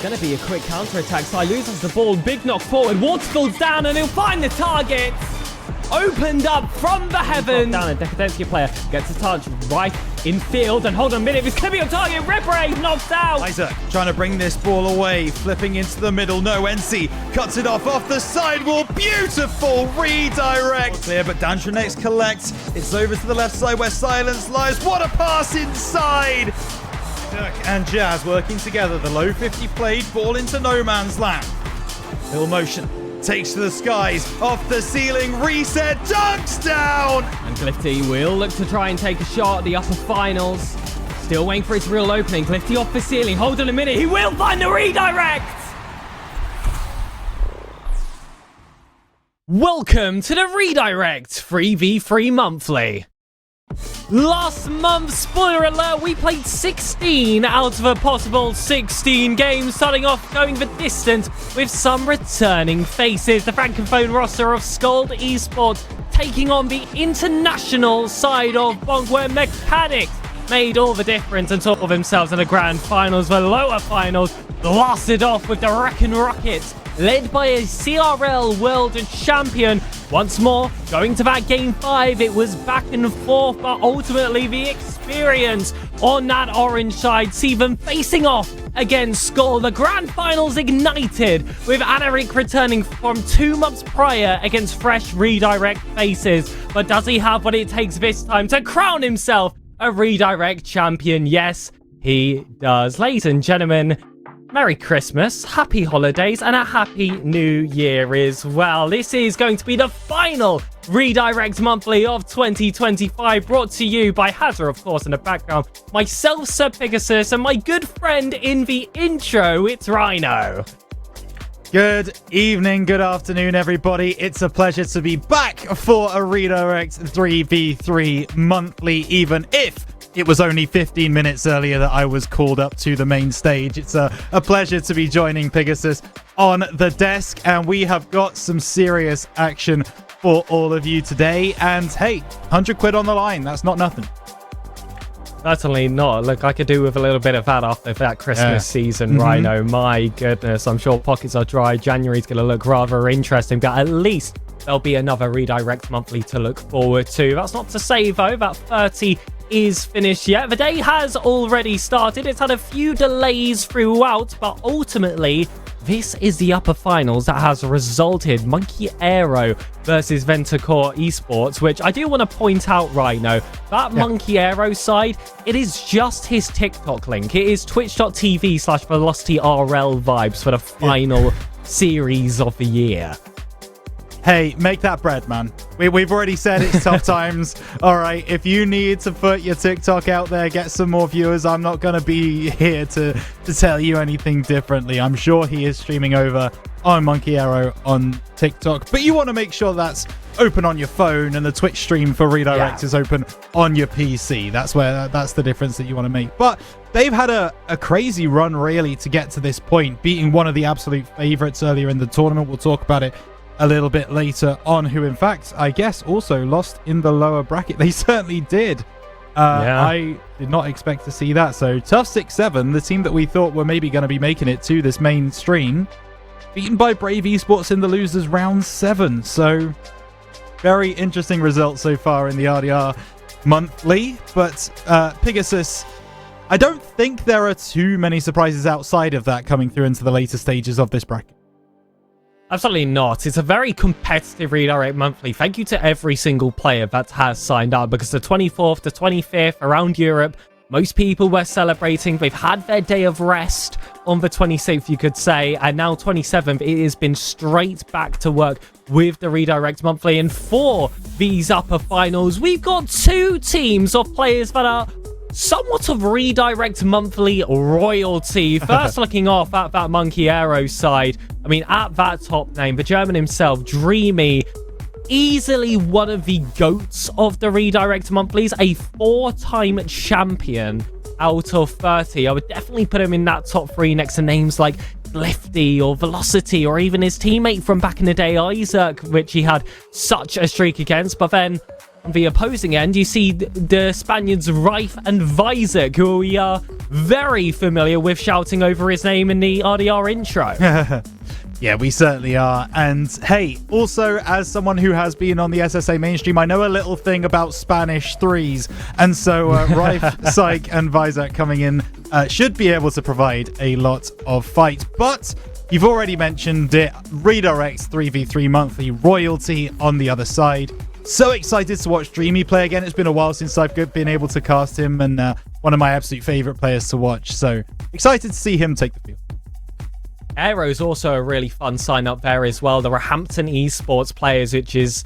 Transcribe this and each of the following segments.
Going to be a quick counter-attack. Sai loses the ball. Big knock forward. Waterfall's down and he'll find the target. Opened up from the heavens. Down and Decadensky player gets a touch right in field. And hold on a minute. It's going to be on target. Ripper knocks out. Isaac trying to bring this ball away. Flipping into the middle. No, NC cuts it off the sidewall. Beautiful redirect. Clear, but Dantronex collects. It's over to the left side where Silence lies. What a pass inside. Dirk and Jazz working together. The low 50 played ball into no man's land. Hill motion. Takes to the skies, off the ceiling, reset, dunks down! And Clifty will look to try and take a shot at the upper finals. Still waiting for his real opening. Clifty off the ceiling. Hold on a minute. He will find the redirect! Welcome to the Redirect 3v3 Monthly. Last month, spoiler alert, we played 16 out of a possible 16 games, starting off going the distance with some returning faces. The Francophone roster of Skald Esports taking on the international side of Bonk, where Mechanics made all the difference and saw themselves in the grand finals. The lower finals blasted off with the Wrecking Rockets, led by a CRL world champion. Once more, going to that game 5, it was back and forth, but ultimately the experience on that orange side see them facing off against Skull. The grand finals ignited with Anarik returning from 2 months prior against fresh redirect faces. But does he have what it takes this time to crown himself a redirect champion? Yes, he does. Ladies and gentlemen, Merry Christmas, Happy Holidays, and a Happy New Year as well. This is going to be the final Redirect Monthly of 2025, brought to you by Hazard, of course, in the background. Myself, Sir Pegasus, and my good friend in the intro, it's Rhino. Good evening, good afternoon, everybody. It's a pleasure to be back for a Redirect 3v3 Monthly, even if it was only 15 minutes earlier that I was called up to the main stage. It's a pleasure to be joining Pegasus on the desk, and we have got some serious action for all of you today. And hey, 100 quid on the line, that's not nothing. Certainly not. Look, I could do with a little bit of that after that Christmas season, Rhino. My goodness, I'm sure pockets are dry. January's going to look rather interesting, but at least there'll be another Redirect Monthly to look forward to. That's not to say, though, that 30 is finished yet. The day has already started. It's had a few delays throughout, but ultimately, this is the upper finals that has resulted. MONKIAERO versus VentuCorp Esports, which I do want to point out, Rhino, that MONKIAERO side, it is just his TikTok link. It is twitch.tv/VelocityRL vibes for the final series of the year. Hey, make that bread, man. We've already said it's tough times. All right, if you need to put your TikTok out there, get some more viewers, I'm not going to be here to tell you anything differently. I'm sure he is streaming over on MONKIAERO on TikTok, but you want to make sure that's open on your phone and the Twitch stream for Redirect is open on your PC. That's the difference that you want to make. But they've had a crazy run, really, to get to this point, beating one of the absolute favorites earlier in the tournament. We'll talk about it a little bit later on, who in fact I guess also lost in the lower bracket. They certainly did. I did not expect to see that. So tough 6-7, the team that we thought were maybe going to be making it to this main stream, beaten by Brave Esports in the losers round 7. So very interesting results so far in the RDR Monthly. But Pegasus, I don't think there are too many surprises outside of that coming through into the later stages of this bracket. Absolutely not. It's a very competitive Redirect Monthly. Thank you to every single player that has signed up, because the 24th to 25th around Europe, most people were celebrating. They've had their day of rest on the 26th, you could say, and now 27th, it has been straight back to work with the Redirect Monthly. And for these upper finals, we've got 2 teams of players that are somewhat of Redirect Monthly royalty. First, looking off at that MONKIAERO side, I mean, at that top name, the German himself, Dreamy, easily one of the GOATs of the Redirect Monthlies, a 4-time champion out of 30. I would definitely put him in that top 3 next to names like Lifty or Velocity, or even his teammate from back in the day, Isaac, which he had such a streak against. But then On the opposing end, you see the Spaniards Rife and Vizek, who we are very familiar with shouting over his name in the RDR intro. Yeah, we certainly are. And hey, also as someone who has been on the SSA mainstream, I know a little thing about Spanish threes. And so Rife, Psych, and Vizek coming in should be able to provide a lot of fight. But you've already mentioned it, redirects 3v3 monthly royalty on the other side. So excited to watch Dreamy play again. It's been a while since I've been able to cast him, and one of my absolute favorite players to watch. So excited to see him take the field. Aero's also a really fun sign up there as well. The Roehampton Esports players, which is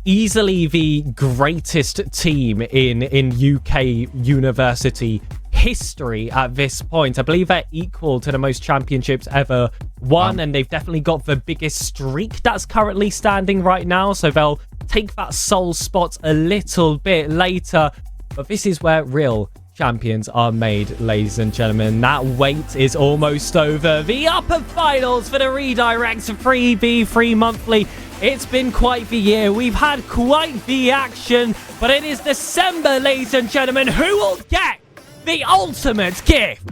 easily the greatest team in UK university history at this point. I believe they're equal to the most championships ever won, and they've definitely got the biggest streak that's currently standing right now, so they'll take that sole spot a little bit later. But this is where real champions are made, ladies and gentlemen. That wait is almost over. The upper finals for the Redirects 3v3 monthly. It's been quite the year. We've had quite the action, but it is December, ladies and gentlemen. Who will get the ultimate gift?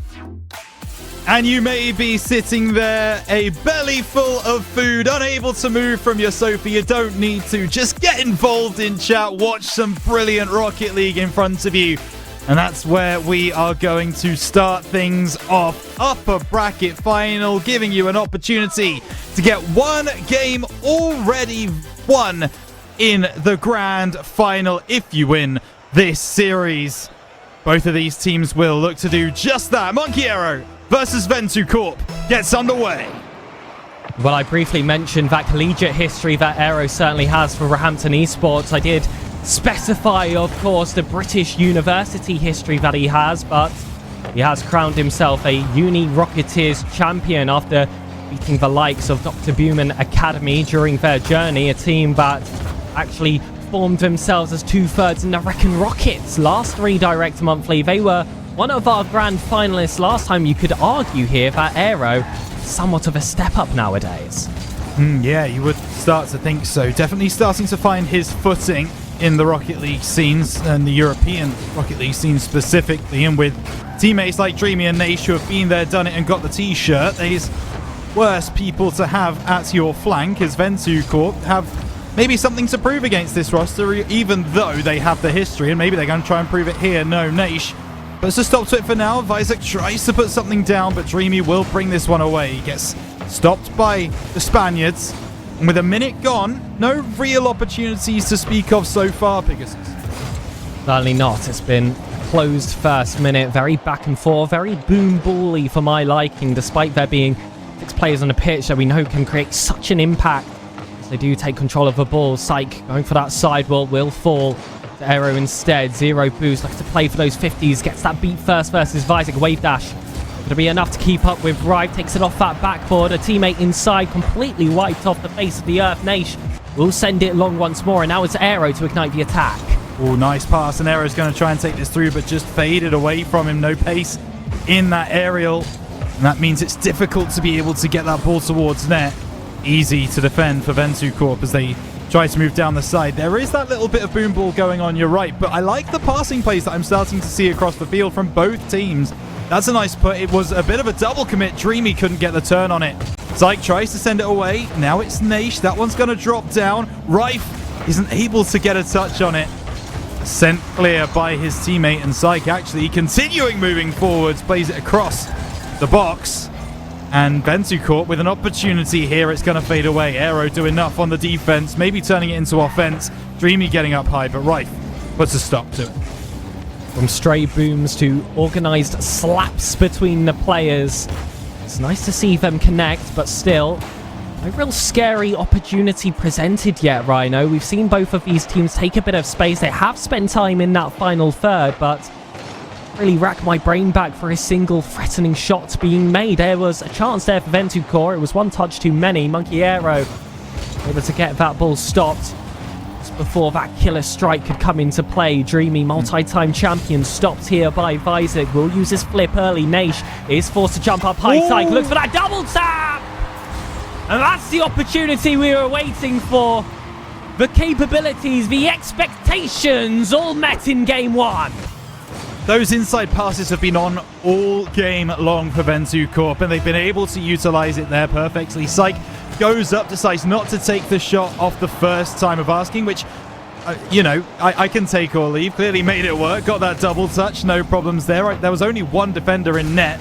And you may be sitting there, a belly full of food, unable to move from your sofa. You don't need to. Just get involved in chat. Watch some brilliant Rocket League in front of you. And that's where we are going to start things off. Upper bracket final, giving you an opportunity to get one game already won in the grand final if you win this series. Both of these teams will look to do just that. MONKIAERO versus VentuCorp gets underway. Well, I briefly mentioned that collegiate history that Aero certainly has for Roehampton Esports. I did specify, of course, the British university history that he has, but he has crowned himself a Uni Rocketeers champion after beating the likes of Dr. Buman Academy during their journey, a team that actually formed themselves as two-thirds in the Wrecken Rockets last Redirect Monthly. They were one of our grand finalists last time. You could argue here that Aero is somewhat of a step up nowadays. Yeah, you would start to think so. Definitely starting to find his footing in the Rocket League scenes, and the European Rocket League scenes specifically, and with teammates like Dreamy and Naish who have been there, done it, and got the t-shirt. There's worse people to have at your flank, as VentuCorp have maybe something to prove against this roster, even though they have the history, and maybe they're going to try and prove it here. No, Naish puts a stop to it for now. Vizek tries to put something down, but Dreamy will bring this one away. He gets stopped by the Spaniards. And with a minute gone, no real opportunities to speak of so far, Pegasus. Certainly not. It's been closed first minute. Very back and forth. Very boom bally for my liking, despite there being 6 players on the pitch that we know can create such an impact. As they do take control of the ball. Psych going for that sidewall will fall to Aero instead. Zero boost. Likes to play for those 50s. Gets that beat first versus Vizek. Wave dash. Going to be enough to keep up with Rive. Takes it off that backboard. A teammate inside completely wiped off the face of the earth. Naish will send it long once more. And now it's Aero to ignite the attack. Oh, nice pass. And Aero's going to try and take this through, but just faded away from him. No pace in that aerial. And that means it's difficult to be able to get that ball towards net. Easy to defend for VentuCorp as they try to move down the side. There is that little bit of boom ball going on, you're right. But I like the passing plays that I'm starting to see across the field from both teams. That's a nice put. It was a bit of a double commit. Dreamy couldn't get the turn on it. Psych tries to send it away. Now it's Naish. That one's going to drop down. Rife isn't able to get a touch on it. Sent clear by his teammate, and Psych actually continuing moving forwards. Plays it across the box. And VentuCorp with an opportunity here. It's going to fade away. Aero do enough on the defense. Maybe turning it into offense. Dreamy getting up high, but Rife puts a stop to it. From stray booms to organised slaps between the players. It's nice to see them connect, but still, no real scary opportunity presented yet, Rhino. We've seen both of these teams take a bit of space. They have spent time in that final third, but really rack my brain back for a single threatening shot being made. There was a chance there for VentuCorp. It was one touch too many. MONKIAERO able to get that ball stopped before that killer strike could come into play. Dreamy, multi-time champion, stopped here by Vizek. Will use his flip early. Naish is forced to jump up high. Psych looks for that double tap! And that's the opportunity we were waiting for. the capabilities, the expectations all met in game one. Those inside passes have been on all game long for VentuCorp, and they've been able to utilize it there perfectly. Psych goes up, decides not to take the shot off the first time of asking, which, you know, I can take or leave. Clearly made it work. Got that double touch. No problems there. There was only one defender in net,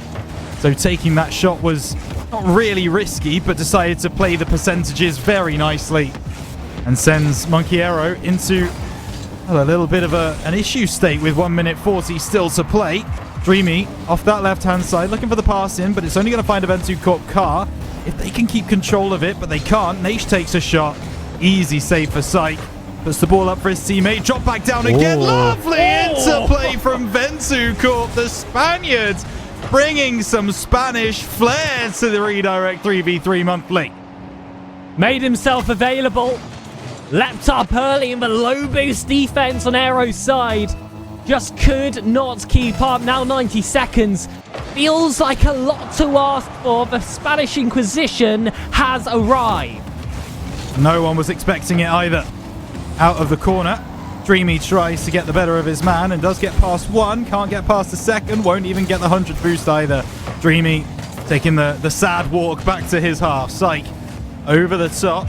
so taking that shot was not really risky, but decided to play the percentages very nicely and sends MONKIEERO into a little bit of an issue state with 1 minute 40 still to play. Dreamy off that left-hand side, looking for the pass in, but it's only going to find a VentuCorp car if they can keep control of it, but they can't. Naish takes a shot. Easy save for Psych. Puts the ball up for his teammate. Drop back down again. Ooh. Lovely interplay from VentuCorp. The Spaniards bringing some Spanish flair to the redirect 3v3 monthly. Made himself available. Leapt up early in the low boost defense on Aero's side. Just could not keep up. Now 90 seconds. Feels like a lot to ask for. The Spanish Inquisition has arrived. No one was expecting it either. Out of the corner, Dreamy tries to get the better of his man and does get past one. Can't get past the second. Won't even get the 100 boost either. Dreamy taking the sad walk back to his half. Psych over the top.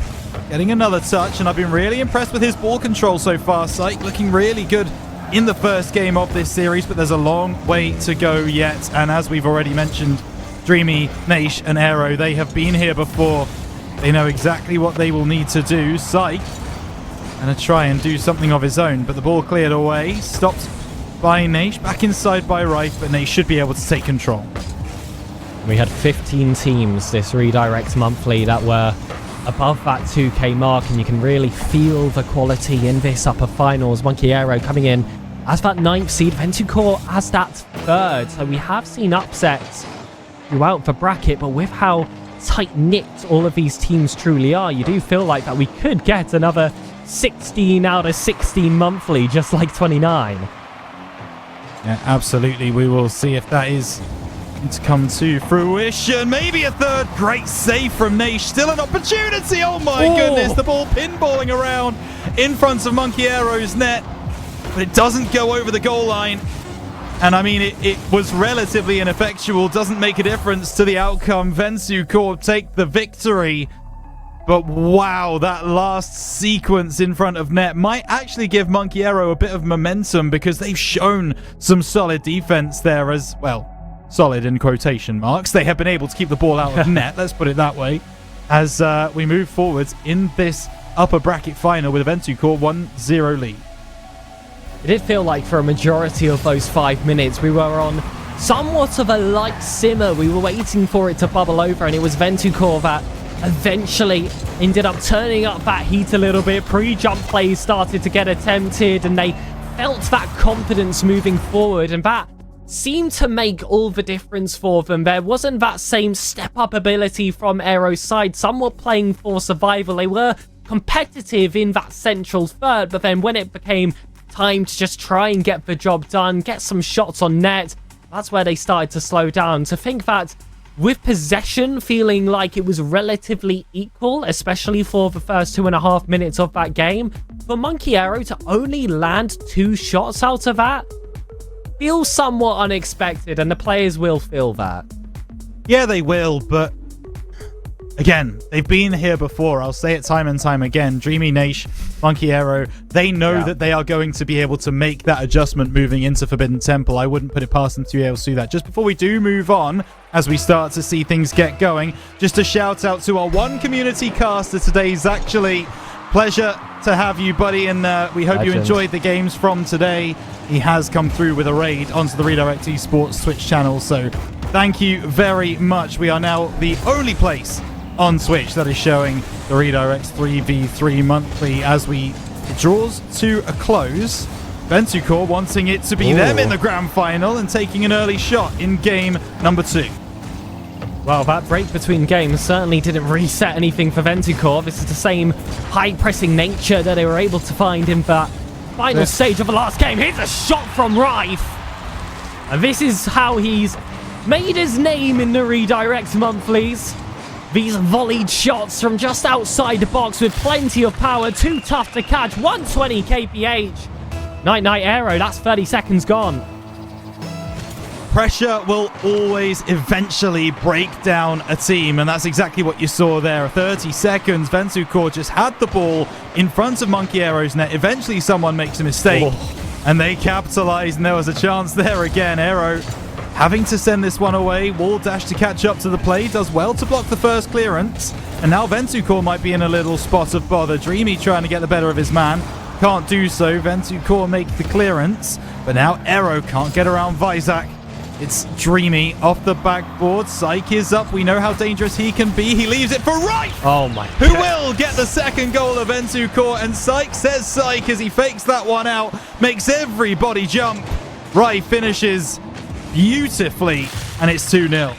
Getting another touch, and I've been really impressed with his ball control so far. Psych looking really good in the first game of this series, but there's a long way to go yet. And as we've already mentioned, Dreamy, Naish, and Aero, they have been here before. They know exactly what they will need to do. Psych gonna try and do something of his own, but the ball cleared away. Stopped by Naish, back inside by Rife, but Naish should be able to take control. We had 15 teams this redirect monthly that were above that 2k mark, and you can really feel the quality in this upper finals. MONKIEERO coming in as that 9th seed, VentuCorp as that 3rd. So we have seen upsets throughout the bracket, but with how tight-knit all of these teams truly are, you do feel like that we could get another 16 out of 16 monthly, just like 29. Yeah, absolutely. We will see if that is to come to fruition. Maybe a third. Great save from Naish. Still an opportunity. Oh my goodness. The ball pinballing around in front of MONKIEERO's net, but it doesn't go over the goal line. And I mean, it was relatively ineffectual. Doesn't make a difference to the outcome. VentuCorp take the victory. But wow, that last sequence in front of net might actually give MONKIEERO a bit of momentum, because they've shown some solid defense there as well. Solid in quotation marks. They have been able to keep the ball out of net, let's put it that way, as we move forwards in this upper bracket final with a VentuCorp 1-0 lead. It did feel like for a majority of those 5 minutes we were on somewhat of a light simmer. We were waiting for it to bubble over, and it was VentuCorp that eventually ended up turning up that heat a little bit. Pre-jump plays started to get attempted, and they felt that confidence moving forward, and that seemed to make all the difference for them. There wasn't that same step-up ability from Aero's side. Some were playing for survival. They were competitive in that central third, but then when it became time to just try and get the job done, get some shots on net, that's where they started to slow down. To think that with possession feeling like it was relatively equal, especially for the first 2.5 minutes of that game, for MONKIEERO to only land 2 shots out of that feels somewhat unexpected, and the players will feel that. Yeah, they will, but again, they've been here before. I'll say it time and time again. Dreamy, Naish, MONKIEERO, they know that they are going to be able to make that adjustment moving into Forbidden Temple. I wouldn't put it past them to be able to do that. Just before we do move on, as we start to see things get going, just a shout out to our one community caster today, Zach. Actually, pleasure to have you, buddy, and we hope you enjoyed the games from today. He has come through with a raid onto the Redirect Esports Twitch channel, so thank you very much. We are now the only place on Twitch that is showing the Redirect 3v3 monthly as it draws to a close. VentuCorp wanting it to be them in the grand final and taking an early shot in game number 2. Well, that break between games certainly didn't reset anything for VentuCorp. This is the same high-pressing nature that they were able to find in that final stage of the last game. Here's a shot from Rife. And this is how he's made his name in the Redirect monthlies. These volleyed shots from just outside the box with plenty of power, too tough to catch. 120 kph. Night Aero, that's 30 seconds gone. Pressure will always eventually break down a team, and that's exactly what you saw there. 30 seconds, VentuCorp just had the ball in front of MONKIEERO's net. Eventually someone makes a mistake, and they capitalize, and there was a chance there again. Aero having to send this one away. Wall dash to catch up to the play, does well to block the first clearance, and now VentuCorp might be in a little spot of bother. Dreamy trying to get the better of his man. Can't do so. VentuCorp make the clearance, but now Aero can't get around Vizak. It's Dreamy off the backboard. Syke is up. We know how dangerous he can be. He leaves it for Rife. Oh my God. Who will get the second goal of VentuCorp. And Syke says Syke as he fakes that one out. Makes everybody jump. Rife finishes beautifully. And it's 2-0.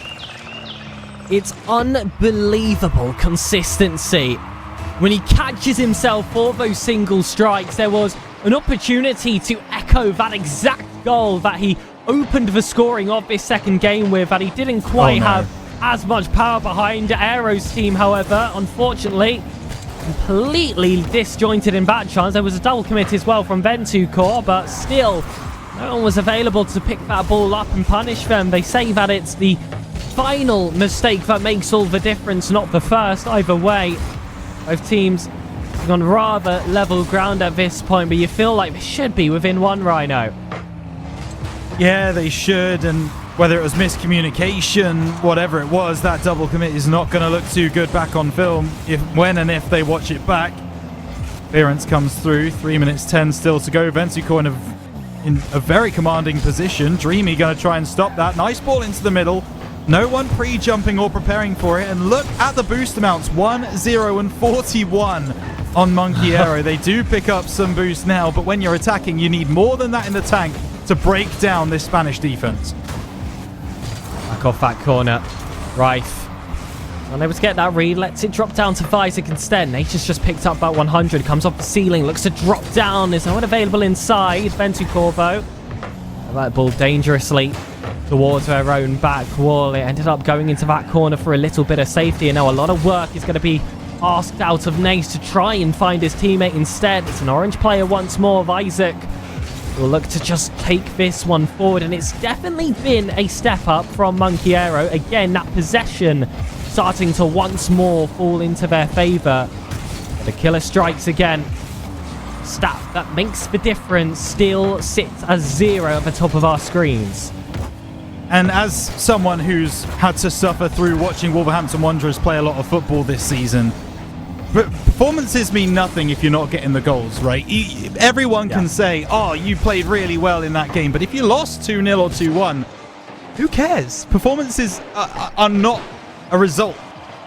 It's unbelievable consistency. When he catches himself for those single strikes, there was an opportunity to echo that exact goal that he opened the scoring of this second game with, and he didn't quite have as much power behind. Aero's team, however, unfortunately, completely disjointed in that chance. There was a double commit as well from VentuCorp, but still, no one was available to pick that ball up and punish them. They say that it's the final mistake that makes all the difference, not the first. Either way, both teams have gone rather level ground at this point, but you feel like they should be within one, Rhino. Yeah, they should, and whether it was miscommunication, whatever it was, that double commit is not going to look too good back on film when and if they watch it back. Clearance comes through, 3 minutes 10 still to go. VentuCorp in a very commanding position. Dreamy going to try and stop that. Nice ball into the middle. No one pre-jumping or preparing for it, and look at the boost amounts, 1, 0, and 41 on MONKIEERO. They do pick up some boost now, but when you're attacking, you need more than that in the tank to break down this Spanish defense. Back off that corner. Rife. Unable to get that read. Lets it drop down to Vizak instead. Nature's just picked up about 100. Comes off the ceiling. Looks to drop down. There's no one available inside. VentuCorp, though. That ball dangerously towards their own back wall. It ended up going into that corner for a little bit of safety. And now a lot of work is going to be asked out of Nace to try and find his teammate instead. It's an orange player once more. Vizak will look to just take this one forward, and it's definitely been a step up from MONKIEERO. Again, that possession starting to once more fall into their favor. The killer strikes again. Stat that makes the difference still sits as 0 at the top of our screens. And as someone who's had to suffer through watching Wolverhampton Wanderers play a lot of football this season, but performances mean nothing if you're not getting the goals, right? Everyone can say, oh, you played really well in that game. But if you lost 2-0 or 2-1, who cares? Performances are not a result,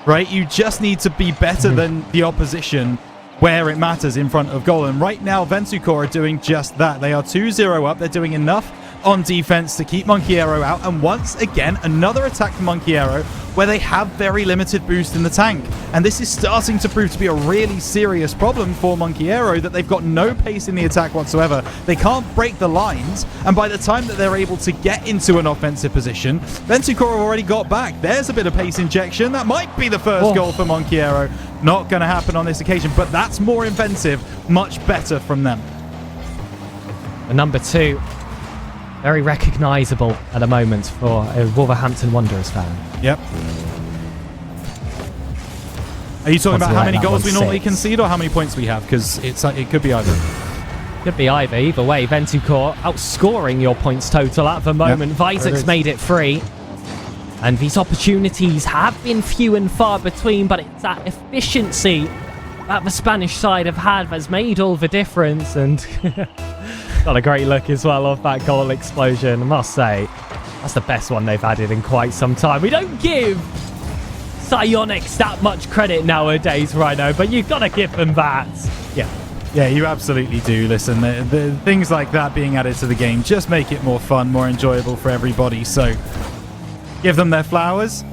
right? You just need to be better than the opposition where it matters in front of goal. And right now, VentuCorp are doing just that. They are 2-0 up. They're doing enough on defense to keep MONKIEERO out. And once again, another attack from MONKIEERO where they have very limited boost in the tank. And this is starting to prove to be a really serious problem for MONKIEERO, that they've got no pace in the attack whatsoever. They can't break the lines. And by the time that they're able to get into an offensive position, VentuCorp have already got back. There's a bit of pace injection. That might be the first goal for MONKIEERO. Not going to happen on this occasion, but that's more inventive. Much better from them. And number 2. Very recognisable at the moment for a Wolverhampton Wanderers fan. Yep. Are you talking about how many goals we normally concede or how many points we have? Because it could be either. Could be either. Either way, VentuCorp outscoring your points total at the moment. Yep, Vizak's made it 3. And these opportunities have been few and far between, but it's that efficiency that the Spanish side have had that's made all the difference. And got a great look as well of that goal explosion. I must say, that's the best one they've added in quite some time. We don't give Psionics that much credit nowadays, Rhino, but you've got to give them that. Yeah, you absolutely do. Listen, the things like that being added to the game just make it more fun, more enjoyable for everybody. So give them their flowers.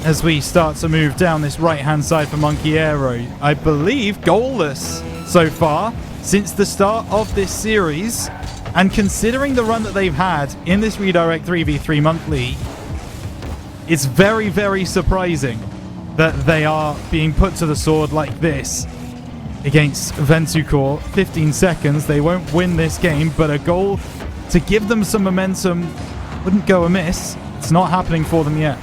As we start to move down this right-hand side for MONKIEERO, I believe goalless so far since the start of this series, and considering the run that they've had in this redirect 3v3 monthly, it's very, very surprising that they are being put to the sword like this against VentuCorp. 15 seconds. They won't win this game, but a goal to give them some momentum wouldn't go amiss. It's not happening for them yet.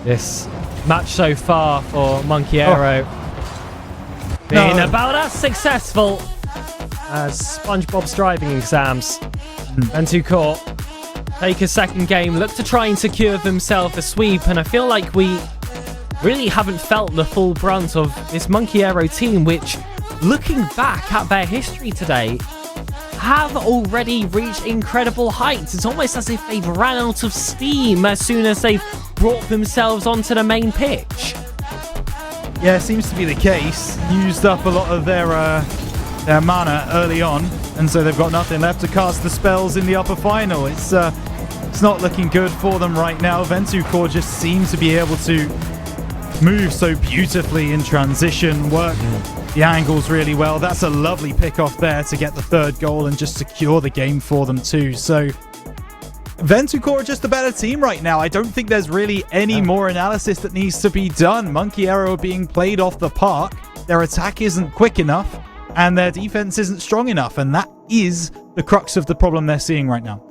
This match so far for MONKIERO being about as successful as SpongeBob's driving exams. VentuCorp take a second game, look to try and secure themselves a sweep, and I feel like we really haven't felt the full brunt of this MONKIERO team, which, looking back at their history today, have already reached incredible heights. It's almost as if they've ran out of steam as soon as they've brought themselves onto the main pitch. Yeah, it seems to be the case. Used up a lot of their mana early on, and so they've got nothing left to cast the spells in the upper final. It's not looking good for them right now. VentuCorp just seem to be able to move so beautifully in transition, work the angles really well. That's a lovely pick off there to get the third goal and just secure the game for them too. So VentuCorp are just a better team right now. I don't think there's really any more analysis that needs to be done. MONKIERO are being played off the park. Their attack isn't quick enough, and their defense isn't strong enough, and that is the crux of the problem they're seeing right now.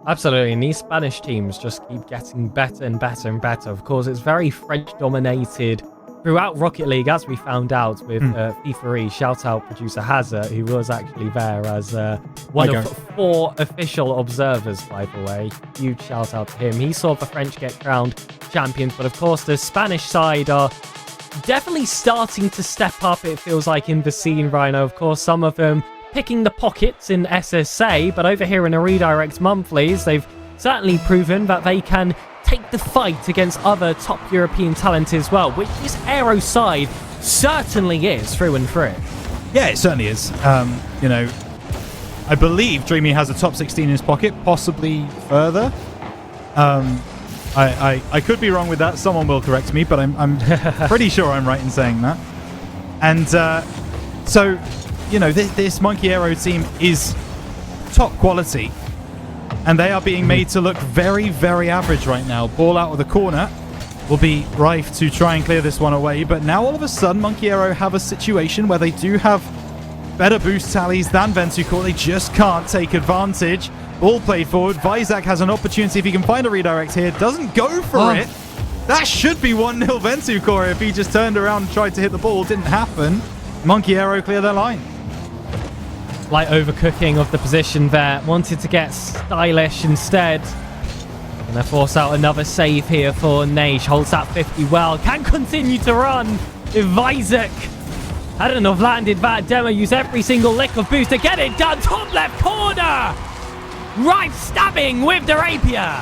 Absolutely, and these Spanish teams just keep getting better and better and better. Of course, it's very French-dominated throughout Rocket League, as we found out with FIFA. Shout out producer Hazard, who was actually there as one of 4 official observers, by the way. Huge shout out to him. He saw the French get crowned champions, but of course the Spanish side are definitely starting to step up, it feels like, in the scene right now. Of course, some of them picking the pockets in SSA, but over here in the Redirect Monthlies, they've certainly proven that they can take the fight against other top European talent as well, which this Aero side certainly is through and through. Yeah, it certainly is. You know, I believe Dreamy has a top 16 in his pocket, possibly further. I could be wrong with that. Someone will correct me, but I'm pretty sure I'm right in saying that. And so, you know, this MONKIERO team is top quality, and they are being made to look very, very average right now. Ball out of the corner will be rife to try and clear this one away, but now all of a sudden MONKIERO have a situation where they do have better boost tallies than VentuCorp. They just can't take advantage. Ball played forward. Vizak has an opportunity if he can find a redirect here. Doesn't go for it. That should be 1-0 VentuCorp if he just turned around and tried to hit the ball. Didn't happen. MONKIERO clear their line. Light overcooking of the position there. Wanted to get stylish instead. Gonna force out another save here for Naish. Holds that 50 well. Can continue to run if Vizak hadn't have landed that demo. Use every single lick of boost to get it done. Top left corner. Right stabbing with the rapier.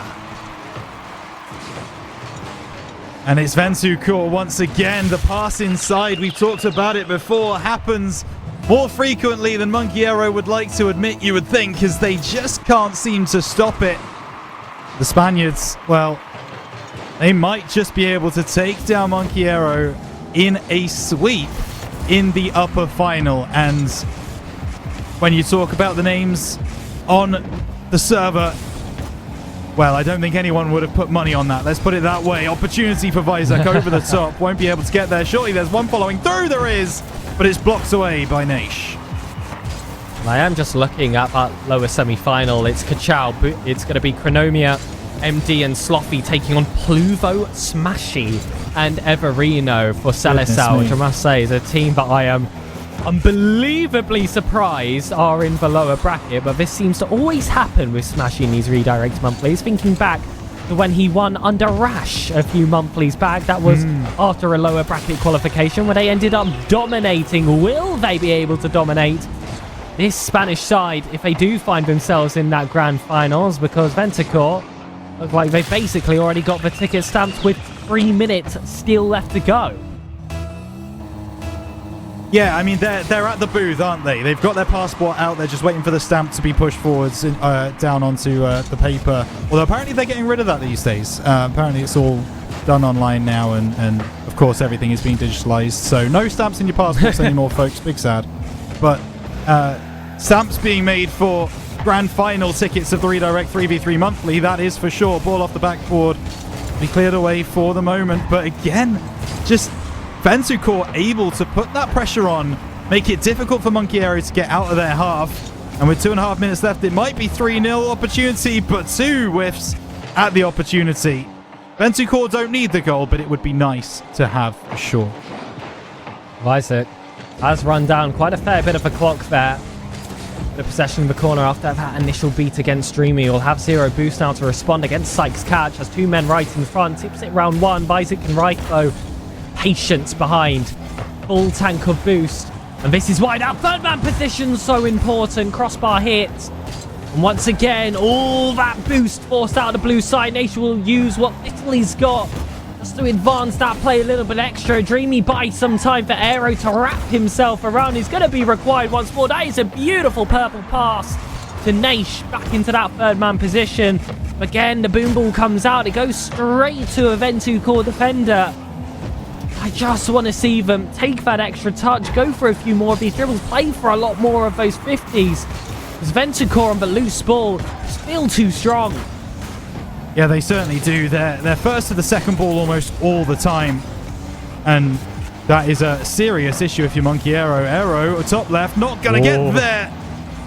And it's VentuCorp once again. The pass inside, we've talked about it before, happens more frequently than MONKIERO would like to admit, you would think, because they just can't seem to stop it. The Spaniards, well, they might just be able to take down MONKIERO in a sweep in the upper final. And when you talk about the names on the server, well, I don't think anyone would have put money on that. Let's put it that way. Opportunity for Vizak over the top. Won't be able to get there. Surely there's one following through. There is, but it's blocked away by Naish. I am just looking at that lower semi-final. It's Kachao. It's going to be Chronomia, MD, and Sloppy taking on Pluvo, Smashy, and Everino for Seleção, which I must say is a team that I am unbelievably surprised are in the lower bracket, but this seems to always happen with Smashy in these Redirect Monthlies. Thinking back to when he won under Rash a few monthlies back, that was after a lower bracket qualification where they ended up dominating. Will they be able to dominate this Spanish side if they do find themselves in that grand finals? Because VentuCorp look like they've basically already got the ticket stamped with 3 minutes still left to go. Yeah, I mean, they're at the booth, aren't they? They've got their passport out. They're just waiting for the stamp to be pushed forwards down onto the paper. Although apparently they're getting rid of that these days. Apparently it's all done online now, and of course everything is being digitalized. So no stamps in your passports anymore, folks. Big sad. But stamps being made for grand final tickets of the Redirect 3v3 monthly. That is for sure. Ball off the backboard be cleared away for the moment. But again, just VentuCorp able to put that pressure on, make it difficult for MONKIERO to get out of their half. And with 2.5 minutes left, it might be 3-0 opportunity, but 2 whiffs at the opportunity. VentuCorp don't need the goal, but it would be nice to have for sure. Isaac has run down quite a fair bit of a clock there. The possession of the corner after that initial beat against Dreamy. He'll have 0 boost now to respond against Sykes' catch. Has 2 men right in front. Tips it round 1. Isaac and Reich, though, patience behind. Full tank of boost. And this is why that third man position is so important. Crossbar hit. And once again, all that boost forced out of the blue side. Nation will use what little he's got just to advance that play a little bit extra. Dreamy buys some time for Aero to wrap himself around. He's going to be required once more. That is a beautiful purple pass to Naish back into that third man position. Again, the boom ball comes out. It goes straight to a VentuCorp defender. I just want to see them take that extra touch, go for a few more of these dribbles, play for a lot more of those 50s. Because VentuCorp on the loose ball is still too strong. Yeah, they certainly do. They're first to the second ball almost all the time. And that is a serious issue if you're MONKIERO. Aero, top left, not going to get there.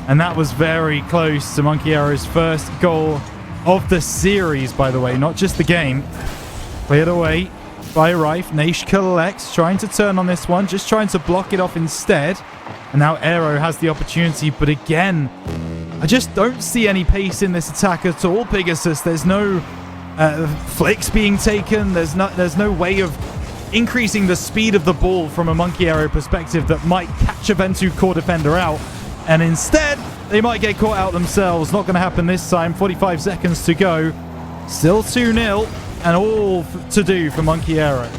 And that was very close to MONKIERO's first goal of the series, by the way, not just the game. Cleared away by Rife. Naish collects, trying to turn on this one, just trying to block it off instead. And now Aero has the opportunity, but again, I just don't see any pace in this attack at all, Pegasus. There's no flicks being taken. There's no way of increasing the speed of the ball from a MONKIERO perspective that might catch a VentuCorp defender out. And instead, they might get caught out themselves. Not going to happen this time. 45 seconds to go. Still 2-0. And all to do for MONKIERO.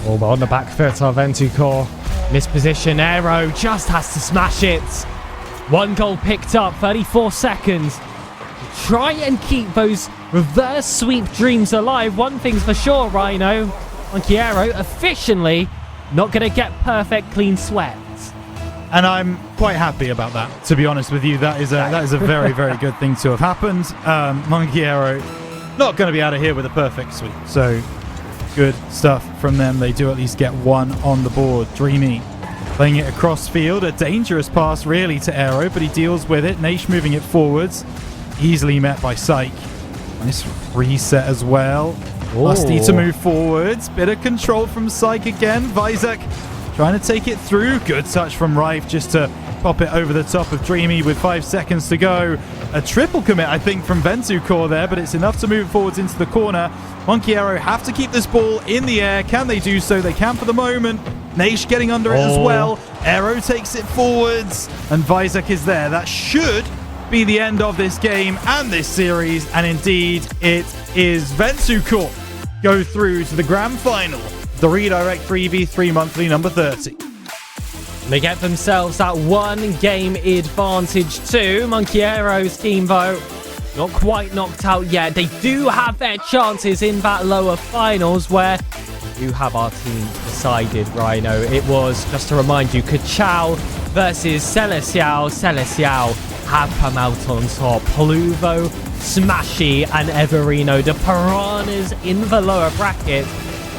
Oh, but on the back foot of VentuCorp. Misposition, Aero just has to smash it. 1 goal picked up, 34 seconds. Try and keep those reverse sweep dreams alive. One thing's for sure, Rhino. MONKIERO efficiently not going to get perfect clean sweats. And I'm quite happy about that, to be honest with you. That is a very, very good thing to have happened. MONKIERO not going to be out of here with a perfect sweep. So good stuff from them. They do at least get 1 on the board. Dreamy playing it across field. A dangerous pass really to Aero, but he deals with it. Naish moving it forwards. Easily met by Syke. Nice reset as well. Lusty to move forwards. Bit of control from Syke again. Vizek trying to take it through. Good touch from Rife just to pop it over the top of Dreamy with 5 seconds to go. A triple commit, I think, from VentuCorp there, but it's enough to move forwards into the corner. MONKIERO have to keep this ball in the air. Can they do so? They can for the moment. Naish getting under it as well. Aero takes it forwards, and Vizek is there. That should be the end of this game and this series, and indeed it is. VentuCorp go through to the grand final, the Redirect 3v3 monthly number 30. They get themselves that 1 game advantage too. MONKIERO's team, though, not quite knocked out yet. They do have their chances in that lower finals where we do have our team decided, Rhino. It was, just to remind you, Kachao versus Seleção. Seleção have come out on top. Pluvo, Smashy, and Everino, the Piranhas in the lower bracket.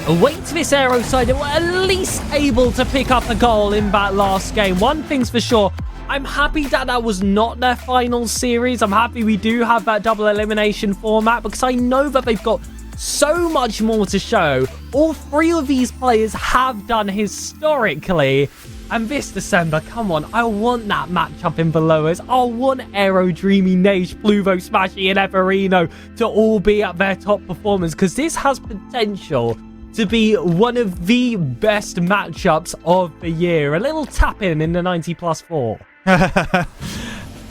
Away to this Aero side, they were at least able to pick up a goal in that last game. One thing's for sure, I'm happy that was not their final series. I'm happy we do have that double elimination format because I know that they've got so much more to show. All 3 of these players have done historically. And this December, come on, I want that matchup in the lowers. I want Aero, Dreamy, Naish, Pluvo, Smashy, and Everino to all be at their top performance because this has potential to be one of the best matchups of the year. A little tap-in the 90+4.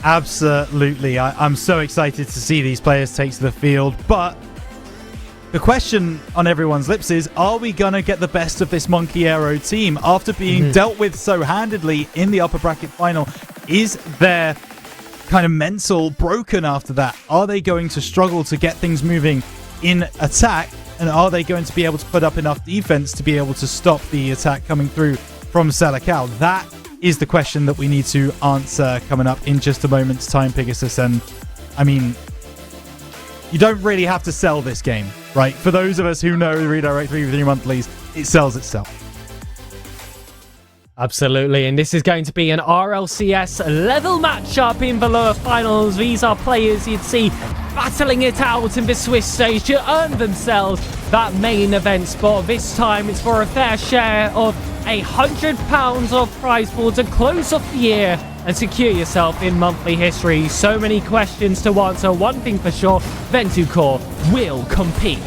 Absolutely. I'm so excited to see these players take to the field. But the question on everyone's lips is, are we going to get the best of this MONKIERO team after being dealt with so handedly in the upper bracket final? Is their kind of mental broken after that? Are they going to struggle to get things moving in attack? And are they going to be able to put up enough defense to be able to stop the attack coming through from Seleção? That is the question that we need to answer coming up in just a moment's time, Pegasus. And I mean, You don't really have to sell this game, right? For those of us who know the Redirect 3v3 monthlies, it sells itself. Absolutely, and this is going to be an RLCS level matchup in the lower finals. These are players you'd see battling it out in the Swiss stage to earn themselves that main event spot. This time it's for a fair share of £100 of prize pool to close off the year and secure yourself in monthly history. So many questions to answer. One thing for sure, VentuCorp will compete.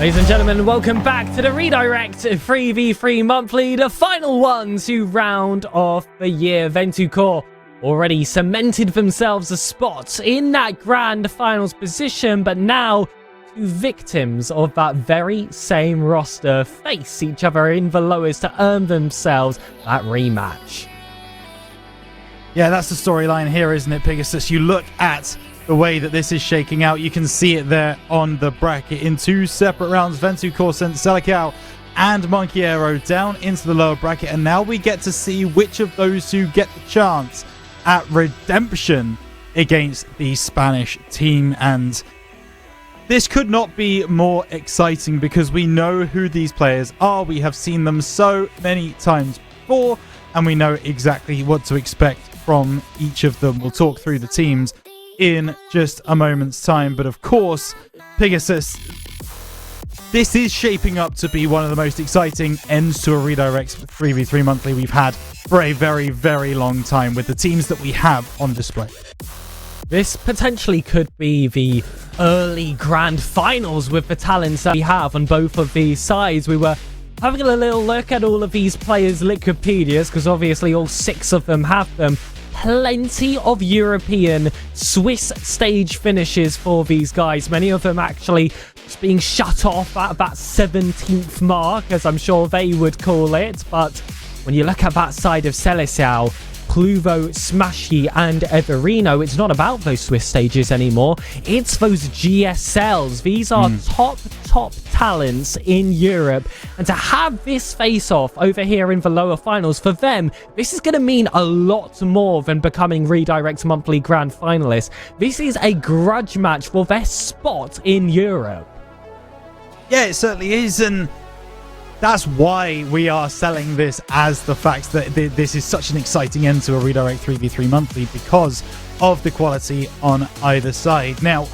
Ladies and gentlemen, welcome back to the Redirect 3v3 monthly, the final one to round off the year. VentuCorp already cemented themselves a spot in that grand finals position, but now two victims of that very same roster face each other in the lowest to earn themselves that rematch. Yeah, that's the storyline here, isn't it, Pegasus? You look at the way that this is shaking out. You can see it there on the bracket in two separate rounds. VentuCorp sent Seleção and MONKIAERO down into the lower bracket, and now we get to see which of those two get the chance at redemption against the Spanish team. And this could not be more exciting because we know who these players are. We have seen them so many times before, and we know exactly what to expect from each of them. We'll talk through the teams in just a moment's time, but of course, Pegasus, this is shaping up to be one of the most exciting ends to a Redirect 3v3 monthly we've had for a very, very long time with the teams that we have on display. This potentially could be the early grand finals with the talents that we have on both of these sides. We were having a little look at all of these players' Wikipedias because obviously all 6 of them have them. Plenty of European, Swiss stage finishes for these guys. Many of them actually just being shut off at that 17th mark, as I'm sure they would call it. But when you look at that side of Seleção, Pluvo, Smashy, and Everino, it's not about those Swiss stages anymore. It's those GSLs. These are top talents in Europe. And to have this face-off over here in the lower finals, for them, this is going to mean a lot more than becoming Redirect Monthly Grand Finalists. This is a grudge match for their spot in Europe. Yeah, it certainly is, and that's why we are selling this as the fact that this is such an exciting end to a Redirect 3v3 monthly because of the quality on either side. Now,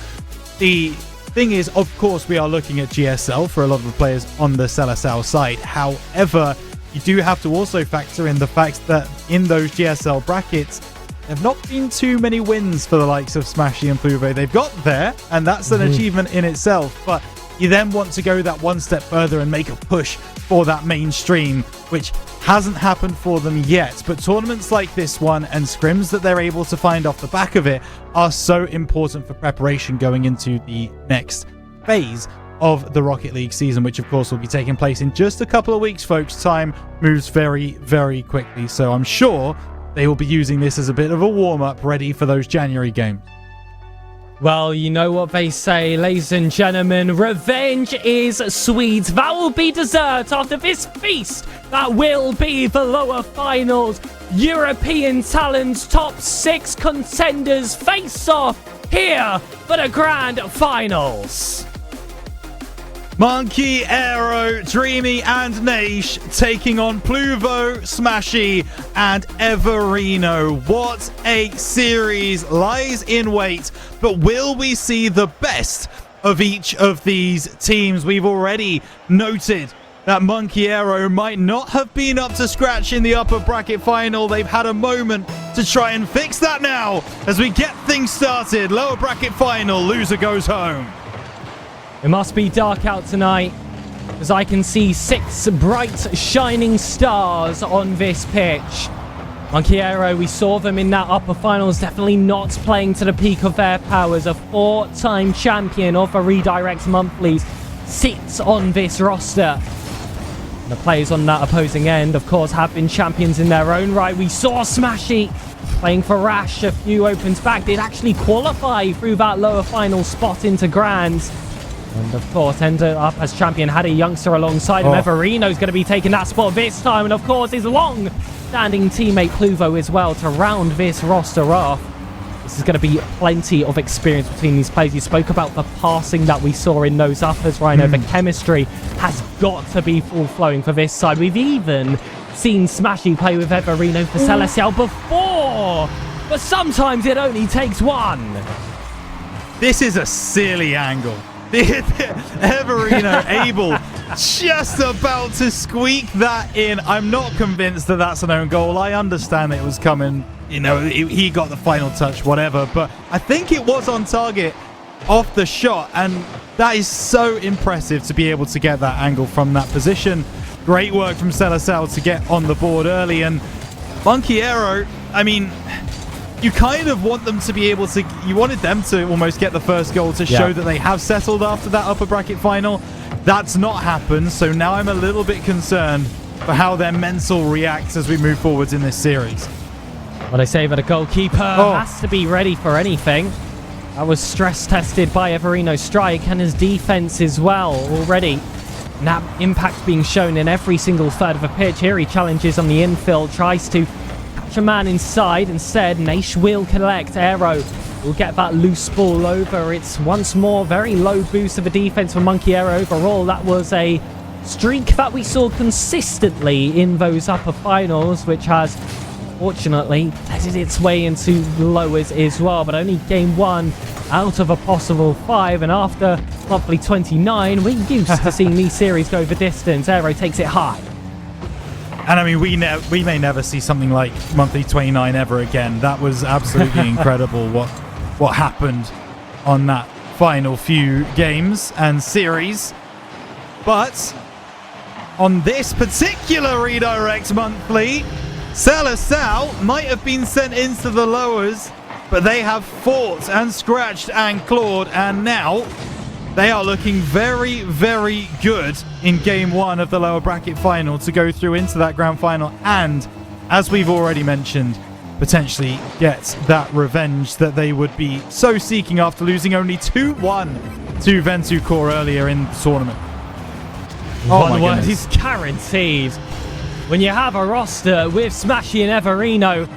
the thing is, of course, we are looking at GSL for a lot of the players on the Seleção side. However, you do have to also factor in the fact that in those GSL brackets, there have not been too many wins for the likes of Smashy and Pluvo. They've got there, and that's an achievement in itself, but you then want to go that one step further and make a push for that mainstream, which hasn't happened for them yet. But tournaments like this one and scrims that they're able to find off the back of it are so important for preparation going into the next phase of the Rocket League season, which of course will be taking place in just a couple of weeks, folks. Time moves very, very quickly. So I'm sure they will be using this as a bit of a warm-up ready for those January games. Well, you know what they say, ladies and gentlemen. Revenge is sweet. That will be dessert after this feast. That will be the lower finals. European talents, top 6 contenders face off here for the grand finals. MONKIAERO, Dreamy, and Naish taking on Pluvo, Smashy, and Everino. What a series lies in wait, but will we see the best of each of these teams? We've already noted that MONKIAERO might not have been up to scratch in the upper bracket final. They've had a moment to try and fix that now as we get things started. Lower bracket final, loser goes home. It must be dark out tonight, as I can see 6 bright, shining stars on this pitch. MONKIAERO, we saw them in that upper finals, definitely not playing to the peak of their powers. A 4-time champion of the Redirect Monthlies sits on this roster. And the players on that opposing end, of course, have been champions in their own right. We saw Smashy playing for Rash. A few opens back, did actually qualify through that lower final spot into Grands. And of course, ended up as champion, had a youngster alongside him. Everino's going to be taking that spot this time. And of course, his long-standing teammate Pluvo as well to round this roster off. This is going to be plenty of experience between these players. You spoke about the passing that we saw in those uppers, Rhino. The chemistry has got to be full-flowing for this side. We've even seen Smashy play with Everino for Seleção before. But sometimes it only takes one. This is a silly angle. Everino able just about to squeak that in. I'm not convinced that that's an own goal. I understand it was coming, you know, he got the final touch, whatever, but I think it was on target. off the shot, and that is so impressive to be able to get that angle from that position. Great work from Seleção to get on the board early, and MONKIERO, I mean, you kind of want them to be able to, you wanted them to almost get the first goal to show that they have settled after that upper bracket final. That's not happened, so now I'm a little bit concerned for how their mental reacts as we move forwards in this series. What I say about a goalkeeper has to be ready for anything. That was stress tested by Everino's strike and his defense as well already. And that impact being shown in every single third of a pitch. Here he challenges on the infield, tries to catch a man inside. Instead, Naish will collect. Aero will get that loose ball over. It's once more very low boost of a defense for MONKIERO overall. That was a streak that we saw consistently in those upper finals, which has fortunately headed its way into lowers as well, but only game 1 out of a possible 5, and after monthly 29 we're used to seeing these series go the distance. Aero takes it high, and I mean we may never see something like monthly 29 ever again. That was absolutely incredible what happened on that final few games and series. But on this particular redirect monthly, Seleção might have been sent into the lowers, but they have fought and scratched and clawed, and now they are looking very, very good in game 1 of the lower bracket final to go through into that grand final, and as we've already mentioned, potentially get that revenge that they would be so seeking after losing only 2-1 to VentuCorp earlier in the tournament. One word is guaranteed. When you have a roster with Smashy and Everino,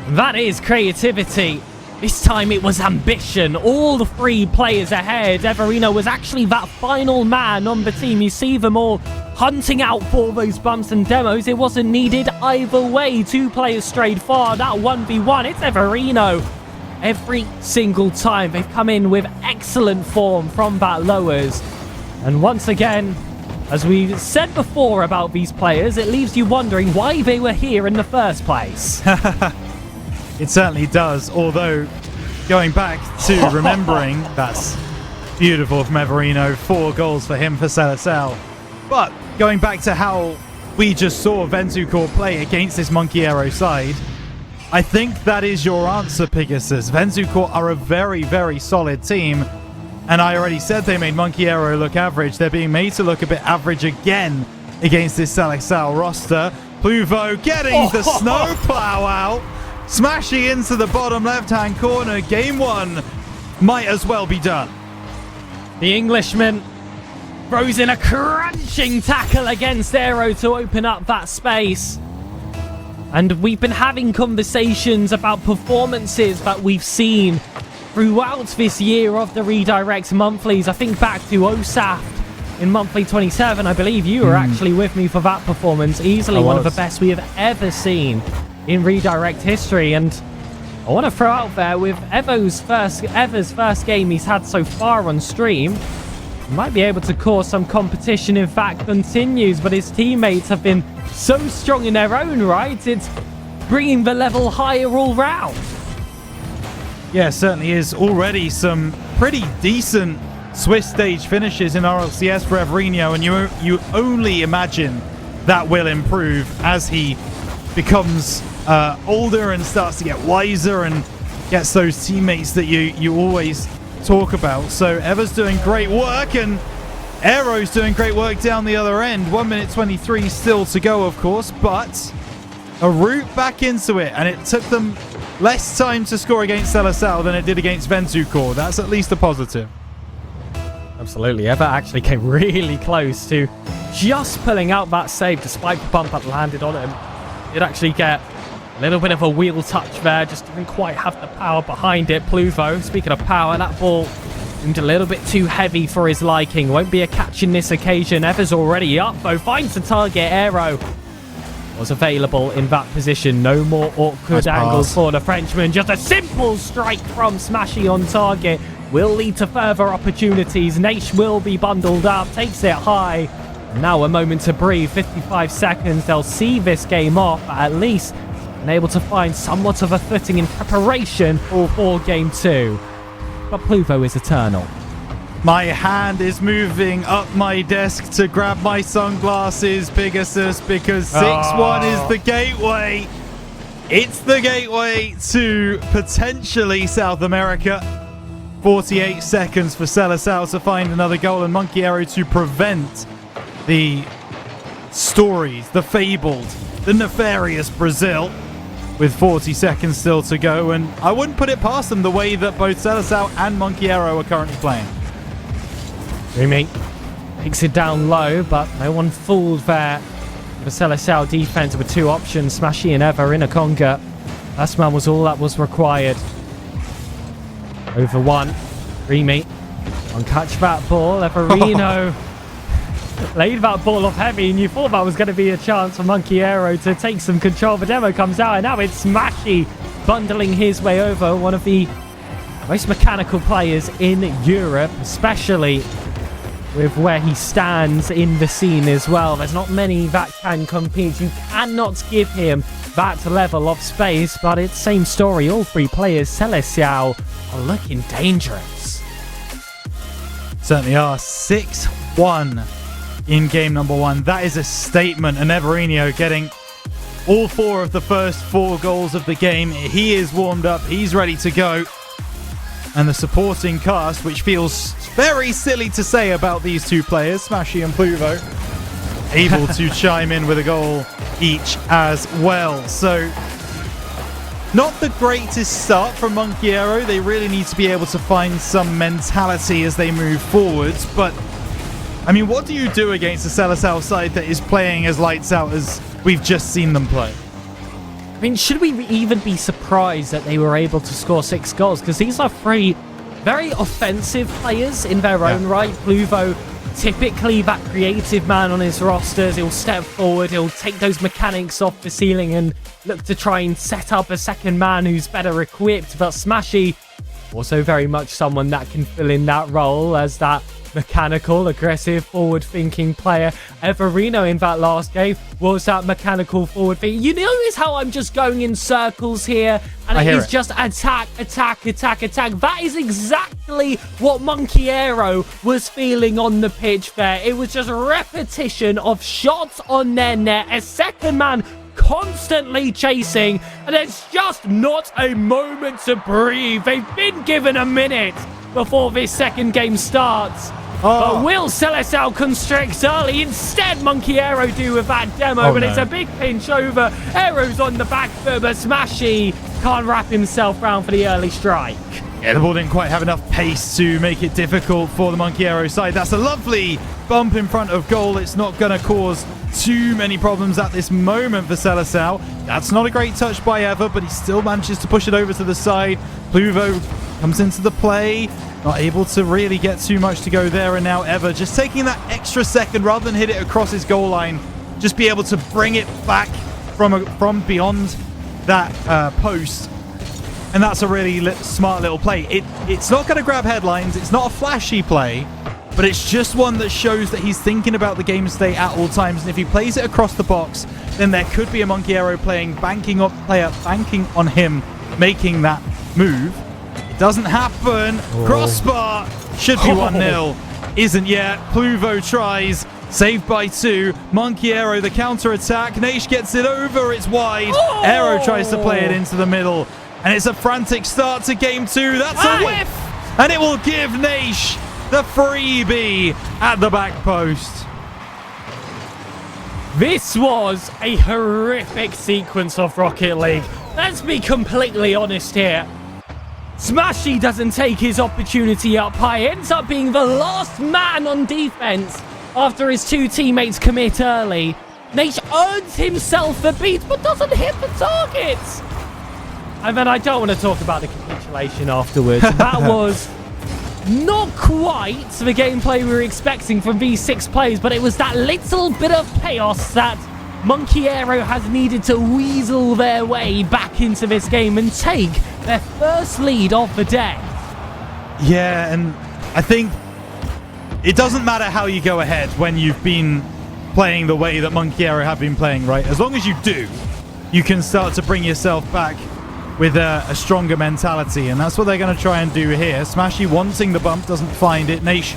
that is creativity. This time it was ambition. All the 3 players ahead. Everino was actually that final man on the team. You see them all hunting out for those bumps and demos. It wasn't needed either way. 2 players strayed far. That 1v1, it's Everino. Every single time they've come in with excellent form from that lowers. And once again, as we said before about these players, it leaves you wondering why they were here in the first place. It certainly does, although going back to remembering, that's beautiful from Everino, 4 goals for him for Seleção. But going back to how we just saw VentuCorp play against this MONKIERO side, I think that is your answer, Pegasus. VentuCorp are a very, very solid team. And I already said they made MONKIERO look average. They're being made to look a bit average again against this Seleção roster. Pluvo getting the snowplow out. Smashing into the bottom left-hand corner. Game 1 might as well be done. The Englishman throws in a crunching tackle against Aero to open up that space. And we've been having conversations about performances that we've seen throughout this year of the redirect monthlies. I think back to OSAF in monthly 27. I believe you were actually with me for that performance. Easily one of the best we have ever seen in redirect history. And I want to throw out there, with Ever's first game he's had so far on stream, he might be able to cause some competition. In fact, continues, but his teammates have been so strong in their own right. It's bringing the level higher all round. Yeah, certainly is. Already some pretty decent Swiss stage finishes in RLCS for Everino, and you only imagine that will improve as he becomes older and starts to get wiser and gets those teammates that you always talk about. So Ever's doing great work, and Aero's doing great work down the other end. 1 minute 23 still to go, of course, but a route back into it, and it took them less time to score against Seleção than it did against VentuCorp. That's at least a positive. Absolutely. Ever actually came really close to just pulling out that save despite the bump that landed on him. Did actually get a little bit of a wheel touch there, just didn't quite have the power behind it. Pluvo, speaking of power, that ball seemed a little bit too heavy for his liking. Won't be a catch in this occasion. Ever's already up though, finds the target. Aero was available in that position. No more awkward angles for the Frenchman. Just a simple strike from Smashy on target will lead to further opportunities. Naish will be bundled up, takes it high. Now a moment to breathe, 55 seconds. They'll see this game off, at least, and able to find somewhat of a footing in preparation for game 2. but Pluvo is eternal. My hand is moving up my desk to grab my sunglasses, Pegasus, because 6-1 is the gateway. It's the gateway to potentially South America. 48 seconds for Seleção to find another goal, and MONKIERO to prevent the stories, the fabled, the nefarious Brazil, with 40 seconds still to go. And I wouldn't put it past them the way that both Seleção and MONKIERO are currently playing. Remy takes it down low, but no one fooled there. The Seleção defense with two options, Smashy and Ever in a conga. Last man was all that was required. Over one. Remy on catch that ball. Everino laid that ball off heavy, and you thought that was going to be a chance for MONKIERO to take some control. The demo comes out, and now it's Smashy bundling his way over, one of the most mechanical players in Europe, especially with where he stands in the scene as well. There's not many that can compete. You cannot give him that level of space, but it's same story. All three players, Seleção, are looking dangerous. Certainly are. 6-1 in game number one. That is a statement. And Everino getting all four of the first 4 goals of the game. He is warmed up. He's ready to go. And the supporting cast, which feels very silly to say about these two players, Smashy and Pluvo, able to chime in with a goal each as well. So, not the greatest start from MONKIERO. They really need to be able to find some mentality as they move forwards. But, I mean, what do you do against a Seleção side that is playing as lights out as we've just seen them play? I mean, should we even be surprised that they were able to score 6 goals? Because these are 3 very offensive players in their own right. Pluvo, typically that creative man on his rosters. He'll step forward, he'll take those mechanics off the ceiling and look to try and set up a second man who's better equipped. But Smashy, also very much someone that can fill in that role as that mechanical, aggressive, forward-thinking player. Everino in that last game was that mechanical forward-thinking. You notice how I'm just going in circles here, and it is just attack, attack, attack, attack. That is exactly what MONKIERO was feeling on the pitch there. It was just repetition of shots on their net, a second man constantly chasing, and there's just not a moment to breathe. They've been given a minute before this second game starts. But will Seleção constrict early? Instead, MONKIERO do with that demo, but it's a big pinch over. Arrows on the back foot, but Smashy can't wrap himself round for the early strike. Yeah, the ball didn't quite have enough pace to make it difficult for the MONKIERO side. That's a lovely bump in front of goal. It's not going to cause too many problems at this moment for Seleção. That's not a great touch by Ever, but he still manages to push it over to the side. Pluvo comes into the play. Not able to really get too much to go there, and now Ever just taking that extra second rather than hit it across his goal line. Just be able to bring it back from beyond that post. And that's a really smart little play. It's not going to grab headlines. It's not a flashy play, but it's just one that shows that he's thinking about the game state at all times. And if he plays it across the box, then there could be a MONKIERO banking on him making that move. It doesn't happen. Crossbar should be 1-0. Isn't yet. Pluvo tries. Saved by 2. MONKIERO, the counter-attack. Naish gets it over. It's wide. Aero tries to play it into the middle. And it's a frantic start to game 2. That's a whiff. And it will give Naish the freebie at the back post. This was a horrific sequence of Rocket League. Let's be completely honest here. Smashy doesn't take his opportunity up high. Ends up being the last man on defense after his 2 teammates commit early. Naish earns himself the beat, but doesn't hit the targets. And then I don't want to talk about the capitulation afterwards. That was not quite the gameplay we were expecting from these 6 players, but it was that little bit of chaos that MONKIERO has needed to weasel their way back into this game and take their first lead of the day. Yeah, and I think it doesn't matter how you go ahead when you've been playing the way that MONKIERO have been playing, right? As long as you do, you can start to bring yourself back with a stronger mentality, and that's what they're going to try and do here. Smashy wanting the bump, doesn't find it. Naish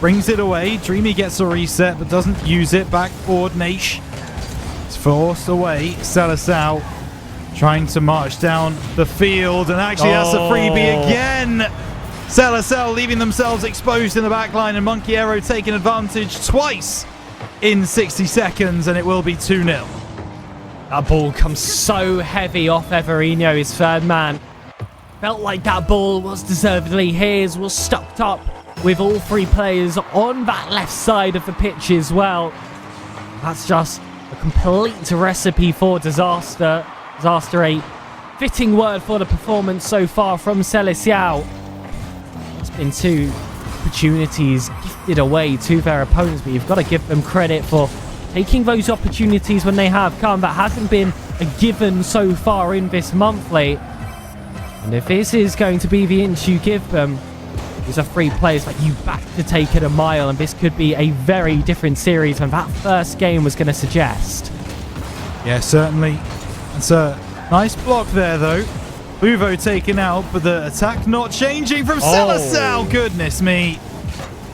brings it away. Dreamy gets a reset, but doesn't use it. Back forward, Naish. It's forced away. Seleção trying to march down the field, and actually that's a freebie again. Seleção leaving themselves exposed in the back line, and MONKIERO taking advantage twice in 60 seconds, and it will be 2-0. That ball comes so heavy off Everino, his third man. Felt like that ball was deservedly his, was stuck up with all three players on that left side of the pitch as well. That's just a complete recipe for disaster. Disaster, a fitting word for the performance so far from Seleção. It's been two opportunities gifted away to their opponents, but you've got to give them credit for taking those opportunities when they have come. That hasn't been a given so far in this monthly. And if this is going to be the inch you give them, these are three players that you back to take it a mile, and this could be a very different series than that first game was going to suggest. Yeah, certainly. It's a nice block there, though. Luvo taken out, but the attack not changing from Seleção. Goodness me.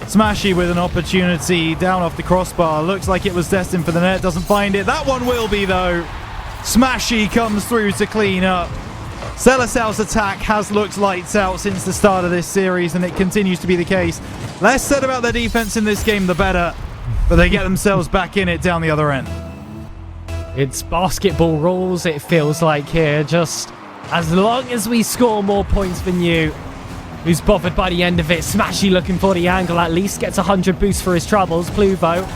Smashy with an opportunity down off the crossbar. Looks like it was destined for the net. Doesn't find it. That one will be, though. Smashy comes through to clean up. Seleção's attack has looked lights out since the start of this series, and it continues to be the case. Less said about their defense in this game, the better. But they get themselves back in it down the other end. It's basketball rules, it feels like here. Just as long as we score more points than you, who's bothered by the end of it? Smashy looking for the angle, at least gets 100 boosts for his troubles. Pluvo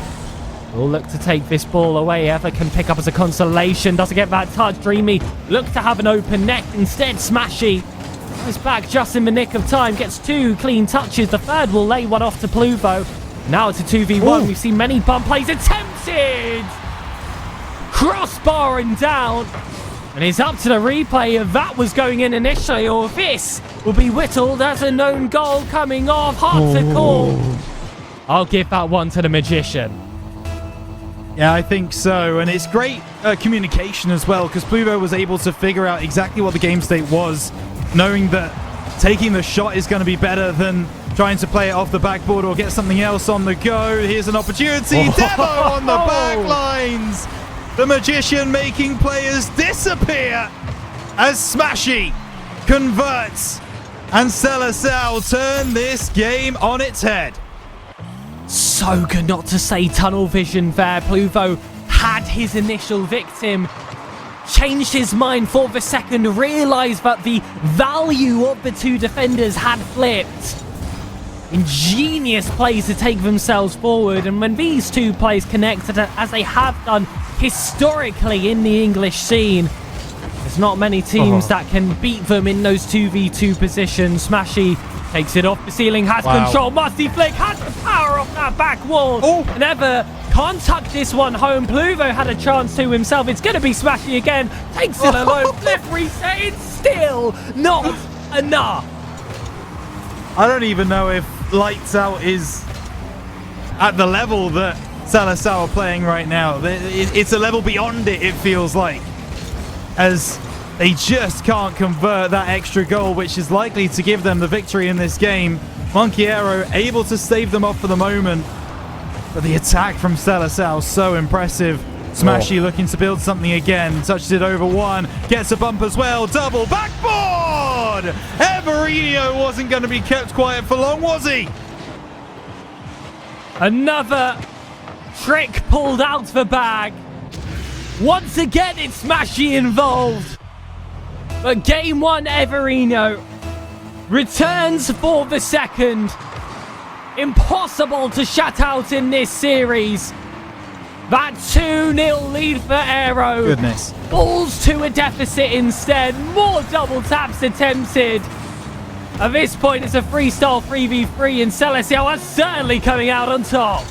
will look to take this ball away. Ever can pick up as a consolation. Doesn't get that touch. Dreamy look to have an open net. Instead, Smashy goes back just in the nick of time. Gets two clean touches. The third will lay one off to Pluvo. Now it's a 2v1. We've seen many bump plays attempted. Crossbar and down. And it's up to the replay if that was going in initially, or if this will be whittled as a known goal coming off. Hard to call. I'll give that one to the Magician. Yeah, I think so. And it's great communication as well, because Pluvo was able to figure out exactly what the game state was, knowing that taking the shot is going to be better than trying to play it off the backboard or get something else on the go. Here's an opportunity. Devo on the back lines. The Magician making players disappear as Smashy converts, and Seleção turn this game on its head. So good not to say tunnel vision there. Pluvo had his initial victim, changed his mind for the second, realised that the value of the two defenders had flipped. Ingenious plays to take themselves forward, and when these two players connected, as they have done historically in the English scene, there's not many teams that can beat them in those 2v2 positions. Smashy takes it off the ceiling, has control, musty flick, has the power off that back wall. And Ever can't tuck this one home. Pluvo had a chance to himself. It's going to be Smashy again. Takes it alone, flip reset. It's still not enough. I don't even know if Lights Out is at the level that Seleção are playing right now. It's a level beyond it, it feels like, as they just can't convert that extra goal, which is likely to give them the victory in this game. MONKIERO able to stave them off for the moment, but the attack from Seleção so impressive. Smashy looking to build something again, touches it over one, gets a bump as well, double backboard! Everino wasn't going to be kept quiet for long, was he? Another trick pulled out the bag. Once again, it's Smashy involved. But game one, Everino returns for the second. Impossible to shut out in this series. That 2-0 lead for Aero. Goodness. Falls to a deficit instead. More double taps attempted. At this point, it's a freestyle 3v3, and Seleção are certainly coming out on top.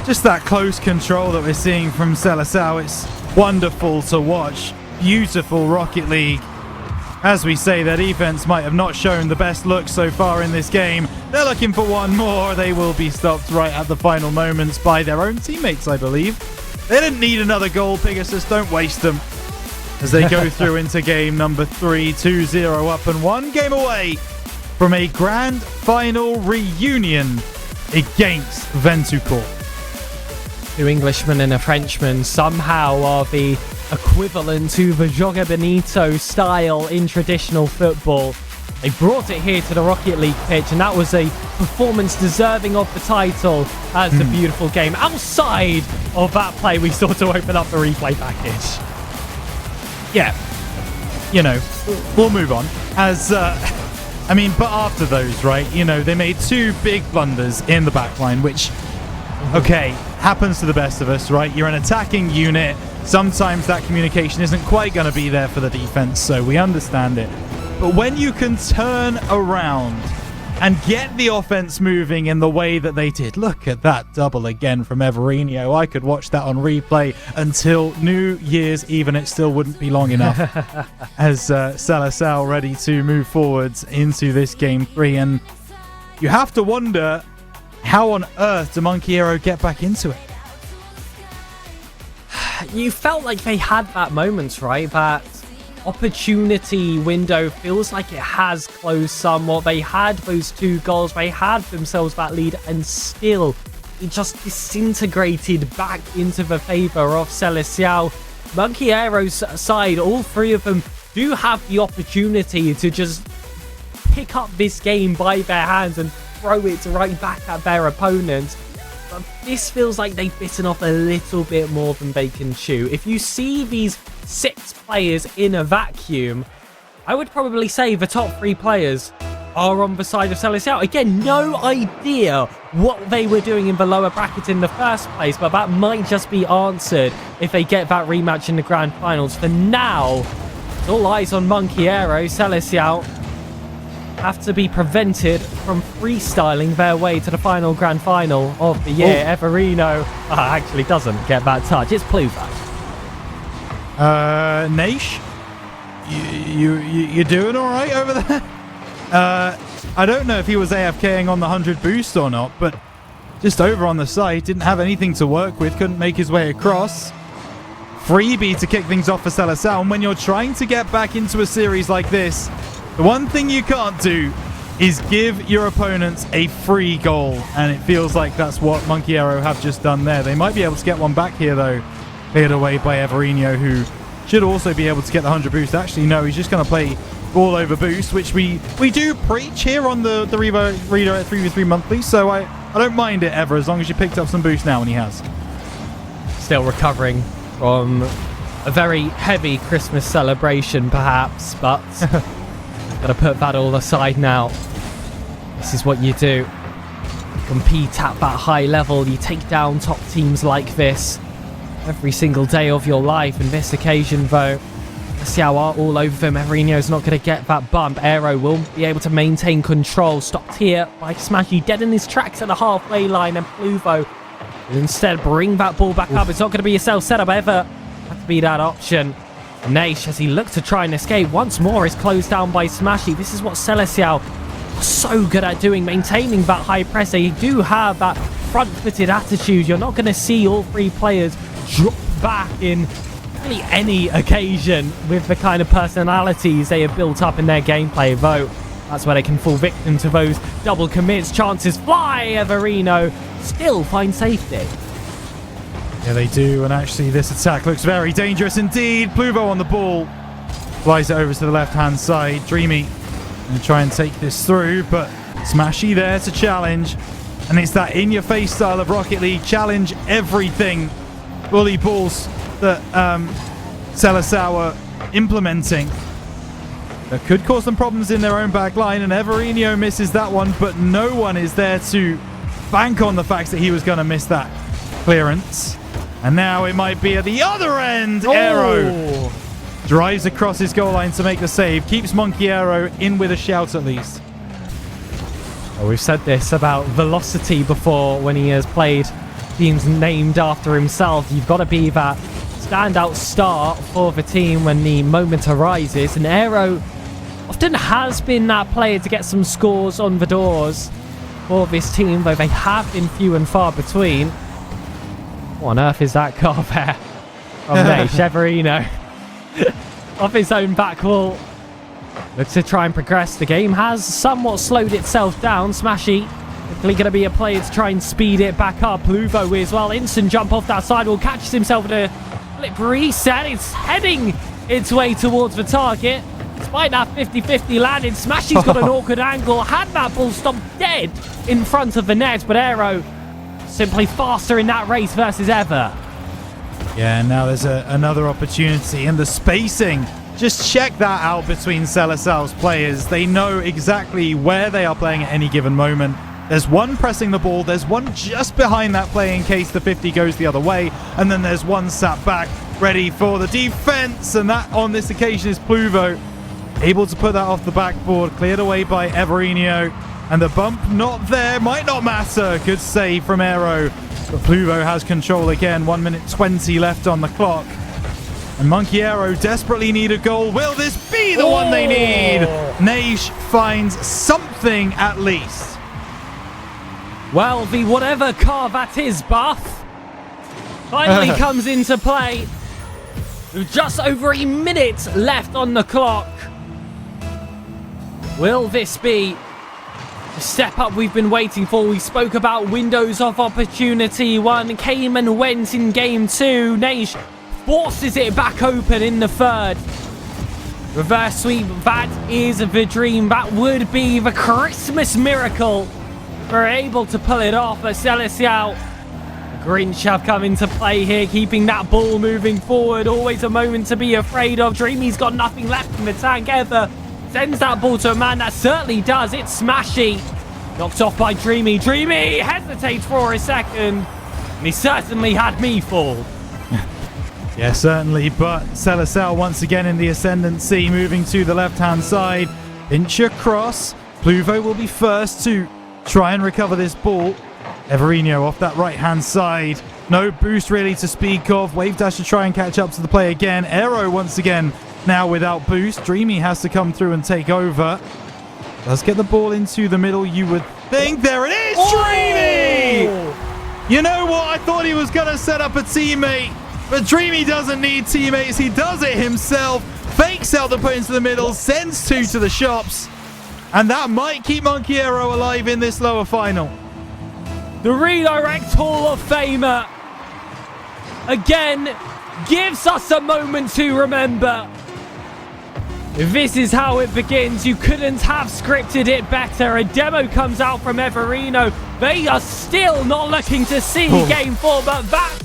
Just that close control that we're seeing from Seleção, it's wonderful to watch. Beautiful Rocket League. As we say, their defense might have not shown the best look so far in this game. They're looking for one more. They will be stopped right at the final moments by their own teammates, I believe. They didn't need another goal, Pegasus. Don't waste them. as they go through into game number 3, 2-0 up and 1 game away from a grand final reunion against VentuCorp. 2 Englishmen and a Frenchman somehow are the equivalent to the Joga Bonito style in traditional football. They brought it here to the Rocket League pitch, and that was a performance deserving of the title. That's a beautiful game. Outside of that play, we sort of open up the replay package. Yeah, you know, we'll move on. But after those, right, you know, they made 2 big blunders in the backline, which, okay, happens to the best of us, right? You're an attacking unit. Sometimes that communication isn't quite going to be there for the defense, so we understand it. But when you can turn around and get the offense moving in the way that they did, look at that double again from Everino. I could watch that on replay until New Year's Eve, and it still wouldn't be long enough. As Seleção ready to move forwards into this game 3. And you have to wonder, how on earth do MONKIERO get back into it? You felt like they had that moment, right? That opportunity window feels like it has closed somewhat. They had those 2 goals, they had themselves that lead, and still it just disintegrated back into the favour of Seleção. MONKIERO's side, all 3 of them do have the opportunity to just pick up this game by their hands and throw it right back at their opponent. But this feels like they've bitten off a little bit more than they can chew. If you see these 6 players in a vacuum, I would probably say the top 3 players are on the side of Seleção. Again, no idea what they were doing in the lower bracket in the first place, but that might just be answered if they get that rematch in the grand finals. For now, it's all eyes on MONKIERO. Seleção have to be prevented from freestyling their way to the final grand final of the year. Everino actually doesn't get that touch. It's Pluva. Naish, you doing all right over there? I don't know if he was AFKing on the 100 boost or not, but just over on the side, didn't have anything to work with, couldn't make his way across. Freebie to kick things off for Seleção. And when you're trying to get back into a series like this, the one thing you can't do is give your opponents a free goal, and it feels like that's what MONKIERO have just done there. They might be able to get one back here, though. Cleared away by Everino, who should also be able to get the 100 boost. Actually, no, he's just going to play all over boost, which we do preach here on the Redirect 3v3 monthly, so I don't mind it ever, as long as you picked up some boost now, and he has. Still recovering from a very heavy Christmas celebration, perhaps, but got to put that all aside now. This is what you do. You compete at that high level. You take down top teams like this every single day of your life. In this occasion, though, Seleção are all over them. Everino's not going to get that bump. Aero will be able to maintain control. Stopped here by Smashy, dead in his tracks at the halfway line, and Pluvo will instead bring that ball back up. It's not going to be a self-setup ever. Have to be that option. Naish, as he looks to try and escape, once more is closed down by Smashy. This is what Seleção are so good at doing, maintaining that high press. They do have that front-footed attitude. You're not going to see all 3 players drop back in really any occasion with the kind of personalities they have built up in their gameplay, though that's where they can fall victim to those double commits. Chances fly. Everino still finds safety. Yeah, they do, and actually this attack looks very dangerous indeed. Pluvo on the ball. Flies it over to the left-hand side. Dreamy going to try and take this through, but Smashy there to challenge. And it's that in-your-face style of Rocket League. Challenge everything. Bully balls that Seleção are implementing. That could cause them problems in their own back line, and Everino misses that one, but no one is there to bank on the fact that he was going to miss that clearance. And now it might be at the other end. Aero drives across his goal line to make the save. Keeps MONKIERO in with a shout at least. Well, we've said this about Velocity before when he has played teams named after himself. You've got to be that standout star for the team when the moment arises. And Aero often has been that player to get some scores on the doors for this team, though they have been few and far between. What on earth is that car there from Everino? off his own back wall. Looks to try and progress. The game has somewhat slowed itself down. Smashy quickly going to be a player to try and speed it back up. Pluvo as well. Instant jump off that sidewall. Catches himself in a flip reset. It's heading its way towards the target. Despite that 50-50 landing, Smashy's got an awkward angle. Had that ball stopped dead in front of the net, but Aero simply faster in that race versus ever. Yeah, now there's another opportunity, and the spacing. Just check that out between Seleção's players. They know exactly where they are playing at any given moment. There's one pressing the ball, there's one just behind that play in case the 50 goes the other way, and then there's one sat back ready for the defense, and that on this occasion is Pluvo. Able to put that off the backboard, cleared away by Everino, and the bump not there, might not matter. Good save from Aero, but Pluvo has control again. 1 minute 20 left on the clock. And MONKIERO desperately need a goal. Will this be the one they need? Naish finds something at least. Well, the whatever car that is buff finally comes into play. With just over a minute left on the clock. Will this be the step up we've been waiting for? We spoke about windows of opportunity. One came and went in game two. Naish forces it back open in the third. Reverse sweep, that is the dream. That would be the Christmas miracle. We're able to pull it off, but Seleção, Grinch have come into play here, keeping that ball moving forward. Always a moment to be afraid of. Dreamy's got nothing left in the tank ever. Sends that ball to a man that certainly does. It's Smashy. Knocked off by Dreamy. Dreamy hesitates for a second. And he certainly had me fooled. Yeah, certainly, but Seleção once again in the ascendancy, moving to the left-hand side. Inch across. Pluvo will be first to try and recover this ball. Everino off that right-hand side. No boost really to speak of. Wave dash to try and catch up to the play again. Aero once again now without boost. Dreamy has to come through and take over. Let's get the ball into the middle, you would think. There it is, Dreamy! You know what? I thought he was going to set up a teammate, but Dreamy doesn't need teammates. He does it himself. Fakes out the put into the middle, sends two to the shops, and that might keep MONKIERO alive in this lower final. The redirect Hall of Famer again gives us a moment to remember. This is how it begins. You couldn't have scripted it better. A demo comes out from Everino. They are still not looking to see game four, but that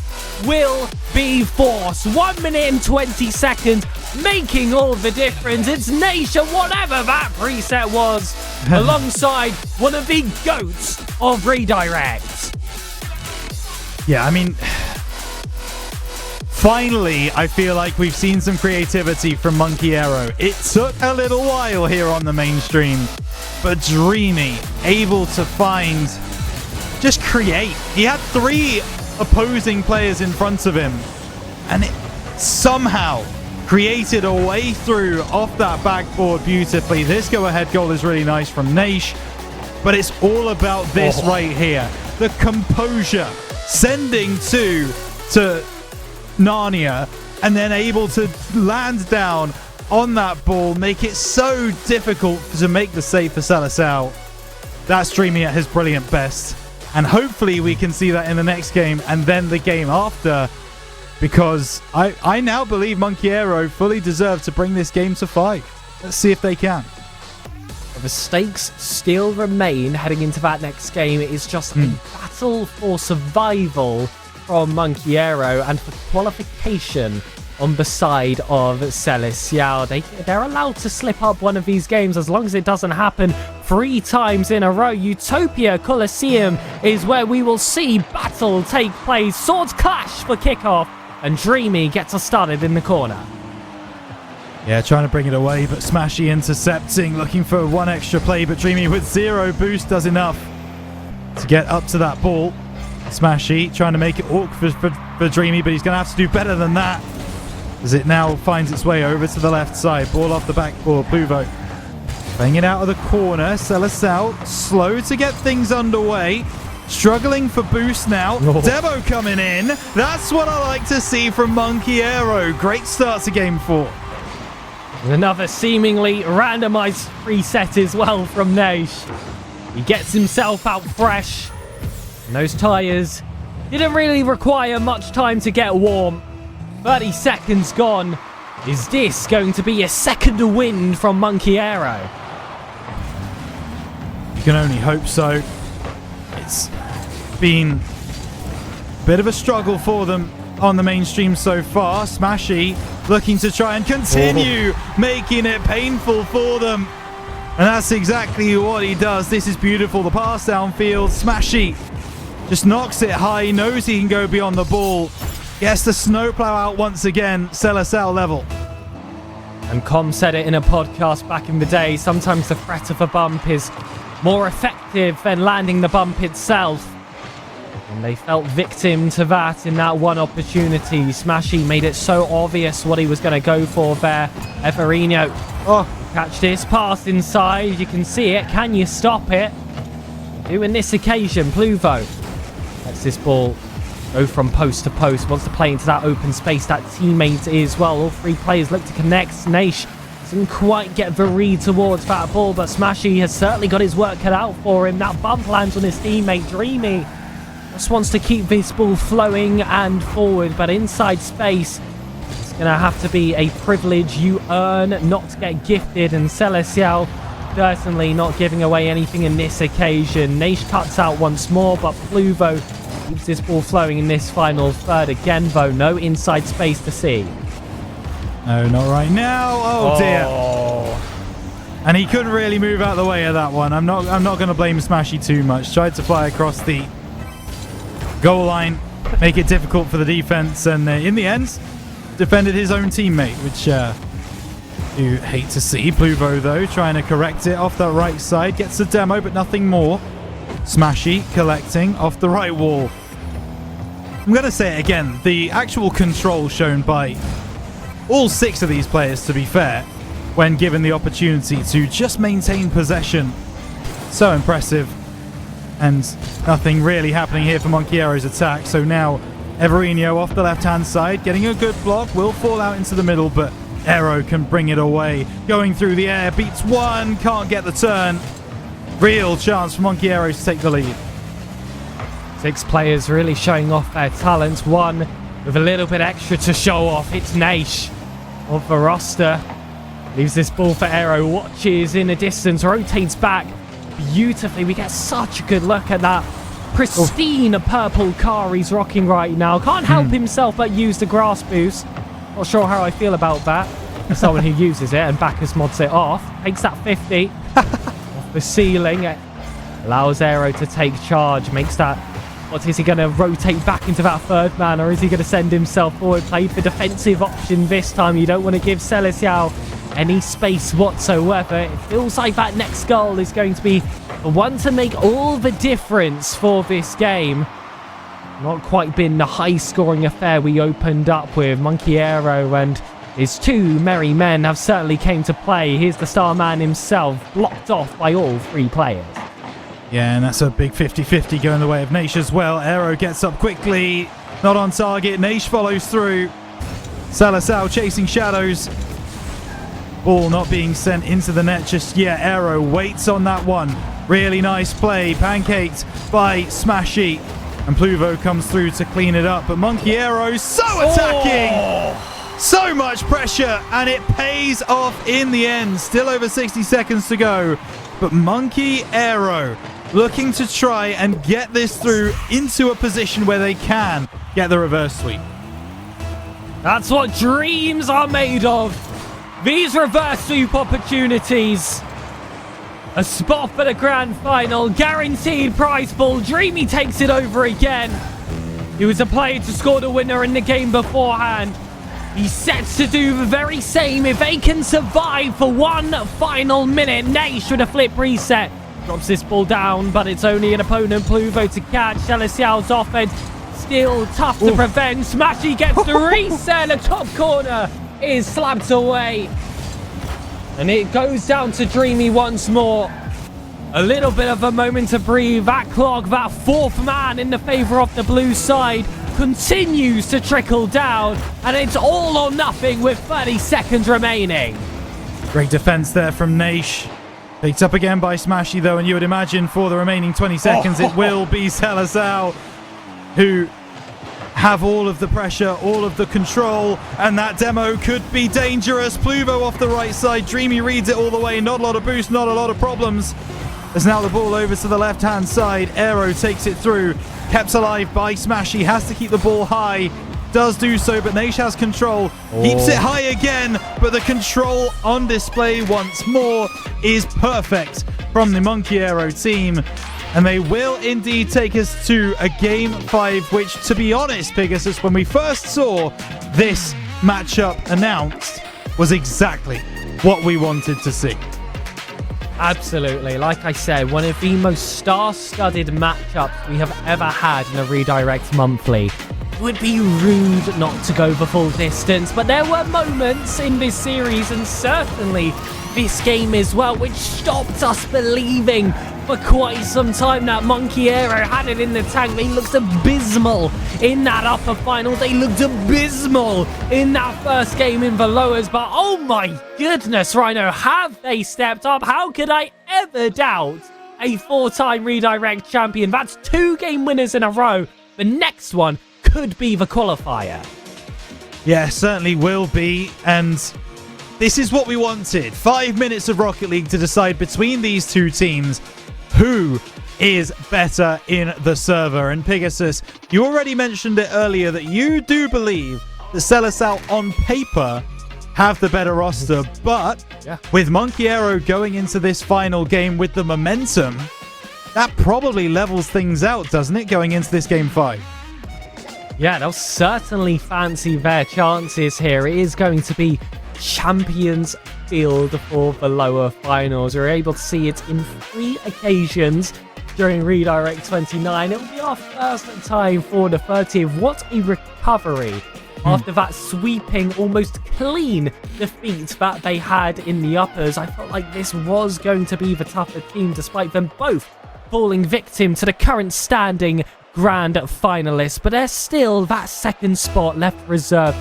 will be force. 1 minute and 20 seconds, making all the difference. It's Nation, whatever that preset was, alongside one of the GOATs of redirects. Yeah, I mean, finally, I feel like we've seen some creativity from MONKIERO. It took a little while here on the mainstream, but Dreamy able to find, just create. He had three opposing players in front of him, and it somehow created a way through off that backboard beautifully. This go-ahead goal is really nice from Naish, but it's all about this right here. The composure, sending to Narnia, and then able to land down on that ball, make it so difficult to make the save for Seleção. That's Dreamy at his brilliant best. And hopefully we can see that in the next game and then the game after, because I now believe MONKIERO fully deserve to bring this game to 5. Let's see if they can. The stakes still remain heading into that next game. It is just a battle for survival from MONKIERO and for qualification on the side of Seleção. They're allowed to slip up one of these games as long as it doesn't happen 3 times in a row. Utopia Coliseum is where we will see battle take place. Swords clash for kickoff, and Dreamy gets us started in the corner. Yeah, trying to bring it away, but Smashy intercepting, looking for one extra play, but Dreamy with 0 boost does enough to get up to that ball. Smashy trying to make it awkward for Dreamy, but he's going to have to do better than that, as it now finds its way over to the left side. Ball off the backboard. Pluvo playing it out of the corner. Seleção slow to get things underway. Struggling for boost now. Debo coming in. That's what I like to see from MONKIERO. Great start to game 4. Another seemingly randomized reset as well from Naish. He gets himself out fresh. And those tyres didn't really require much time to get warm. 30 seconds gone. Is this going to be a second win from MONKIERO? You can only hope so. It's been a bit of a struggle for them on the mainstream so far. Smashy looking to try and continue making it painful for them. And that's exactly what he does. This is beautiful. The pass downfield. Smashy just knocks it high. Knows he can go beyond the ball. Gets the snowplow out once again. Seleção level. And Com said it in a podcast back in the day. Sometimes the threat of a bump is more effective than landing the bump itself. And they fell victim to that in that one opportunity. Smashy made it so obvious what he was going to go for there. Everino. Catch this pass inside. You can see it. Can you stop it? Doing this occasion, Pluvo lets this ball go from post to post. Wants to play into that open space. That teammate as well. All three players look to connect. Naish doesn't quite get the read towards that ball, but Smashy has certainly got his work cut out for him. That bump lands on his teammate. Dreamy just wants to keep this ball flowing and forward, but inside space, it's going to have to be a privilege you earn, not to get gifted, and Seleção certainly not giving away anything in this occasion. Naish cuts out once more, but Pluvo keeps this ball flowing in this final third. Again, though, no inside space to see. No, not right now. Oh dear. And he couldn't really move out of the way of that one. I'm not going to blame Smashy too much. Tried to fly across the goal line, make it difficult for the defense, and in the end, defended his own teammate, which you hate to see. Pluvo, though, trying to correct it off that right side. Gets the demo, but nothing more. Smashy collecting off the right wall. I'm going to say it again. The actual control shown by all 6 of these players, to be fair, when given the opportunity to just maintain possession. So impressive. And nothing really happening here for MONKIERO's attack. So now Everino off the left-hand side, getting a good block, will fall out into the middle, but Aero can bring it away. Going through the air, beats one, can't get the turn. Real chance for MONKIERO to take the lead. 6 players really showing off their talents. One with a little bit extra to show off. It's Naish of the roster. Leaves this ball for Aero. Watches in the distance, rotates back beautifully. We get such a good look at that pristine purple car he's rocking right now. Can't help himself but use the grass boost. Not sure how I feel about that. Someone who uses it and backers mods it off. Takes that 50 off the ceiling. Allows Aero to take charge. Makes that... What is he going to rotate back into that third man, or is he going to send himself forward? Played the defensive option this time. You don't want to give Seleção any space whatsoever. It feels like that next goal is going to be the one to make all the difference for this game. Not quite been the high-scoring affair we opened up with. MONKIERO and his 2 merry men have certainly came to play. Here's the star man himself, blocked off by all 3 players. Yeah, and that's a big 50-50 going the way of Naish as well. Aero gets up quickly, not on target. Naish follows through. Seleção chasing shadows. Ball not being sent into the net just yet. Aero waits on that one. Really nice play. Pancaked by Smashy. And Pluvo comes through to clean it up. But MONKIERO so attacking. So much pressure. And it pays off in the end. Still over 60 seconds to go. But MONKIERO looking to try and get this through into a position where they can get the reverse sweep. That's what dreams are made of. These reverse sweep opportunities. A spot for the grand final. Guaranteed prize ball. Dreamy takes it over again. He was a player to score the winner in the game beforehand. He's set to do the very same if they can survive for one final minute. Naish with a flip reset. Drops this ball down, but it's only an opponent, Pluvo, to catch. Seleção's offense still tough to prevent. Smashy gets the reset. The top corner is slapped away. And it goes down to Dreamy once more. A little bit of a moment to breathe. That clock, that 4th man in the favor of the blue side, continues to trickle down. And it's all or nothing with 30 seconds remaining. Great defense there from Naish. Picked up again by Smashy, though, and you would imagine for the remaining 20 seconds it will be Seleção who have all of the pressure, all of the control, and that demo could be dangerous. Pluvo off the right side. Dreamy reads it all the way. Not a lot of boost, not a lot of problems. There's now the ball over to the left-hand side. Aero takes it through. Kept alive by Smashy. Has to keep the ball high. Does do so, but Naish has control. Keeps it high again, but the control on display once more is perfect from the MONKIERO team. And they will indeed take us to a Game 5, which, to be honest, Pegasus, when we first saw this matchup announced, was exactly what we wanted to see. Absolutely. Like I said, one of the most star-studded matchups we have ever had in a Redirect Monthly. It would be rude not to go the full distance, but there were moments in this series, and certainly this game as well, which stopped us believing for quite some time that MONKIERO had it in the tank. They looked abysmal in that upper final. They looked abysmal in that first game in the lowers, but oh my goodness, Rhino, have they stepped up? How could I ever doubt a 4-time Redirect champion? That's 2 game winners in a row. The next one could be the qualifier. Yeah, certainly will be, and this is what we wanted. 5 minutes of Rocket League to decide between these two teams who is better in the server. And Pegasus, you already mentioned it earlier that you do believe that Seleção on paper have the better roster, but with MONKIERO going into this final game with the momentum, that probably levels things out, doesn't it, going into this Game 5? Yeah, they'll certainly fancy their chances here. It is going to be Champions Field for the lower finals. We're able to see it in 3 occasions during Redirect 29. It will be our first time for the 30th. What a recovery after that sweeping, almost clean defeat that they had in the uppers. I felt like this was going to be the tougher team, despite them both falling victim to the current standing grand finalists, but there's still that second spot left reserved.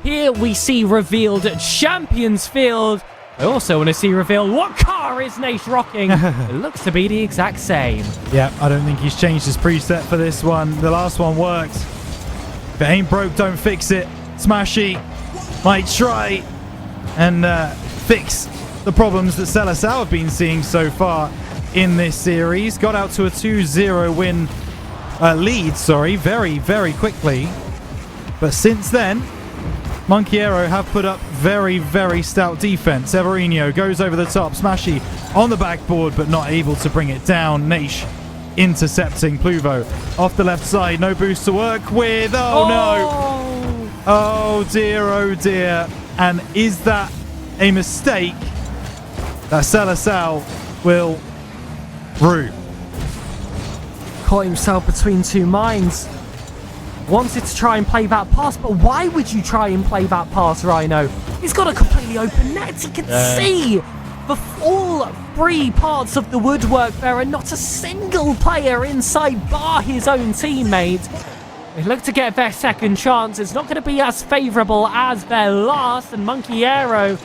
Here we see revealed Champions Field. I also want to see revealed what car is Naish rocking. It looks to be the exact same. Yeah, I don't think he's changed his preset for this one. The last one worked. If it ain't broke, don't fix it. Smashy might try and fix the problems that Seleção have been seeing so far in this series. Got out to a 2-0 win. Lead, very, very quickly. But since then, MONKIERO have put up very, very stout defense. Everino goes over the top. Smashy on the backboard, but not able to bring it down. Naish intercepting Pluvo off the left side. No boost to work with. Oh, no. Oh, dear. And is that a mistake that Seleção will rue? Caught himself between 2 minds. Wanted to try and play that pass, but why would you try and play that pass, Rhino? He's got a completely open net. He can see the all 3 parts of the woodwork there, and not a single player inside bar his own teammate. They look to get their second chance. It's not going to be as favourable as their last, and MONKIERO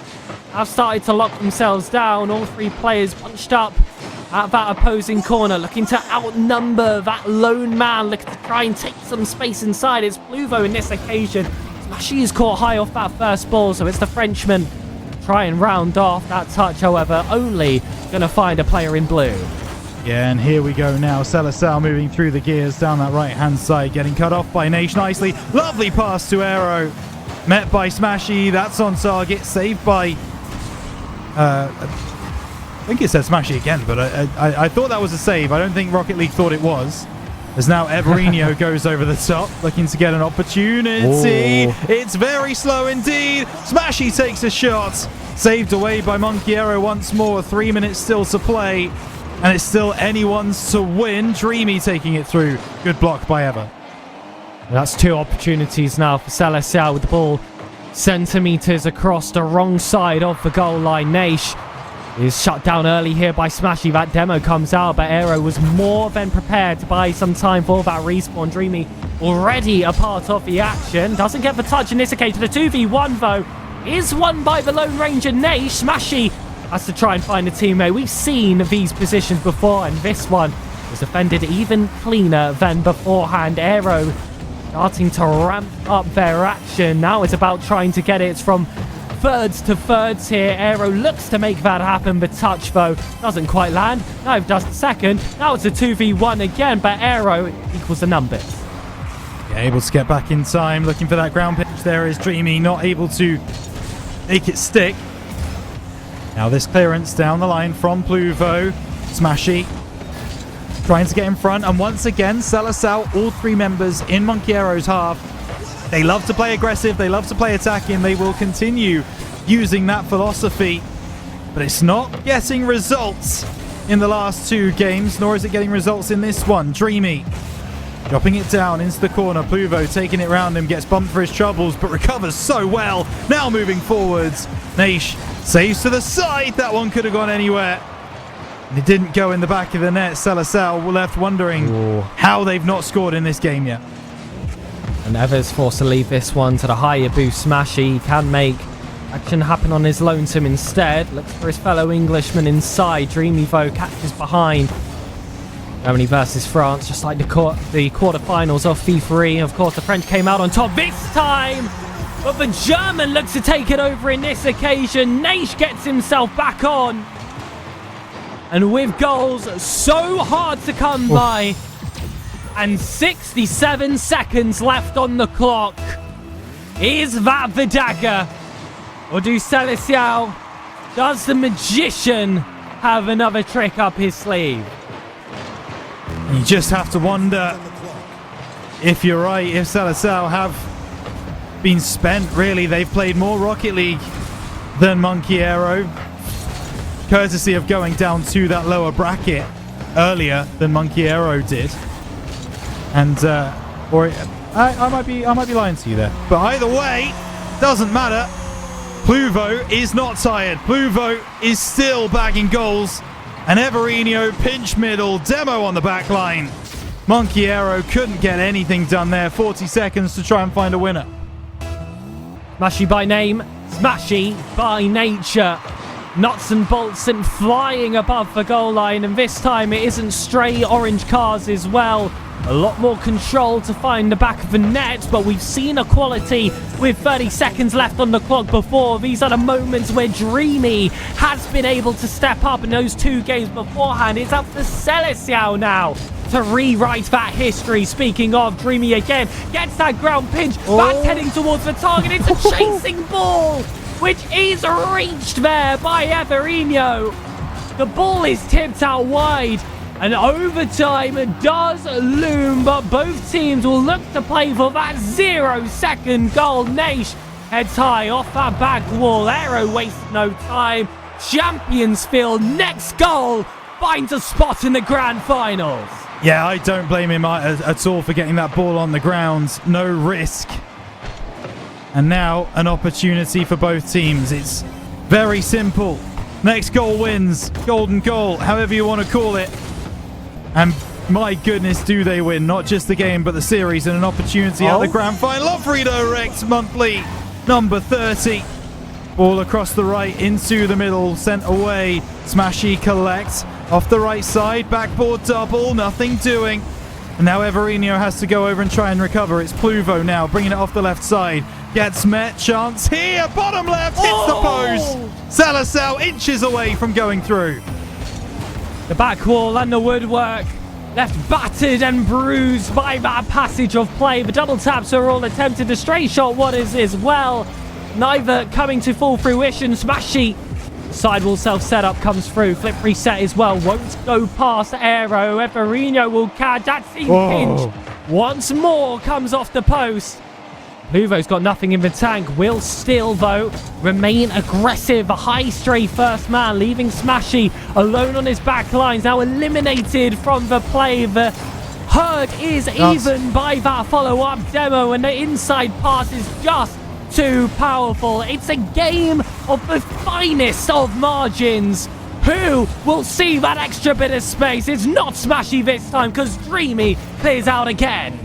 have started to lock themselves down. All 3 players bunched up at that opposing corner, looking to outnumber that lone man, looking to try and take some space inside. It's Pluvo in this occasion. Smashy is caught high off that first ball, so it's the Frenchman try and round off that touch, however, only going to find a player in blue. Yeah, and here we go now. Seleção moving through the gears down that right-hand side, getting cut off by Naish nicely. Lovely pass to Aero. Met by Smashy. That's on target. Saved by... I think it said Smashy again, but I thought that was a save. I don't think Rocket League thought it was. As now Everino goes over the top, looking to get an opportunity. Oh. It's very slow indeed. Smashy takes a shot. Saved away by MONKIERO once more. 3 minutes still to play. And it's still anyone's to win. Dreamy taking it through. Good block by Ever. That's 2 opportunities now for Seleção with the ball centimeters across the wrong side of the goal line. Naish is shut down early here by Smashy. That demo comes out, but Aero was more than prepared to buy some time for that respawn. Dreamy already a part of the action. Doesn't get the touch in this occasion. The 2v1 though. is won by the Lone Ranger Naish. Smashy has to try and find a teammate. We've seen these positions before, and this one was defended even cleaner than beforehand. Aero starting to ramp up their action. Now it's about trying to get it from thirds to thirds here. Aero looks to make that happen, but touch, though, doesn't quite land. Now it does the second. Now it's a 2v1 again, but Aero equals the numbers. Yeah, able to get back in time. Looking for that ground pitch. There is Dreamy, not able to make it stick. Now this clearance down the line from Pluvo. Smashy trying to get in front, and once again, Seleção, all three members in MONKIAERO's half. They love to play aggressive, they love to play attacking, they will continue using that philosophy, but it's not getting results in the last two games, nor is it getting results in this one. Dreamy dropping it down into the corner. Pluvo taking it round him, gets bumped for his troubles, but recovers so well. Now moving forwards. Naish saves to the side. That one could have gone anywhere. And it didn't go in the back of the net. Seleção were left wondering how they've not scored in this game yet. And Evers forced to leave this one to the higher boost. Smashy can make action happen on his lonesome instead. Looks for his fellow Englishman inside. Dreamy, though, catches behind. Germany versus France, just like the quarterfinals of FIFA. Of course, the French came out on top this time, but the German looks to take it over in this occasion. Naish gets himself back on. And with goals so hard to come by, and 67 seconds left on the clock, is that the dagger? Or do Seleção, does the magician have another trick up his sleeve? You just have to wonder if you're right, if Seleção have been spent, really. They've played more Rocket League than MONKIAERO, courtesy of going down to that lower bracket earlier than MONKIAERO did. And, I might be lying to you there. But either way, doesn't matter. Pluvo is not tired. Pluvo is still bagging goals. And Everino, pinch middle, demo on the back line. MONKIAERO couldn't get anything done there. 40 seconds to try and find a winner. Smashy by name, Smashy by nature. Nuts and bolts and flying above the goal line. And this time it isn't stray orange cars as well. A lot more control to find the back of the net, but we've seen equality with 30 seconds left on the clock before. These are the moments where Dreamy has been able to step up in those two games beforehand. It's up to Seleção now to rewrite that history. Speaking of, Dreamy again gets that ground pinch. That's heading towards the target. It's a chasing ball, which is reached there by Everino. The ball is tipped out wide. And overtime does loom, but both teams will look to play for that 0-second goal. Naish heads high off that back wall. Aero wastes no time. Champions Field, next goal, finds a spot in the grand finals. Yeah, I don't blame him at all for getting that ball on the ground. No risk. And now an opportunity for both teams. It's very simple. Next goal wins. Golden goal, however you want to call it. And my goodness, do they win. Not just the game, but the series, and an opportunity at the grand final of Redirect Monthly number 30. Ball across the right, into the middle, sent away. Smashy collects off the right side. Backboard double, nothing doing. And now Everino has to go over and try and recover. It's Pluvo now, bringing it off the left side. Gets met, chance here, bottom left, hits the post. Seleção inches away from going through. The back wall and the woodwork left battered and bruised by that passage of play. The double taps are all attempted. The straight shot one is as well. Neither coming to full fruition. Smashy sidewall self setup comes through. Flip reset as well. Won't go past Aero. Everino will catch. That's pinch. Once more comes off the post. Pluvo's got nothing in the tank. Will still, though, remain aggressive. A high stray first man, leaving Smashy alone on his back lines. Now eliminated from the play. The hurt is even by that follow-up demo, and the inside pass is just too powerful. It's a game of the finest of margins. Who will see that extra bit of space? It's not Smashy this time, because Dreamy clears out again.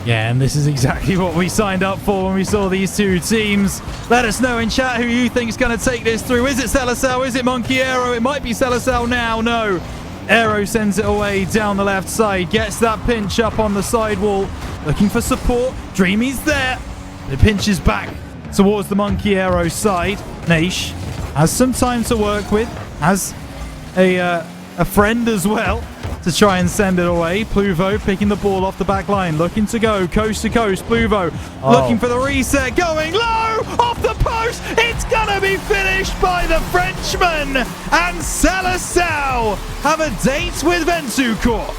Yeah, and this is exactly what we signed up for when we saw these two teams. Let us know in chat who you think is going to take this through. Is it Seleção? Is it MONKIERO? It might be Seleção now. No. Aero sends it away down the left side. Gets that pinch up on the sidewall. Looking for support. Dreamy's there. The pinch is back towards the MONKIERO side. Naish has some time to work with. Has a friend as well to try and send it away. Pluvo picking the ball off the back line, looking to go coast to coast. Pluvo looking for the reset, going low off the post. It's gonna be finished by the Frenchman, and Seleção have a date with VentuCorp.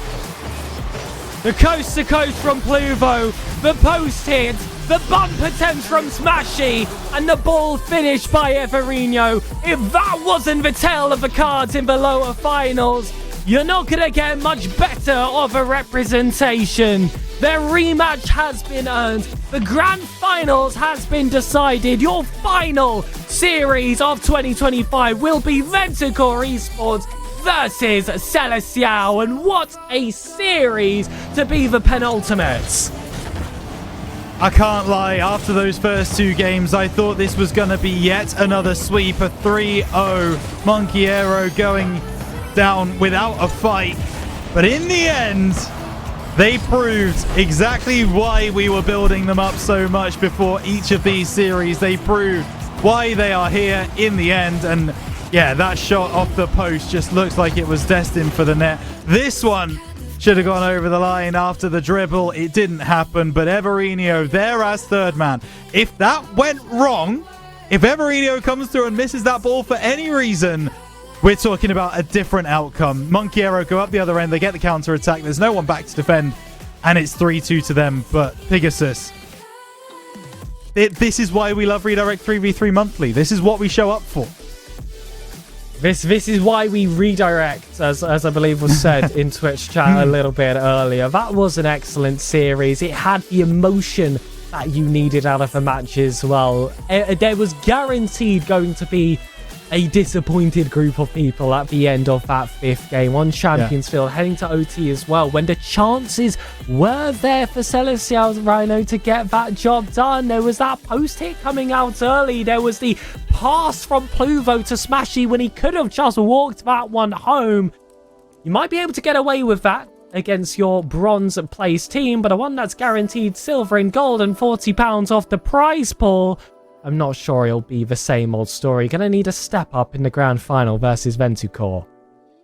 The coast to coast from Pluvo, the post hit, the bump attempt from Smashy, and the ball finished by Everino. If that wasn't the tale of the cards in the lower finals, you're not going to get much better of a representation. Their rematch has been earned. The grand finals has been decided. Your final series of 2025 will be VentuCorp Esports versus Seleção. And what a series to be the penultimate. I can't lie, after those first two games, I thought this was going to be yet another sweep, a 3-0. MONKIERO going down without a fight. But in the end, they proved exactly why we were building them up so much before each of these series. They proved why they are here in the end. And yeah, that shot off the post just looks like it was destined for the net. This one should have gone over the line after the dribble. It didn't happen, but Everino there as third man. If that went wrong, if Everino comes through and misses that ball for any reason, we're talking about a different outcome. MONKIERO go up the other end. They get the counter attack. There's no one back to defend, and it's 3-2 to them. But Pegasus, this is why we love Redirect 3v3 monthly. This is what we show up for. This is why we redirect, as I believe was said in Twitch chat a little bit earlier. That was an excellent series. It had the emotion that you needed out of the match as well. There was guaranteed going to be a disappointed group of people at the end of that fifth game on Champions Field, heading to OT as well, when the chances were there for Seleção Rhino to get that job done. There was that post hit coming out early. There was the pass from Pluvo to Smashy when he could have just walked that one home. You might be able to get away with that against your bronze place team, but a one that's guaranteed silver and gold and £40 off the prize pool, I'm not sure it'll be the same old story. Gonna need a step up in the grand final versus VentuCorp.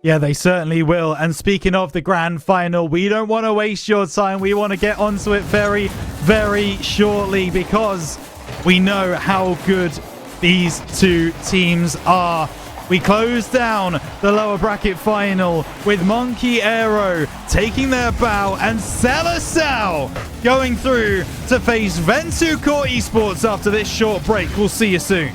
Yeah, they certainly will. And speaking of the grand final, we don't want to waste your time. We want to get onto it very, very shortly because we know how good these two teams are. We close down the lower bracket final with MONKIERO taking their bow and Seleção going through to face VentuCorp Esports after this short break. We'll see you soon.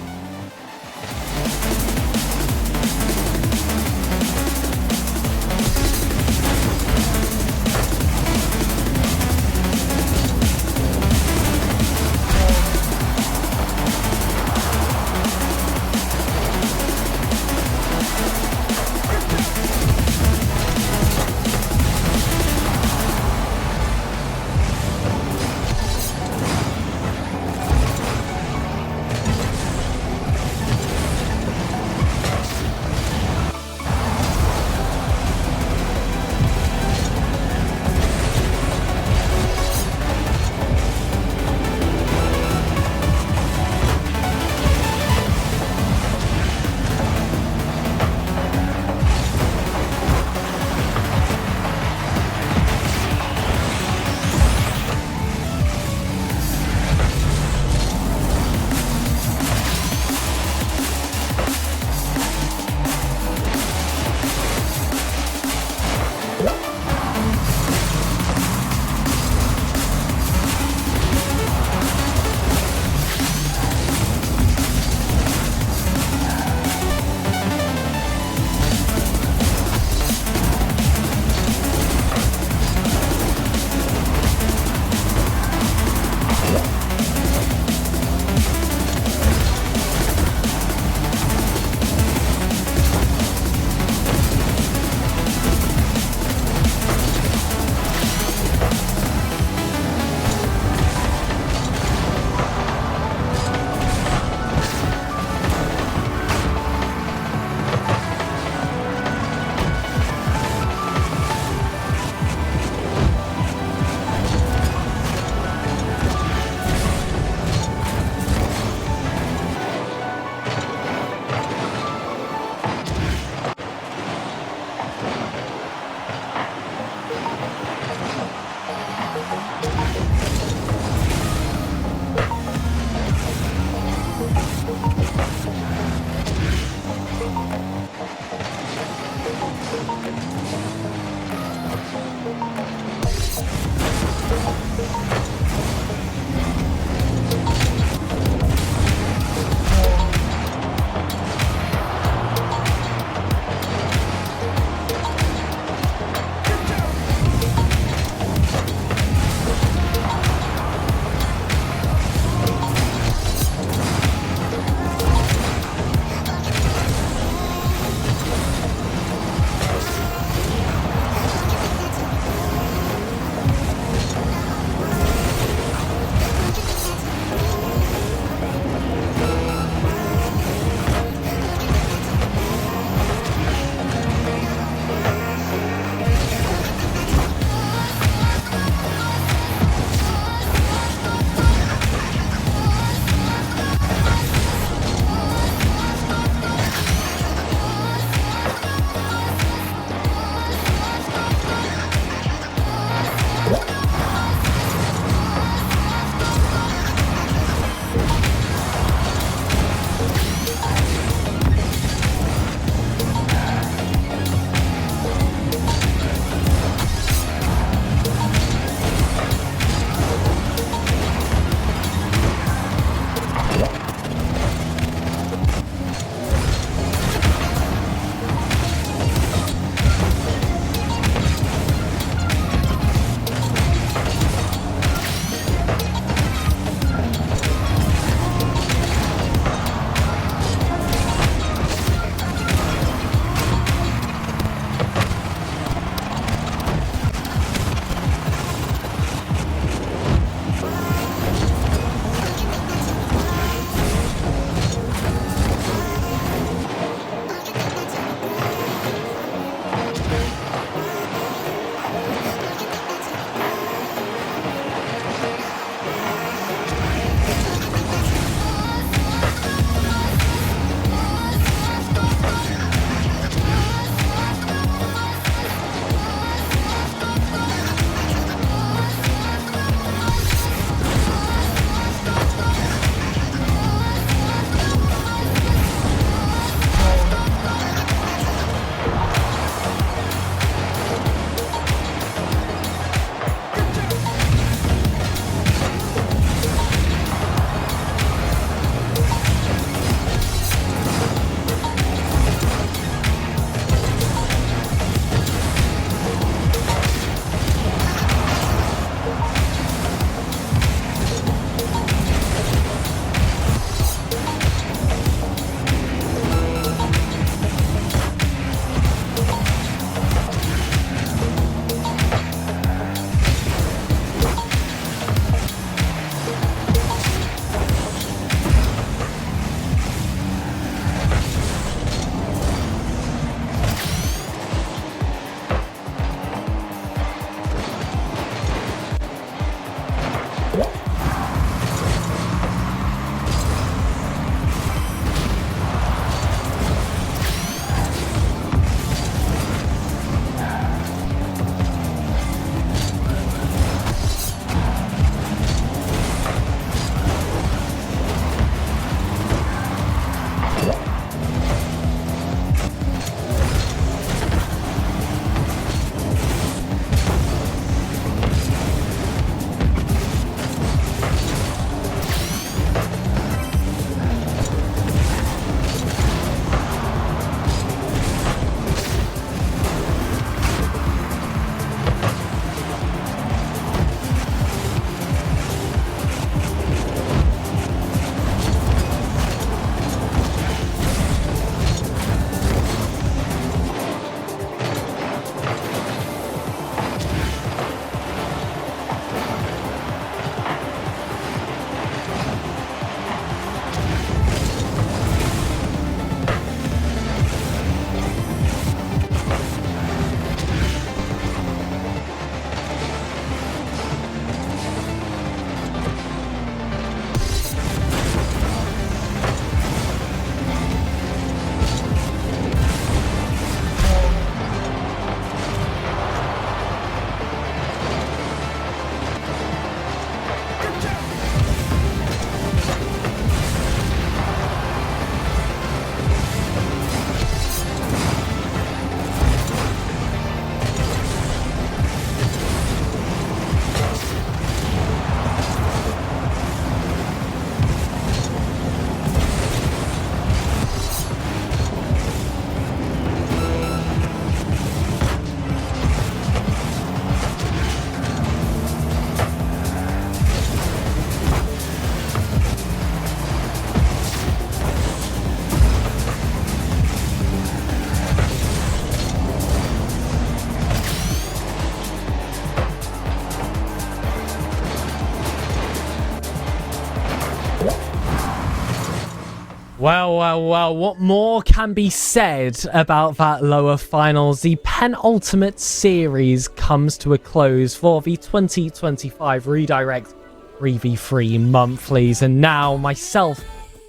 Well, what more can be said about that lower finals? The penultimate series comes to a close for the 2025 Redirect 3v3 monthlies, and now myself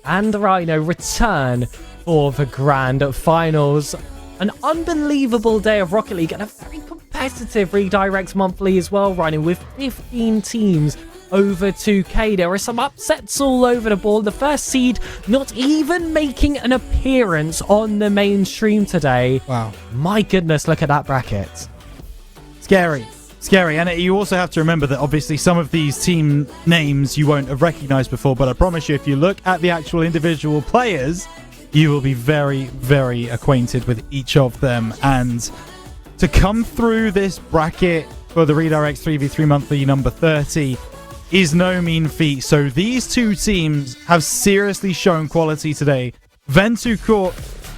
and Rhino return for the grand finals. An unbelievable day of Rocket League and a very competitive Redirect monthly as well, Rhino, with 15 teams over 2k. There are some upsets all over the board. The first seed not even making an appearance on the main stream today. Wow. My goodness, look at that bracket. Scary. And you also have to remember that obviously some of these team names you won't have recognized before, but I promise you, if you look at the actual individual players, you will be very, very acquainted with each of them. And to come through this bracket for the Redirect 3v3 monthly number 30 is no mean feat. So these two teams have seriously shown quality today. VentuCorp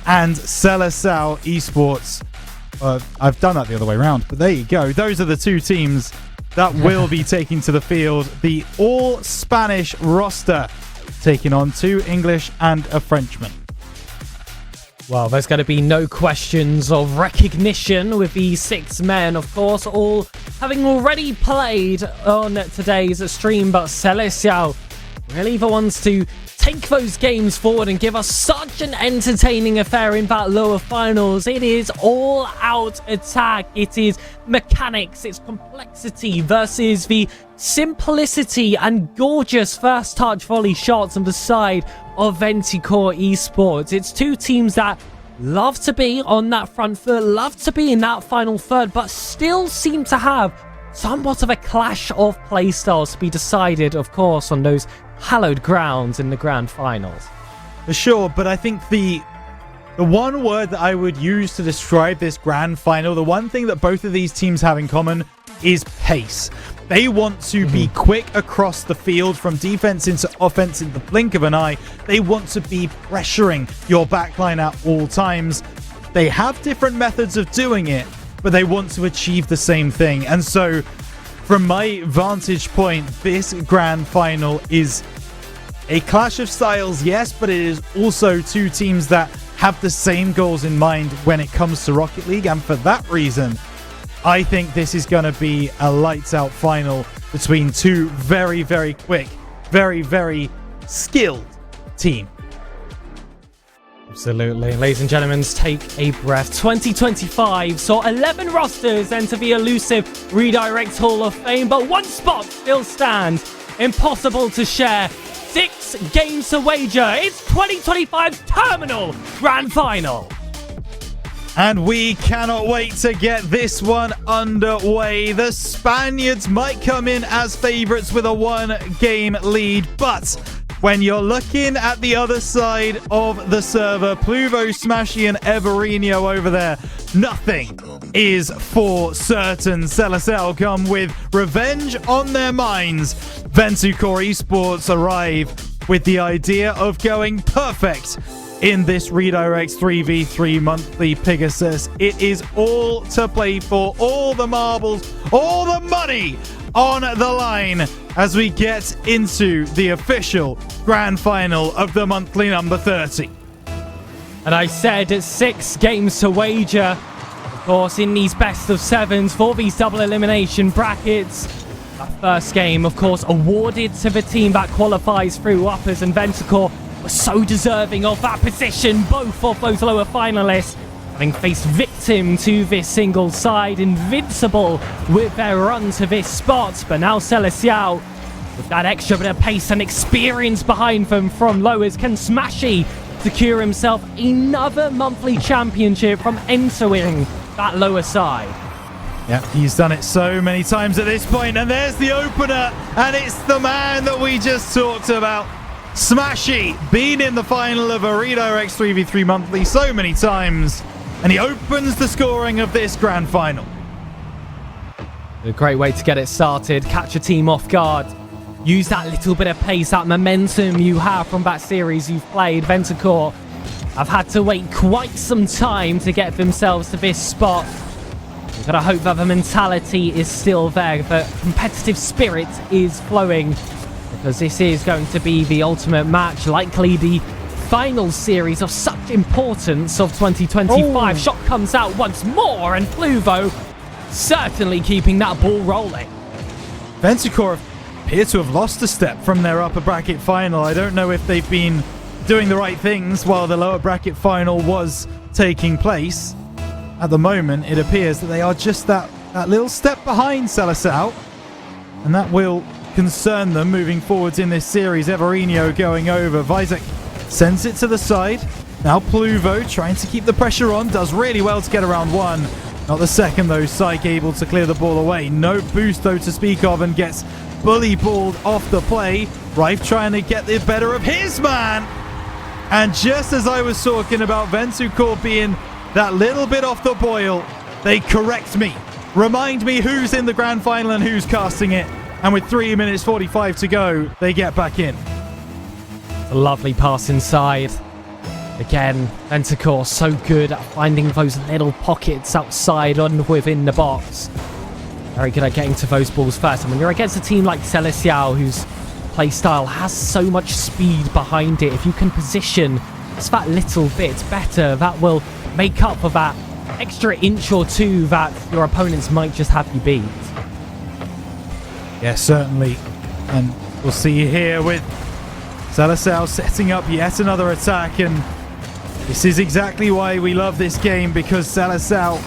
and Seleção Esports. I've done that the other way around, but there you go. Those are the two teams that will be taking to the field. The all-Spanish roster taking on 2 English and a Frenchman. Well, there's going to be no questions of recognition with these 6 men, of course, all having already played on today's stream, but Seleção really the ones to take those games forward and give us such an entertaining affair in that lower finals. It is all out attack. It is mechanics. It's complexity versus the simplicity and gorgeous first touch volley shots on the side of VentuCorp Esports. It's two teams that love to be on that front foot, love to be in that final third, but still seem to have somewhat of a clash of playstyles to be decided, of course, on those hallowed grounds in the grand finals. For sure, but I think the one word that I would use to describe this grand final, the one thing that both of these teams have in common is pace. They want to be quick across the field from defense into offense in the blink of an eye. They want to be pressuring your backline at all times. They have different methods of doing it, but they want to achieve the same thing. And so, from my vantage point, this grand final is a clash of styles, yes, but it is also two teams that have the same goals in mind when it comes to Rocket League. And for that reason, I think this is going to be a lights-out final between two very, very quick, very, very skilled teams. Absolutely. Ladies and gentlemen, take a breath. 2025 saw 11 rosters enter the elusive Redirect Hall of Fame, but one spot still stands. Impossible to share. 6 games to wager. It's 2025's terminal grand final. And we cannot wait to get this one underway. The Spaniards might come in as favorites with a 1-game lead, but when you're looking at the other side of the server, Pluvo, Smashy, and Everino over there, nothing is for certain. Seleção come with revenge on their minds. VentuCorp Esports arrive with the idea of going perfect in this Redirect 3v3 monthly Pegasus. It is all to play for, all the marbles, all the money on the line as we get into the official grand final of the monthly number 30. And I said 6 games to wager. Of course, in these best of 7s for these double elimination brackets. That first game, of course, awarded to the team that qualifies through Uppers, and VentuCorp were so deserving of that position. Both of those lower finalists having faced victim to this single side, invincible with their run to this spot. But now Seleção, with that extra bit of pace and experience behind them from lowers, can Smashy secure himself another monthly championship from entering that lower side. Yeah, he's done it so many times at this point, and there's the opener, and it's the man that we just talked about. Smashy, been in the final of a Redirect 3v3 monthly so many times, and he opens the scoring of this grand final. A great way to get it started, catch a team off guard, use that little bit of pace, that momentum you have from that series you've played. VentuCorp have had to wait quite some time to get themselves to this spot. We've got to hope that the mentality is still there, the competitive spirit is flowing, because this is going to be the ultimate match, likely the final series of such importance of 2025. Oh. Shot comes out once more, and Pluvo certainly keeping that ball rolling. VentuCorp appear to have lost a step from their upper bracket final. I don't know if they've been doing the right things while the lower bracket final was taking place. At the moment, it appears that they are just that little step behind Seleção, and that will concern them moving forwards in this series. Everino going over. Visek sends it to the side. Now Pluvo trying to keep the pressure on. Does really well to get around one. Not the second, though. Syke able to clear the ball away. No boost, though, to speak of, and gets bully balled off the play. Rife trying to get the better of his man. And just as I was talking about VentuCorp being that little bit off the boil, they correct me. Remind me who's in the grand final and who's casting it. And with 3 minutes 45 to go, they get back in. A lovely pass inside. Again, VentuCorp so good at finding those little pockets outside and within the box. Very good at getting to those balls first. And when you're against a team like Seleção, whose play style has so much speed behind it, if you can position just that little bit better, that will make up for that extra inch or two that your opponents might just have you beat. Yes, certainly. And we'll see here with Seleção setting up yet another attack. And this is exactly why we love this game, because Seleção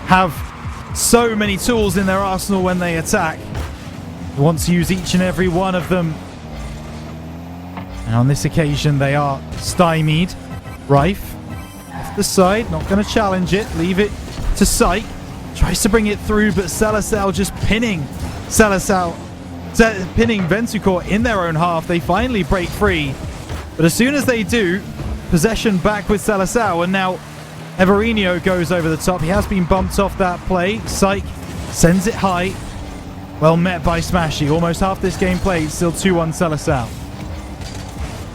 have so many tools in their arsenal when they attack. They want to use each and every one of them. And on this occasion, they are stymied. Rife off the side, not going to challenge it. Leave it to Syke. Tries to bring it through, but Seleção just pinning pinning VentuCorp in their own half. They finally break free. But as soon as they do, possession back with Seleção, and now Everino goes over the top. He has been bumped off that play. Syke sends it high. Well met by Smashy. Almost half this game played. Still 2-1 Seleção.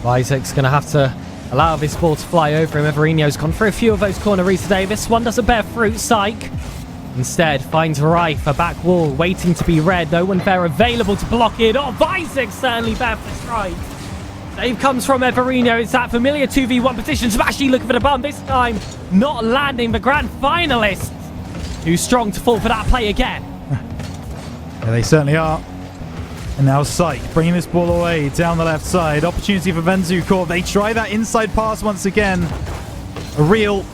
Visek's going to have to allow this ball to fly over him. Everino's gone for a few of those corner reads today. This one doesn't bear fruit. Syke instead finds Rife, a back wall waiting to be read. No one there available to block it. Oh, Visek certainly there for the strike. Save comes from Everino. It's that familiar 2v1 position. Smashy looking for the bump this time. Not landing the grand finalist. Too strong to fall for that play again. Yeah, they certainly are. And now Syke bringing this ball away down the left side. Opportunity for VentuCorp. They try that inside pass once again. A real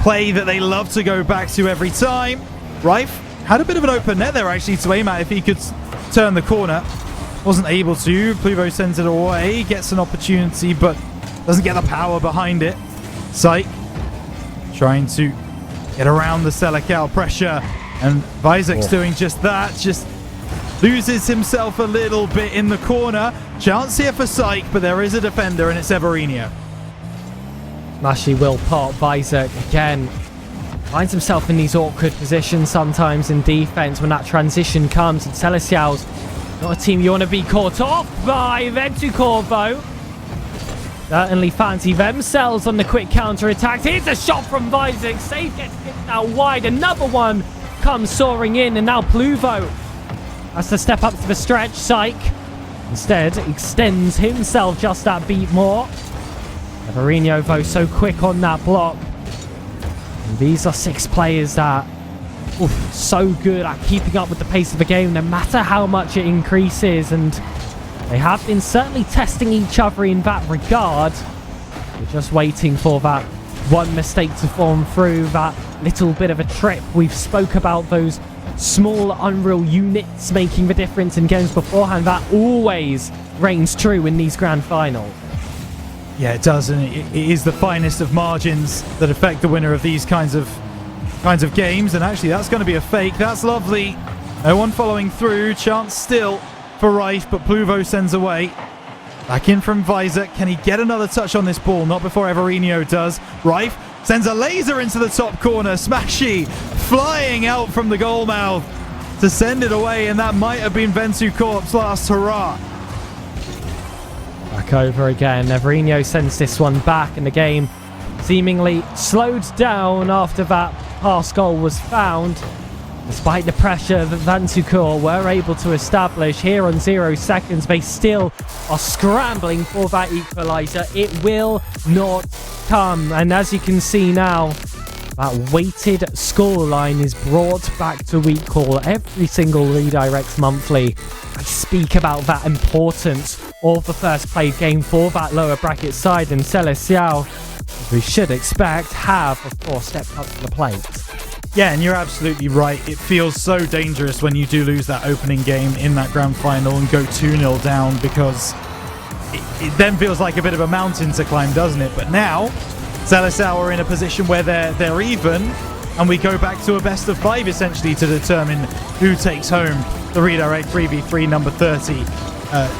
play that they love to go back to every time. Rife had a bit of an open net there actually to aim at if he could turn the corner. Wasn't able to. Pluvo sends it away. Gets an opportunity, but doesn't get the power behind it. Syke trying to get around the Seleção pressure. And Visek's doing just that. Just loses himself a little bit in the corner. Chance here for Syke, but there is a defender, and it's Everino. Smashy will pop. Visek again finds himself in these awkward positions sometimes in defense when that transition comes. And Seleção's not a team you want to be caught off by. VentuCorp, though, certainly fancy themselves on the quick counter-attack. Here's a shot from Visek. Save gets kicked out wide. Another one comes soaring in, and now Pluvo has to step up to the stretch. Syke instead extends himself just that beat more. Everino, though, so quick on that block. And these are 6 players that so good at keeping up with the pace of the game no matter how much it increases, and they have been certainly testing each other in that regard. We're just waiting for that one mistake to form through, that little bit of a trip. We've spoke about those small Unreal units making the difference in games beforehand. That always reigns true in these grand finals. Yeah, it does, and it is the finest of margins that affect the winner of these kinds of games. And actually, that's going to be a fake. That's lovely. No one following through. Chance still for Rife, but Pluvo sends away. Back in from Visek. Can he get another touch on this ball? Not before Everino does. Rife sends a laser into the top corner. Smashy flying out from the goal mouth to send it away, and that might have been VentuCorp's last hurrah. Back over again. Everino sends this one back, and the game seemingly slowed down after that pass goal was found. Despite the pressure that VentuCorp were able to establish here on 0 seconds, they still are scrambling for that equaliser. It will not come. And as you can see now, that weighted scoreline is brought back to equal. Every single Redirects Monthly, I speak about that importance of the first played game for that lower bracket side, and Seleção, as we should expect, have, of course, stepped up to the plate. Yeah, and you're absolutely right. It feels so dangerous when you do lose that opening game in that grand final and go 2-0 down, because it then feels like a bit of a mountain to climb, doesn't it? But now, Seleção are in a position where they're even, and we go back to a best of 5 essentially to determine who takes home the Redirect 3v3 number 30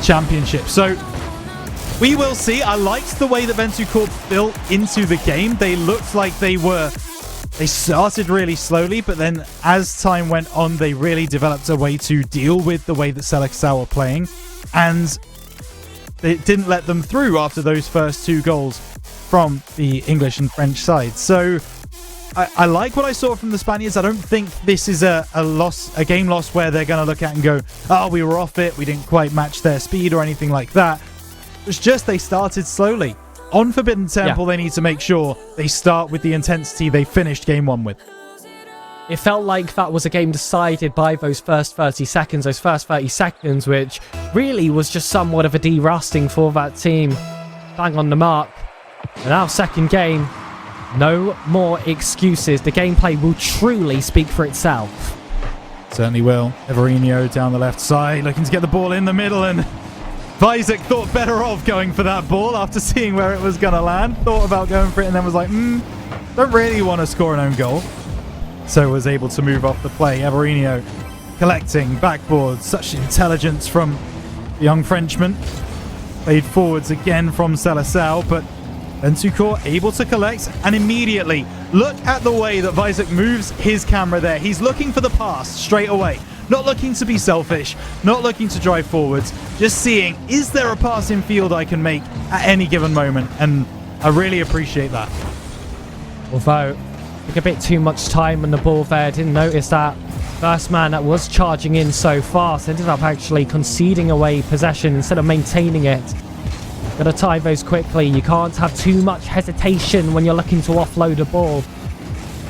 championship. So we will see. I liked the way that VentuCorp built into the game. They looked like they started really slowly, but then as time went on, they really developed a way to deal with the way that Seleção were playing, and it didn't let them through after those first 2 goals from the English and French side. So I like what I saw from the Spaniards. I don't think this is a game loss where they're going to look at and go, oh, we were off it, we didn't quite match their speed or anything like that. It's just they started slowly. On Forbidden Temple, They need to make sure they start with the intensity they finished game 1 with. It felt like that was a game decided by those first 30 seconds, which really was just somewhat of a de-rusting for that team. Bang on the mark. And now second game, no more excuses. The gameplay will truly speak for itself. Certainly will. Everino down the left side, looking to get the ball in the middle, and Isaac thought better of going for that ball after seeing where it was going to land. Thought about going for it and then was like, don't really want to score an own goal. So was able to move off the play. Everino collecting backboard. Such intelligence from the young Frenchman. Played forwards again from Seleção, but VentuCorp able to collect, and immediately look at the way that Isaac moves his camera there. He's looking for the pass straight away. Not looking to be selfish, not looking to drive forwards, just seeing, is there a pass in field I can make at any given moment? And I really appreciate that. Although, took a bit too much time on the ball there. Didn't notice that first man that was charging in so fast ended up actually conceding away possession instead of maintaining it. Got to tie those quickly. You can't have too much hesitation when you're looking to offload a ball.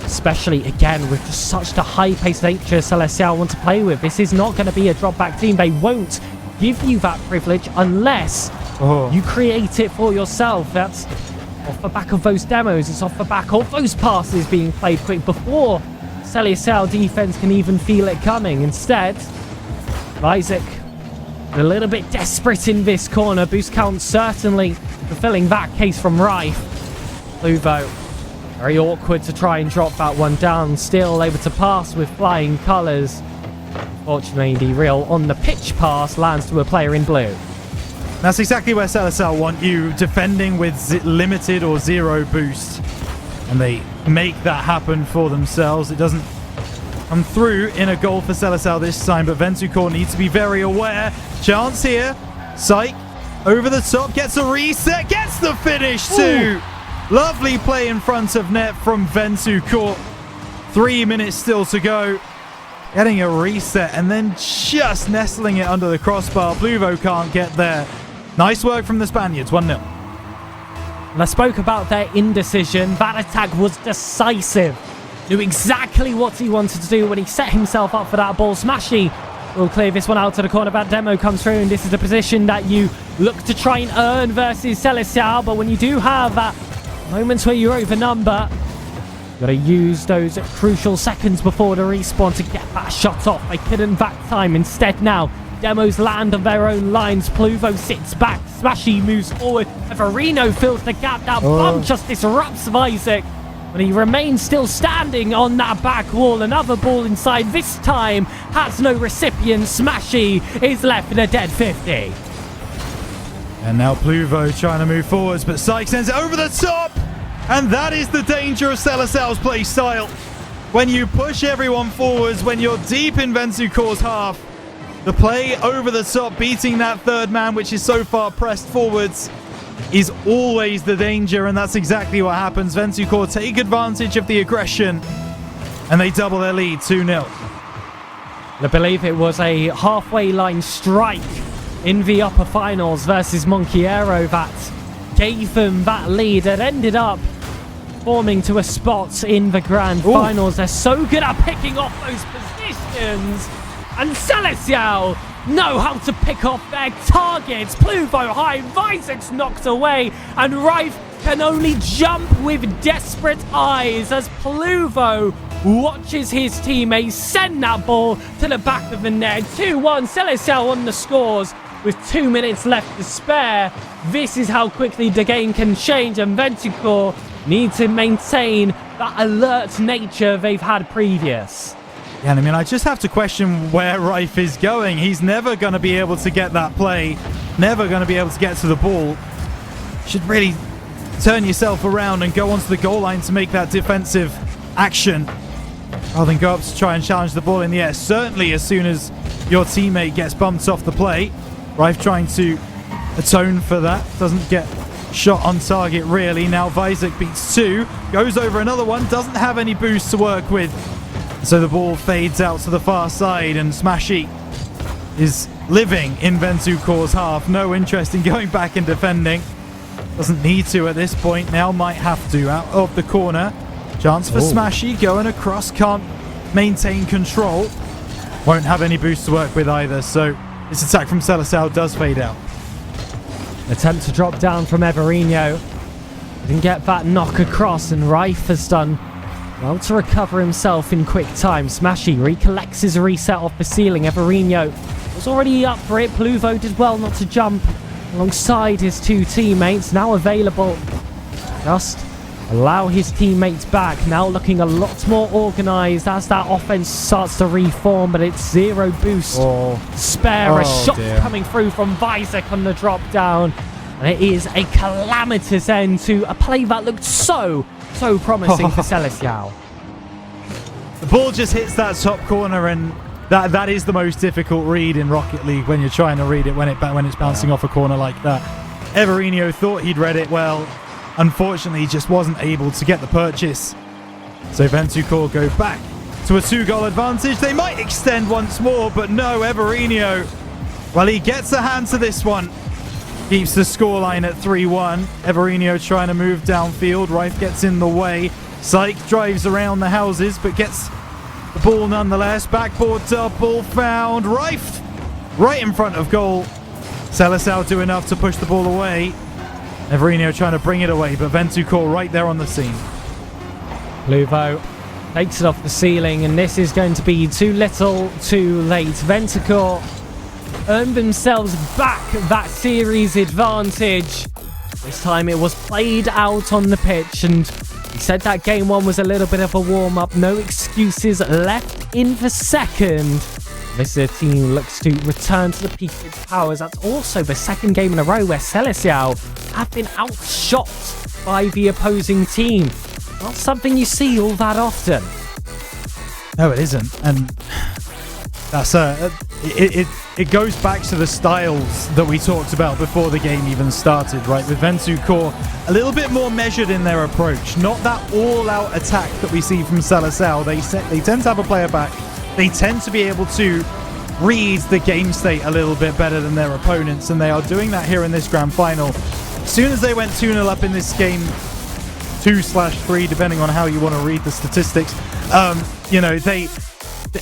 Especially, again, with just such the high-paced nature Seleção want to play with. This is not going to be a drop-back team. They won't give you that privilege unless you create it for yourself. That's off the back of those demos. It's off the back of those passes being played quick before Seleção defense can even feel it coming. Instead, Isaac a little bit desperate in this corner. Boost count certainly fulfilling that case from Rife. Luvo, very awkward to try and drop that one down. Still able to pass with flying colours. Fortunately, the real on the pitch pass lands to a player in blue. That's exactly where Seleção want you, defending with limited or 0 boost. And they make that happen for themselves. It doesn't come through in a goal for Seleção this time, but VentuCorp needs to be very aware. Chance here. Psych over the top, gets a reset, gets the finish too. Lovely play in front of net from VentuCorp. 3 minutes still to go. Getting a reset and then just nestling it under the crossbar. Pluvo can't get there. Nice work from the Spaniards, 1-0. And I spoke about their indecision. That attack was decisive. Knew exactly what he wanted to do when he set himself up for that ball. Smashy will clear this one out to the corner. That demo comes through, and this is the position that you look to try and earn versus Seleção. But when you do have that moments where you're over number, you've got to use those crucial seconds before the respawn to get that shot off. They couldn't that time. Instead now, demos land on their own lines. Pluvo sits back. Smashy moves forward. Everino fills the gap. That bump just disrupts Isaac. But he remains still standing on that back wall. Another ball inside. This time has no recipient. Smashy is left in a dead 50. And now Pluvo trying to move forwards, but Syke sends it over the top. And that is the danger of Seleção's play style. When you push everyone forwards, when you're deep in VentuCorp's half, the play over the top, beating that third man, which is so far pressed forwards, is always the danger, and that's exactly what happens. VentuCorp take advantage of the aggression, and they double their lead, 2-0. I believe it was a halfway line strike in the upper finals versus MONKIERO that gave them that lead. It ended up forming to a spot in the grand finals. They're so good at picking off those positions. And Seleção know how to pick off their targets. Pluvo high, Visek's knocked away, and Rife can only jump with desperate eyes as Pluvo watches his teammates send that ball to the back of the net. 2-1, Seleção on the scores with 2 minutes left to spare. This is how quickly the game can change, and VentuCorp need to maintain that alert nature they've had previous. Yeah, I mean, I just have to question where Rife is going. He's never going to be able to get that play, never going to be able to get to the ball. Should really turn yourself around and go onto the goal line to make that defensive action rather than go up to try and challenge the ball in the air. Certainly as soon as your teammate gets bumped off the play. Rife trying to atone for that. Doesn't get shot on target, really. Now Visek beats 2. Goes over another one. Doesn't have any boost to work with. So the ball fades out to the far side, and Smashy is living in VentuCorp's half. No interest in going back and defending. Doesn't need to at this point. Now might have to. Out of the corner. Chance for Smashy going across. Can't maintain control. Won't have any boost to work with either. So this attack from Seleção does fade out. Attempt to drop down from Everino. Didn't get that knock across, and Rife has done well to recover himself in quick time. Smashy recollects his reset off the ceiling. Everino was already up for it. Pluvo did well not to jump alongside his 2 teammates. Now available. Just allow his teammates back. Now looking a lot more organised as that offense starts to reform, but it's 0 boost. Spare. A shot coming through from Visek on the drop down. And it is a calamitous end to a play that looked so promising for Seleção. The ball just hits that top corner, and that is the most difficult read in Rocket League when you're trying to read it when it's bouncing off a corner like that. Everino thought he'd read it well. Unfortunately, he just wasn't able to get the purchase. So VentuCorp go back to a 2-goal advantage. They might extend once more, but no, Everino, well, he gets a hand to this one. Keeps the scoreline at 3-1. Everino trying to move downfield. Rife gets in the way. Psych drives around the houses, but gets the ball nonetheless. Backboard double found. Rife right in front of goal. Seleção do enough to push the ball away. Everino trying to bring it away, but VentuCorp right there on the scene. Pluvo takes it off the ceiling, and this is going to be too little, too late. VentuCorp earned themselves back that series advantage. This time it was played out on the pitch, and we said that game 1 was a little bit of a warm-up. No excuses left in the second. This team looks to return to the peak of its powers. That's also the second game in a row where Seleção have been outshot by the opposing team. Not something you see all that often. No, it isn't. And that's it goes back to the styles that we talked about before the game even started, right? With VentuCorp a little bit more measured in their approach. Not that all-out attack that we see from Seleção. They tend to have a player back. They tend to be able to read the game state a little bit better than their opponents, and they are doing that here in this grand final. As soon as they went 2-0 up in this game, 2/3, depending on how you want to read the statistics,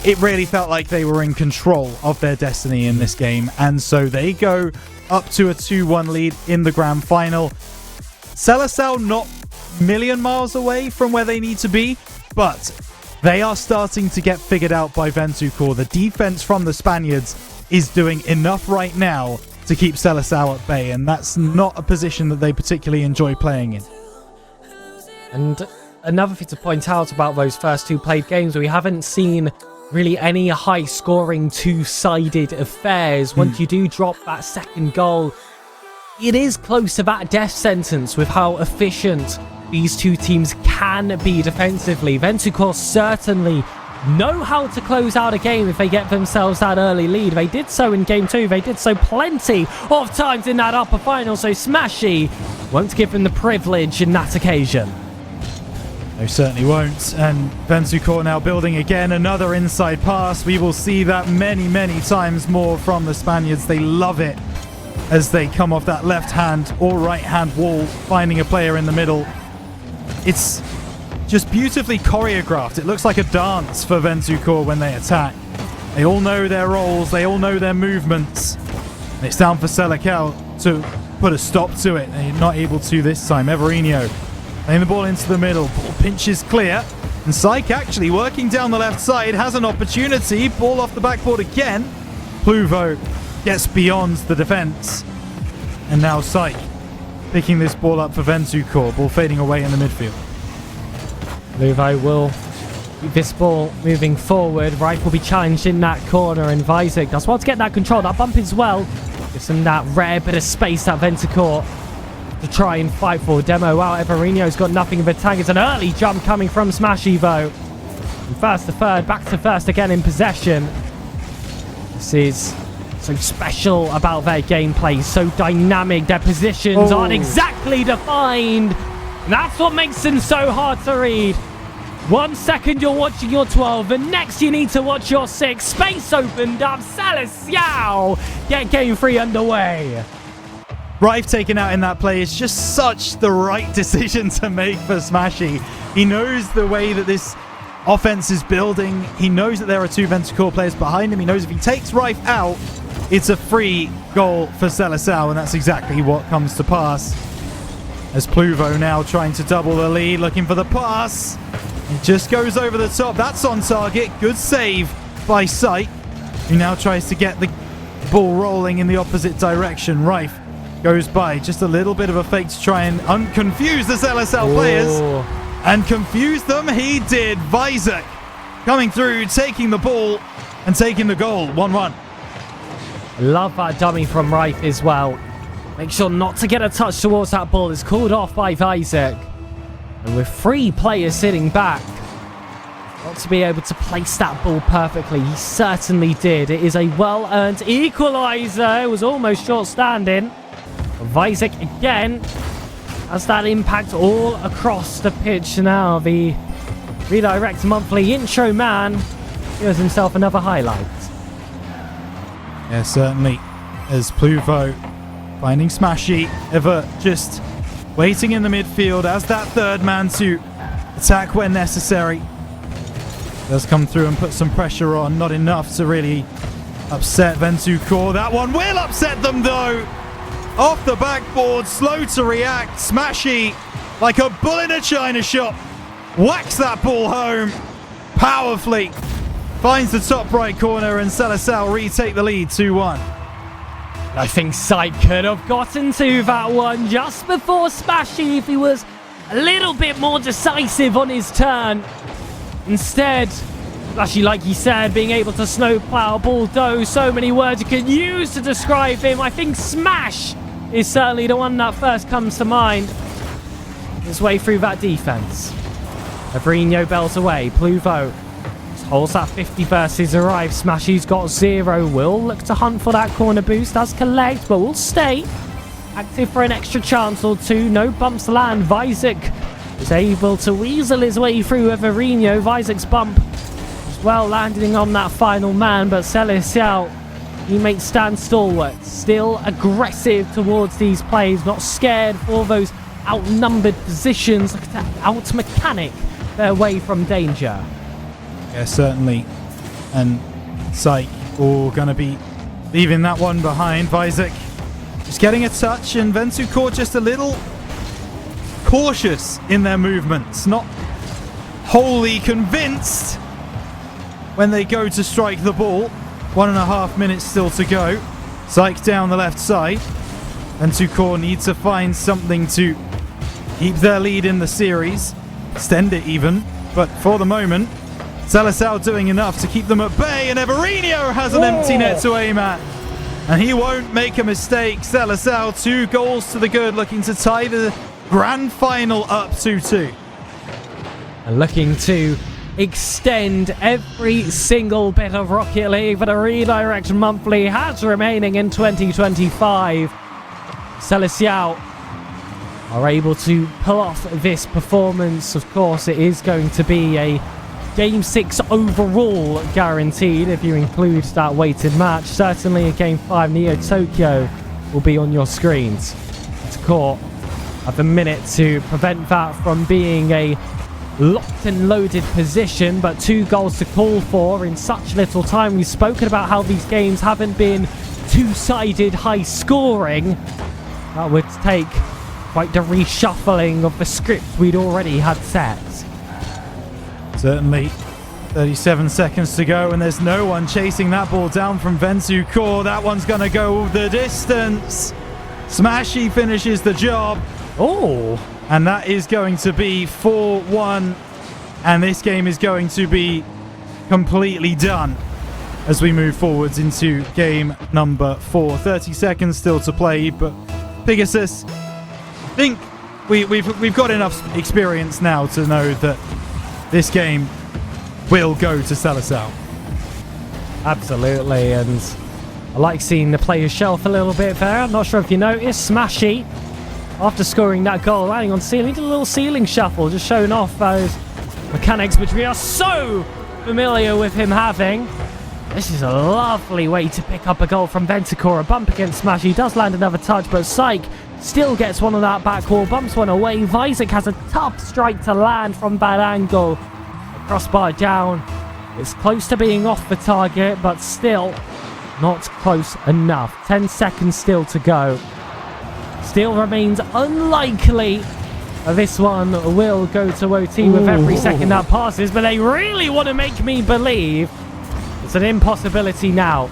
it really felt like they were in control of their destiny in this game, and so they go up to a 2-1 lead in the grand final. Seleção not a million miles away from where they need to be, but they are starting to get figured out by VentuCorp. The defense from the Spaniards is doing enough right now to keep Seleção at bay, and that's not a position that they particularly enjoy playing in. And another thing to point out about those first 2 played games, we haven't seen really any high-scoring 2-sided affairs. Once you do drop that second goal, it is close to that death sentence with how efficient these 2 teams can be defensively. VentuCorp certainly know how to close out a game if they get themselves that early lead. They did so in game 2. They did so plenty of times in that upper final, so Smashy won't give them the privilege in that occasion. They certainly won't. And VentuCorp now building again. Another inside pass. We will see that many, many times more from the Spaniards. They love it as they come off that left-hand or right-hand wall, finding a player in the middle. It's just beautifully choreographed. It looks like a dance for VentuCorp when they attack. They all know their roles. They all know their movements. And it's down for Seleção to put a stop to it. They're not able to this time. Everino laying the ball into the middle. Ball pinches clear. And Syke actually working down the left side has an opportunity. Ball off the backboard again. Pluvo gets beyond the defense. And now Syke picking this ball up for VentuCorp. Ball fading away in the midfield. Pluvo will keep this ball moving forward. Rife will be challenged in that corner, and Visek does well to get that control. That bump as well gives him that rare bit of space that VentuCorp to try and fight for. Demo out. Everino's got nothing of a tag. It's an early jump coming from Smash Evo. From first to third, back to first again in possession. This is so special about their gameplay. So dynamic. Their positions aren't exactly defined. And that's what makes them so hard to read. 1 second you're watching your 12, and next you need to watch your 6. Space opened up. Seleção get game 3 underway. Rife taken out in that play is just such the right decision to make for Smashy. He knows the way that this offense is building. He knows that there are 2 VentuCorp players behind him. He knows if he takes Rife out, it's a free goal for Seleção, and that's exactly what comes to pass. As Pluvo now trying to double the lead, looking for the pass. It just goes over the top. That's on target. Good save by Syke, who now tries to get the ball rolling in the opposite direction. Rife goes by. Just a little bit of a fake to try and unconfuse the Seleção players. And confuse them, he did. Visek coming through, taking the ball and taking the goal. 1-1. Love that dummy from Rife as well. Make sure not to get a touch towards that ball. It's called off by Visek. And with 3 players sitting back, not to be able to place that ball perfectly. He certainly did. It is a well-earned equaliser. It was almost short-standing. Visek again has that impact all across the pitch. Now the Redirect Monthly intro man gives himself another highlight. Yeah, certainly. As Pluvo finding Smashy. Ever just waiting in the midfield as that third man to attack when necessary. Does come through and put some pressure on. Not enough to really upset VentuCorp. That one will upset them though. Off the backboard, slow to react. Smashy, like a bull in a china shop, whacks that ball home powerfully. Finds the top right corner, and Seleção retake the lead 2-1. I think Syke could have gotten to that one just before Smashy if he was a little bit more decisive on his turn. Instead, actually, like he said, being able to snowplow Baldo, so many words you can use to describe him. I think Smash is certainly the one that first comes to mind. His way through that defense. Everino bells away. Pluvo holds that 50 versus arrive. Smashy's got 0. Will look to hunt for that corner boost. Does collect, but will stay active for an extra chance or 2. No bumps to land. Visek is able to weasel his way through Everino. Visek's bump as well landing on that final man, but Seleção, teammates stand stalwart. Still aggressive towards these plays. Not scared for those outnumbered positions. Look at that out-mechanic their way from danger. Yeah, certainly. And Syke all going to be leaving that one behind. Visek just getting a touch, and VentuCorp just a little cautious in their movements. Not wholly convinced when they go to strike the ball. 1.5 minutes still to go. Syke down the left side. VentuCorp need to find something to keep their lead in the series. Extend it even. But for the moment, Seleção doing enough to keep them at bay, and Everino has an empty net to aim at. And he won't make a mistake. Seleção 2 goals to the good, looking to tie the grand final up 2-2. And looking to extend every single bit of Rocket League that a Redirect Monthly has remaining in 2025. Seleção are able to pull off this performance. Of course, it is going to be a Game 6 overall guaranteed if you include that weighted match. Certainly a Game 5 Neo Tokyo will be on your screens. VentuCorp have a minute to prevent that from being a locked and loaded position, but 2 goals to call for in such little time. We've spoken about how these games haven't been two-sided high scoring. That would take quite the reshuffling of the script we'd already had set. Certainly 37 seconds to go, and there's no one chasing that ball down from VentuCorp. That one's going to go the distance. Smashy finishes the job. Oh, and that is going to be 4-1. And this game is going to be completely done as we move forwards into game number 4. 30 seconds still to play, but Pegasus, I think we've got enough experience now to know that this game will go to Seleção. Absolutely, and I like seeing the players shelf a little bit there. I'm not sure if you noticed, Smashy, after scoring that goal, landing on ceiling, did a little ceiling shuffle, just showing off those mechanics which we are so familiar with him having. This is a lovely way to pick up a goal from VentuCorp. A bump against Smashy, does land another touch, but Psych still gets one on that back wall, bumps one away. Visek has a tough strike to land from that angle. A crossbar down. It's close to being off the target, but still not close enough. 10 seconds still to go. Still remains unlikely this one will go to OT with every second that passes, but they really want to make me believe it's an impossibility now.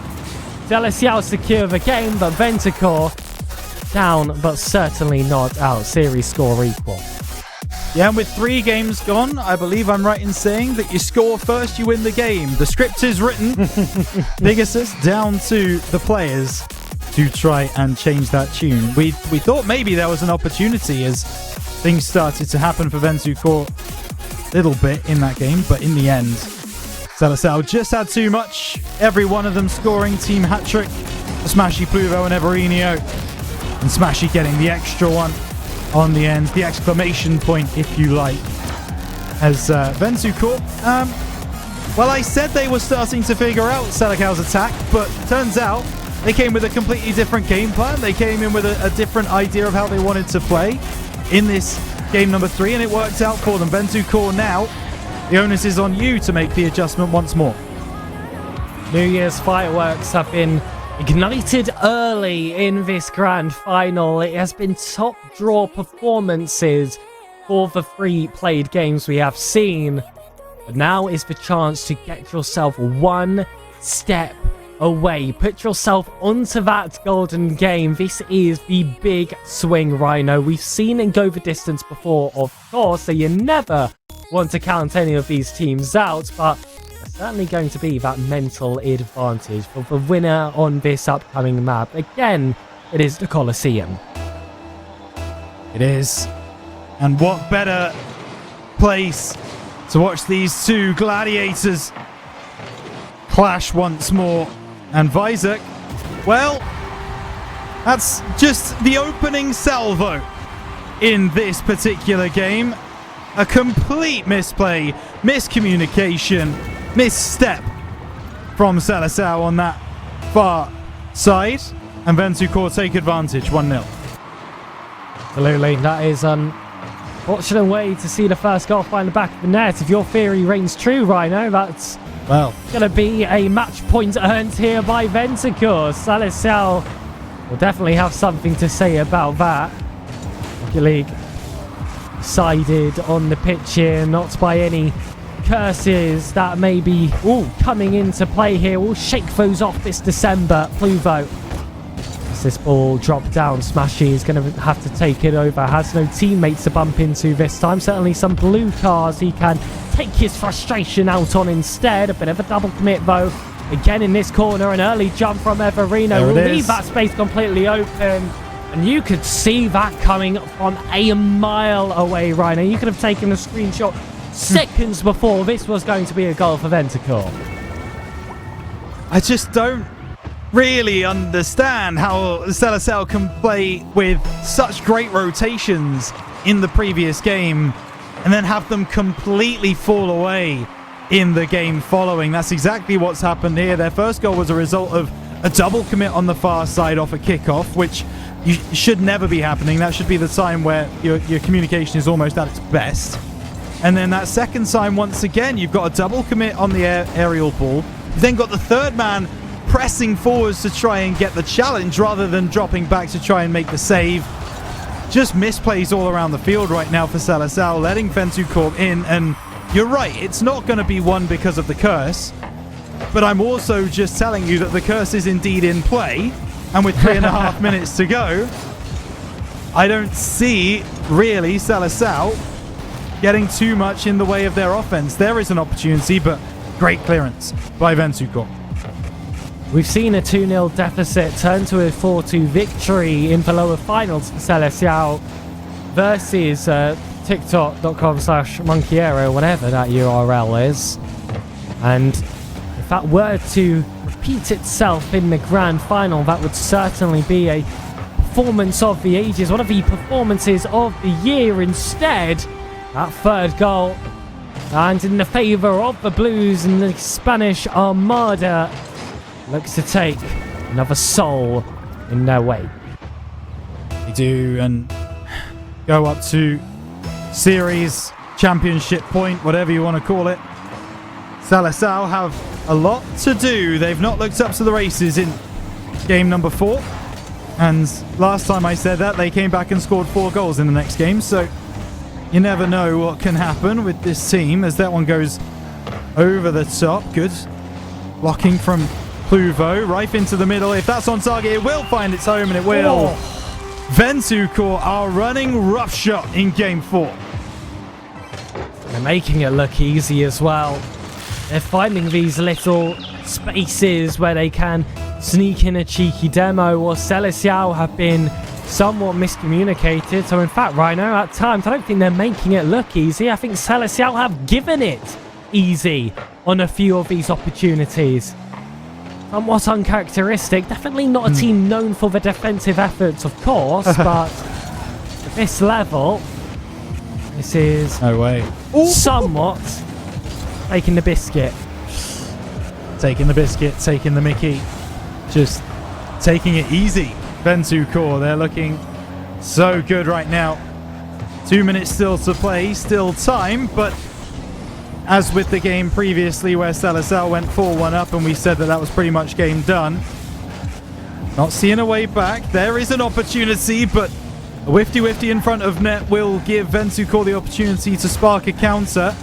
Seleção secure the game, but VentuCorp down, but certainly not out. Series score equal. Yeah, and with 3 games gone, I believe I'm right in saying that you score first, you win the game. The script is written. Pegasus down to the players to try and change that tune. We thought maybe there was an opportunity as things started to happen for VentuCorp a little bit in that game, but in the end, Seleção just had too much. Every one of them scoring team hat-trick. Smashy, Pluvo and Everino. And Smashy getting the extra one on the end, the exclamation point, if you like, as VentuCorp. Well, I said they were starting to figure out Seleção's attack, but turns out they came with a completely different game plan. They came in with a different idea of how they wanted to play in this game number 3, and it worked out for them. VentuCorp now, the onus is on you to make the adjustment once more. New Year's fireworks have been ignited early in this grand final. It has been top draw performances for the 3 played games we have seen. But now is the chance to get yourself one step away. Put yourself onto that golden game. This is the big swing, Rhino. We've seen it go the distance before, of course, so you never want to count any of these teams out, but certainly going to be that mental advantage for the winner on this upcoming map. Again, it is the Colosseum. It is. And what better place to watch these 2 gladiators clash once more. And Visek, well, that's just the opening salvo in this particular game. A complete misplay, miscommunication, misstep from Seleção on that far side, and VentuCorp take advantage. 1-0. Absolutely, that is an unfortunate way to see the first goal find the back of the net. If your theory reigns true, Rhino, that's going to be a match point earned here by VentuCorp. Seleção will definitely have something to say about that. Hockey League sided on the pitch here, not by any curses that may be coming into play here. We'll shake those off this December. Pluvo, as this ball dropped down, Smashy is going to have to take it over. Has no teammates to bump into this time. Certainly some blue cards he can take his frustration out on instead. A bit of a double commit though. Again in this corner, an early jump from Everino will leave that space completely open. And you could see that coming from a mile away, Rhino. You could have taken a screenshot seconds before this was going to be a goal for VentuCorp. I just don't really understand how Seleção can play with such great rotations in the previous game and then have them completely fall away in the game following. That's exactly what's happened here. Their first goal was a result of a double commit on the far side off a kickoff, which should never be happening. That should be the time where your communication is almost at its best. And then that second time, once again, you've got a double commit on the aerial ball. You've then got the third man pressing forwards to try and get the challenge rather than dropping back to try and make the save. Just misplays all around the field right now for Seleção, letting VentuCorp in. And you're right, it's not going to be won because of the curse. But I'm also just telling you that the curse is indeed in play. And with 3.5 minutes to go, I don't see, really, Seleção getting too much in the way of their offense. There is an opportunity, but great clearance by VentuCorp. We've seen a 2-0 deficit turn to a 4-2 victory in the lower finals for Seleção versus tiktok.com/MONKIAERO, whatever that URL is. And if that were to repeat itself in the grand final, that would certainly be a performance of the ages, one of the performances of the year. Instead, that third goal, and in the favour of the Blues and the Spanish Armada, looks to take another soul in their wake. They do, and go up to series, championship point, whatever you want to call it. Seleção have a lot to do. They've not looked up to the races in game number 4. And last time I said that, they came back and scored 4 goals in the next game. So you never know what can happen with this team as that one goes over the top. Good blocking from Pluvo, right into the middle. If that's on target, it will find its home, and it will. Oh. VentuCorp are running roughshod in game 4. They're making it look easy as well. They're finding these little spaces where they can sneak in a cheeky demo, or Seleção have been somewhat miscommunicated. So in fact, Rhino, at times, I don't think they're making it look easy. I think Seleção have given it easy on a few of these opportunities. Somewhat uncharacteristic. Definitely not a team known for the defensive efforts, of course, but at this level, this is no way. Somewhat taking the biscuit. Taking the biscuit, taking the mickey. Just taking it easy. VentuCorp, they're looking so good right now. 2 minutes still to play, still time, but as with the game previously where Seleção went 4-1 up and we said that was pretty much game done. Not seeing a way back. There is an opportunity, but a whifty in front of net will give VentuCorp the opportunity to spark a counter.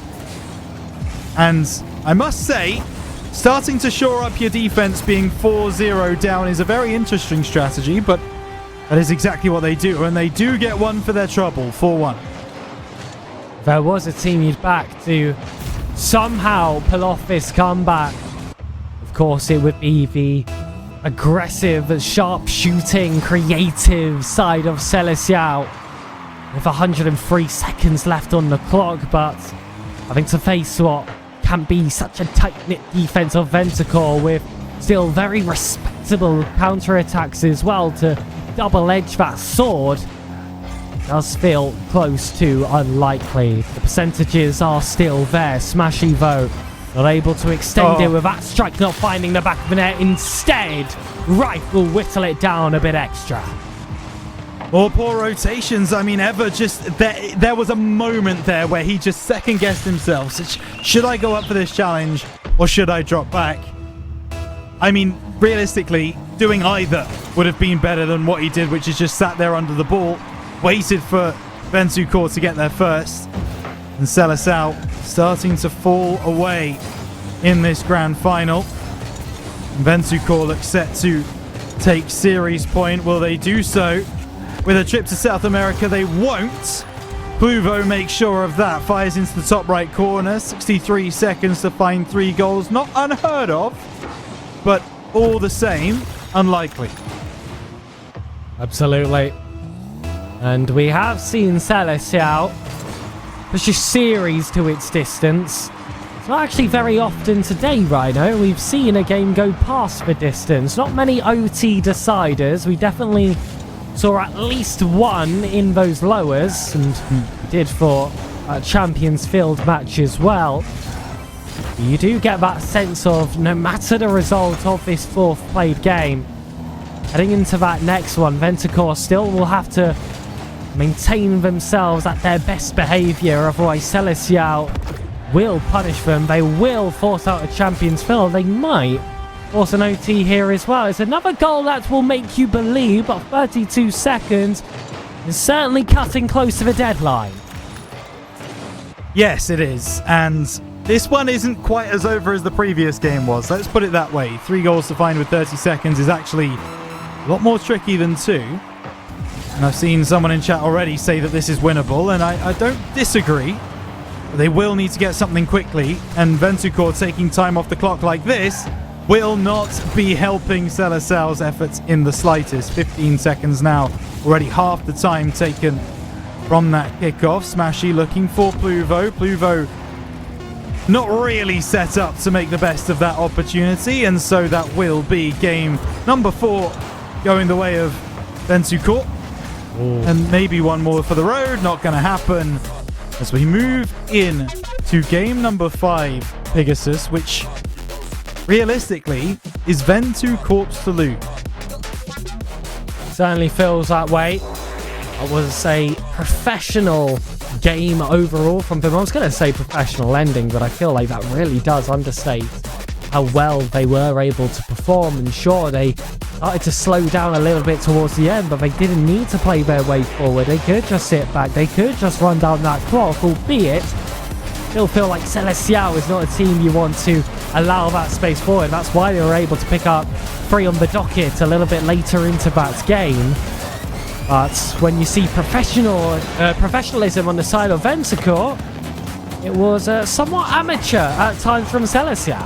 And I must say, starting to shore up your defense being 4-0 down is a very interesting strategy, but that is exactly what they do. And they do get one for their trouble, 4-1. There was a team you'd back to somehow pull off this comeback. Of course, it would be the aggressive, sharp-shooting, creative side of Seleção with 103 seconds left on the clock, but I think to face what can be such a tight-knit defense of VentuCorp with still very respectable counter-attacks as well to double-edge that sword does feel close to unlikely. The percentages are still there. Smashy though, not able to extend it with that strike not finding the back of the net. Instead, Rife will whittle it down a bit extra. More poor rotations. I mean, Ever just... There was a moment there where he just second-guessed himself. So should I go up for this challenge or should I drop back? I mean, realistically, doing either would have been better than what he did, which is just sat there under the ball, waited for VentuCorp to get there first. And Seleção starting to fall away in this grand final. VentuCorp looks set to take series point. Will they do so with a trip to South America? They won't. Pluvo makes sure of that. Fires into the top right corner. 63 seconds to find 3 goals. Not unheard of, but all the same, unlikely. Absolutely. And we have seen Seleção push a series to its distance. It's not actually very often today, Rhino. We've seen a game go past the distance. Not many OT deciders. We definitely saw at least one in those lowers, and we did for a Champions Field match as well. You do get that sense of, no matter the result of this fourth played game, heading into that next one, VentuCorp still will have to maintain themselves at their best behaviour, otherwise Seleção will punish them. They will force out a Champions Field. They might force an OT here as well. It's another goal that will make you believe, but 32 seconds is certainly cutting close to the deadline. Yes, it is. And this one isn't quite as over as the previous game was. Let's put it that way. 3 goals to find with 30 seconds is actually a lot more tricky than 2. And I've seen someone in chat already say that this is winnable, and I don't disagree. But they will need to get something quickly, and VentuCorp taking time off the clock like this will not be helping Seleção's efforts in the slightest. 15 seconds now. Already half the time taken from that kickoff. Smashy looking for Pluvo. Pluvo not really set up to make the best of that opportunity, and so that will be game number 4 going the way of VentuCorp. And maybe one more for the road. Not going to happen as we move in to game number 5, Pegasus, which realistically is VentuCorp's to lose. Certainly feels that way. It was a professional game overall from them. I was going to say professional ending, but I feel like that really does understate how well they were able to perform. And sure, they started to slow down a little bit towards the end, but they didn't need to play their way forward. They could just sit back. They could just run down that clock, albeit still feel like Seleção is not a team you want to allow that space forward. That's why they were able to pick up 3 on the docket a little bit later into that game. But when you see professionalism on the side of VentuCorp, it was somewhat amateur at times from Seleção.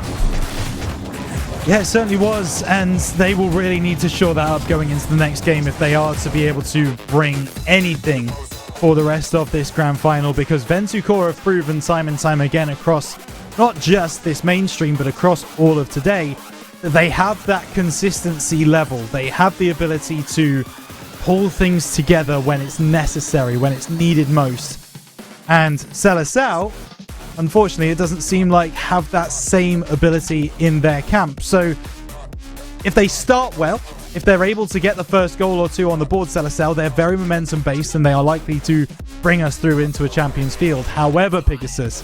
Yeah, it certainly was, and they will really need to shore that up going into the next game if they are to be able to bring anything for the rest of this grand final, because VentuCorp have proven time and time again across not just this mainstream but across all of today that they have that consistency level. They have the ability to pull things together when it's necessary, when it's needed most. And Seleção, unfortunately, it doesn't seem like have that same ability in their camp. So if they start well, if they're able to get the first goal or 2 on the board, Seleção, they're very momentum based and they are likely to bring us through into a Champions Field. However, Pegasus,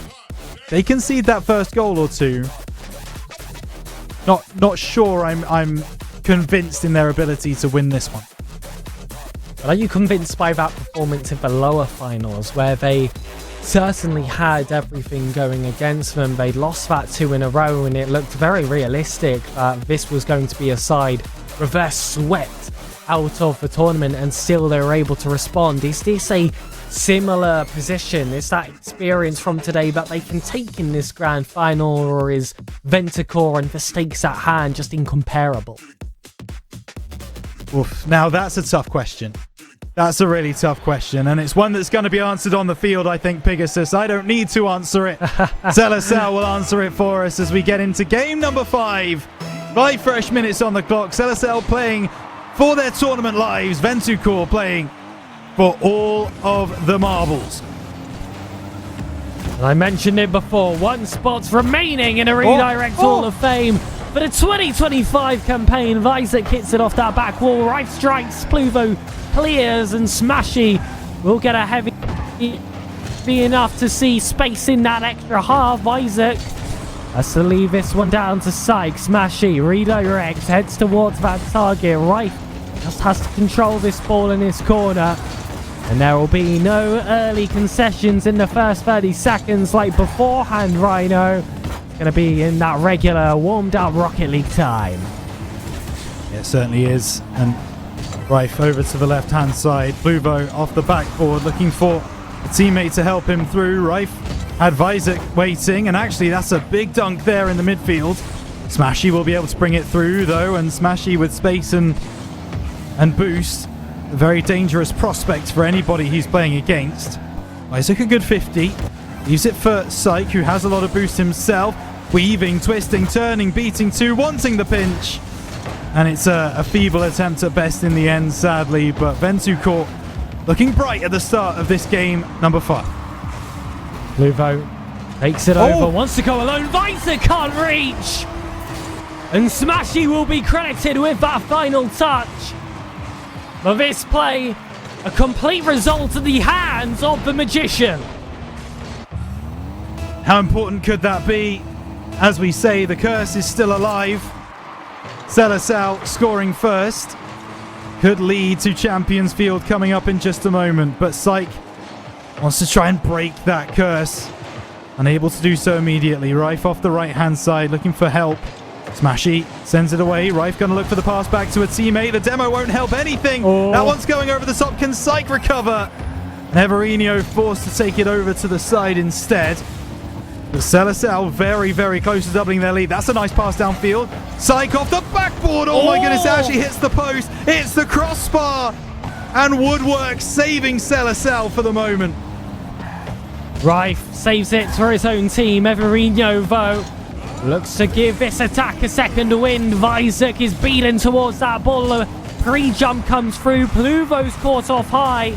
they concede that first goal or 2. Not sure I'm convinced in their ability to win this one. But are you convinced by that performance in the lower finals, where they certainly had everything going against them? They lost that 2 in a row, and it looked very realistic that this was going to be a side reverse swept out of the tournament, and still they were able to respond. Is this a similar position? Is that experience from today that they can take in this grand final, or is VentuCorp and the stakes at hand just incomparable? Oof, now that's a tough question. That's a really tough question, and it's one that's going to be answered on the field, I think, Pegasus. I don't need to answer it. Seleção will answer it for us as we get into game number 5. 5 fresh minutes on the clock. Seleção playing for their tournament lives. VentuCorp playing for all of the marbles. I mentioned it before. 1 spot's remaining in a redirect Hall of Fame for the 2025 campaign. Visek hits it off that back wall. Right strikes. Pluvo clears, and Smashy will get a heavy be enough to see space in that extra half. Visek has to leave this one down to Sykes. Smashy redirects, heads towards that target. Right just has to control this ball in his corner, and there will be no early concessions in the first 30 seconds like beforehand, Rhino. It's going to be in that regular warmed up Rocket League time. Yeah, it certainly is. And Rife over to the left-hand side. Pluvo off the backboard, looking for a teammate to help him through. Rife had Visek waiting, and actually that's a big dunk there in the midfield. Smashy will be able to bring it through, though, and Smashy with space and boost. A very dangerous prospect for anybody he's playing against. Visek a good 50. Leaves it for Psych, who has a lot of boost himself. Weaving, twisting, turning, beating two, wanting the pinch. And it's a feeble attempt at best in the end, sadly. But VentuCorp looking bright at the start of this game, number 5. Pluvo takes it over, wants to go alone. Visor can't reach. And Smashy will be credited with that final touch. But this play, a complete result of the hands of the Magician. How important could that be? As we say, the curse is still alive. Seleção scoring first could lead to Champions Field coming up in just a moment, but Psych wants to try and break that curse. Unable to do so immediately. Rife off the right-hand side, looking for help. Smashy sends it away. Rife going to look for the pass back to a teammate. The demo won't help anything. That one's going over the top. Can Psych recover? Everino forced to take it over to the side instead. The Seleção very, very close to doubling their lead. That's a nice pass downfield. Psych off the backboard. Oh my goodness, it actually hits the post. It's the crossbar. And Woodwork saving Seleção for the moment. Rife saves it for his own team. Everino, though, looks to give this attack a second wind. Visor is beaten towards that ball. A pre-jump comes through. Pluvo's caught off high.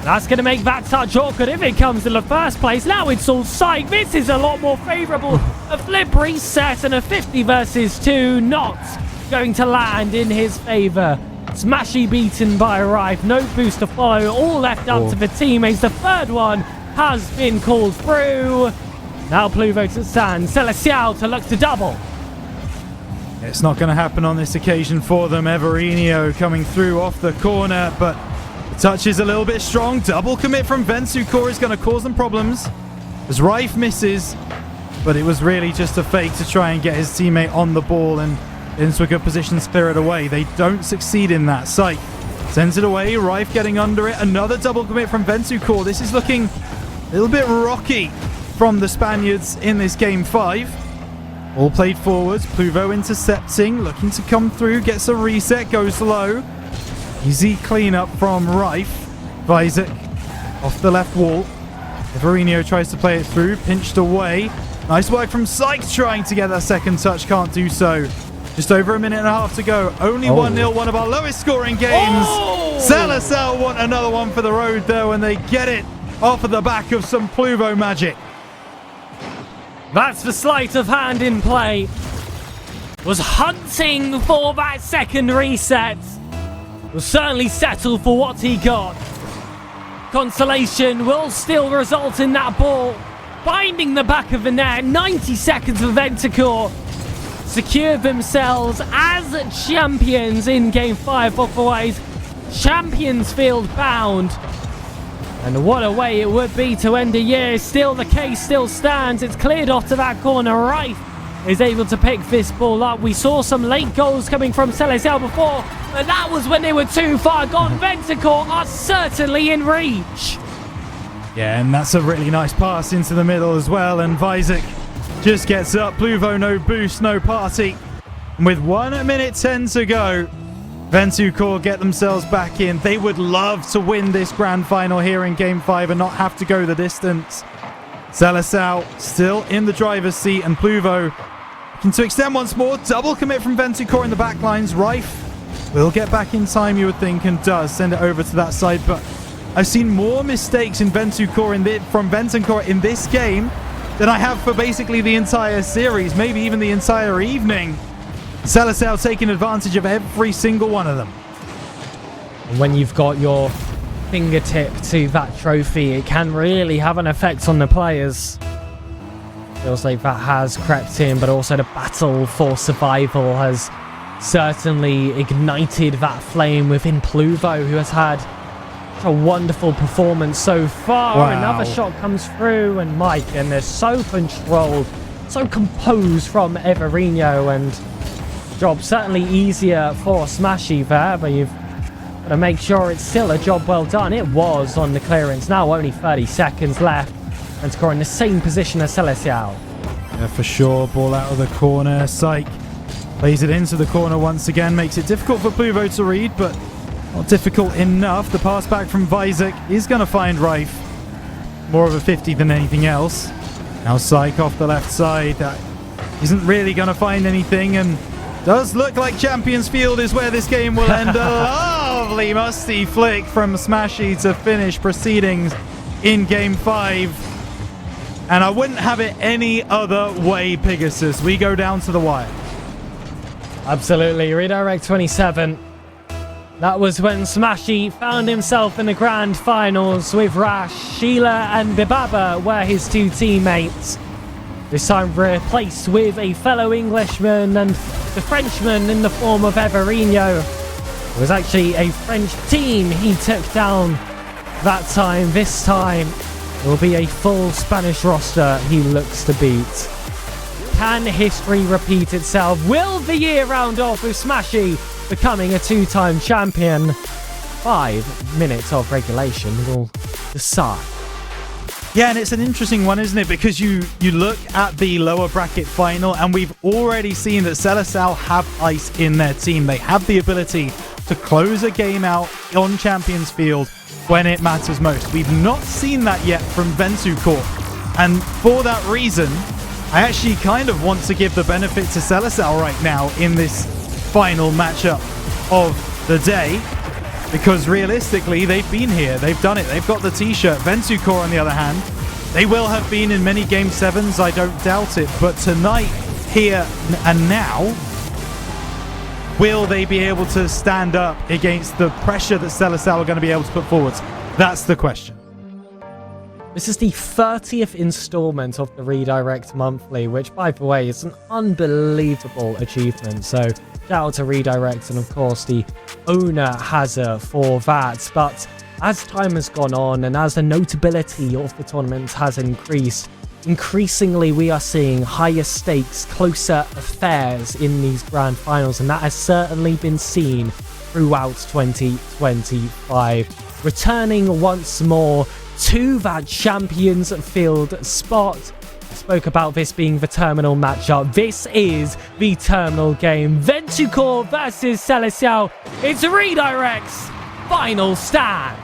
That's going to make that touch awkward if it comes in the first place. Now it's all Psych. This is a lot more favourable. A flip reset and a 50 versus 2 not going to land in his favour. Smashy beaten by Rife. No boost to follow. All left up to the teammates. The third one has been called through. Now Pluvo to stand. Seleção to look to double. It's not going to happen on this occasion for them. Everino coming through off the corner, but the touch is a little bit strong. Double commit from VentuCorp is going to cause them problems as Rife misses, but it was really just a fake to try and get his teammate on the ball and into a good position to clear it away. They don't succeed in that. Psych sends it away. Rife getting under it. Another double commit from VentuCorp. This is looking a little bit rocky from the Spaniards in this game 5. All played forwards. Pluvo intercepting, looking to come through, gets a reset, goes low. Easy cleanup from Rife. Visor off the left wall. Everino tries to play it through, pinched away. Nice work from Psych trying to get that second touch, can't do so. Just over a minute and a half to go. Only 1-0, one of our lowest scoring games. Seleção want another one for the road though, and they get it off of the back of some Pluvo magic. That's the sleight of hand in play. Was hunting for that second reset. Will certainly settle for what he got. Consolation will still result in that ball binding the back of the net. 90 seconds for VentuCorp. Secure themselves as champions in Game 5. Otherwise, Champions Field bound. And what a way it would be to end the year. Still, the case still stands. It's cleared off to that corner. Rife is able to pick this ball up. We saw some late goals coming from Seleção before, but that was when they were too far gone. VentuCorp are certainly in reach. Yeah, and that's a really nice pass into the middle as well. And Visor just gets up. Pluvo, no boost, no party. And with 1 minute 10 to go, VentuCorp get themselves back in. They would love to win this grand final here in Game 5 and not have to go the distance. Seleção still in the driver's seat, and Pluvo looking to extend once more. Double commit from VentuCorp in the back lines. Rife will get back in time, you would think, and does send it over to that side. But I've seen more mistakes in from VentuCorp in this game than I have for basically the entire series, maybe even the entire evening. Seleção taking advantage of every single one of them. And when you've got your fingertip to that trophy, it can really have an effect on the players. Feels like that has crept in, but also the battle for survival has certainly ignited that flame within Pluvo, who has had a wonderful performance so far. Wow. Another shot comes through, and my goodness, so controlled, so composed from Everino, and job certainly easier for Smashy there, but you've got to make sure it's still a job well done. It was on the clearance. Now only 30 seconds left, and score in the same position as Seleção. Yeah, for sure. Ball out of the corner. Psych plays it into the corner once again. Makes it difficult for Pluvo to read, but not difficult enough. The pass back from Visor is going to find Rife. more of a 50 than anything else. Now Psych off the left side. Isn't really going to find anything, and does look like Champions Field is where this game will end. A lovely musty flick from Smashy to finish proceedings in Game 5. And I wouldn't have it any other way, Pegasus. We go down to the wire. Absolutely. Redirect 27. That was when Smashy found himself in the grand finals with Rash, Sheila and Bibaba were his two teammates. This time replaced with a fellow Englishman and the Frenchman in the form of Everino. It was actually a French team he took down that time. This time it will be a full Spanish roster he looks to beat. Can history repeat itself? Will the year round off with Smashy becoming a two-time champion? 5 minutes of regulation will decide. Yeah, and it's an interesting one, isn't it? Because you look at the lower bracket final, and we've already seen that Seleção have ice in their team. They have the ability to close a game out on Champions Field when it matters most. We've not seen that yet from VentuCorp. And for that reason, I actually kind of want to give the benefit to Seleção right now in this final matchup of the day. Because realistically, they've been here. They've done it. They've got the t-shirt. VentuCorp, on the other hand, they will have been in many Game 7s. I don't doubt it. But tonight, here and now, will they be able to stand up against the pressure that Seleção are going to be able to put forwards? That's the question. This is the 30th installment of the Redirect Monthly, which, by the way, is an unbelievable achievement. So, shout out to Redirect and, of course, the owner Hazard for that. But as time has gone on and as the notability of the tournament has increased, increasingly we are seeing higher stakes, closer affairs in these grand finals. And that has certainly been seen throughout 2025. Returning once more to that Champions Field spot. I spoke about this being the terminal matchup. This is the terminal game. VentuCorp versus Seleção. It's Redirect's final stand.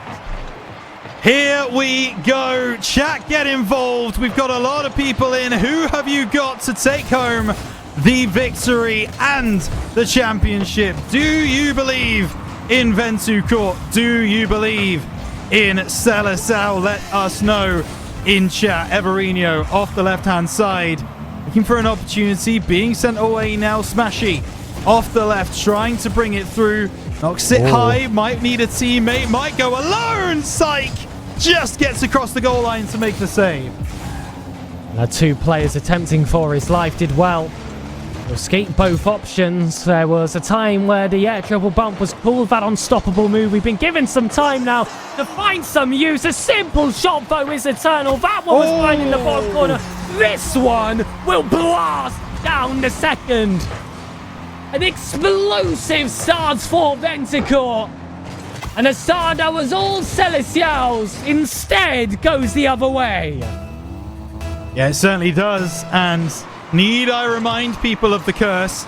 Here we go. Chat, get involved. We've got a lot of people in. Who have you got to take home the victory and the championship? Do you believe in VentuCorp? Do you believe in Seleção? Let us know in chat. Everino off the left-hand side, looking for an opportunity, being sent away now. Smashy off the left, trying to bring it through. Knocks it high, might need a teammate, might go alone. Psych just gets across the goal line to make the save. The two players attempting for his life did well. Escape both options. There was a time where the air triple bump was called that unstoppable move. We've been given some time now to find some use. A simple shot though is eternal. That one was fine in the bottom corner. This one will blast down the second. An explosive start for VentuCorp. And a start that was all Seleção's instead goes the other way. Yeah, it certainly does. And need I remind people of the curse?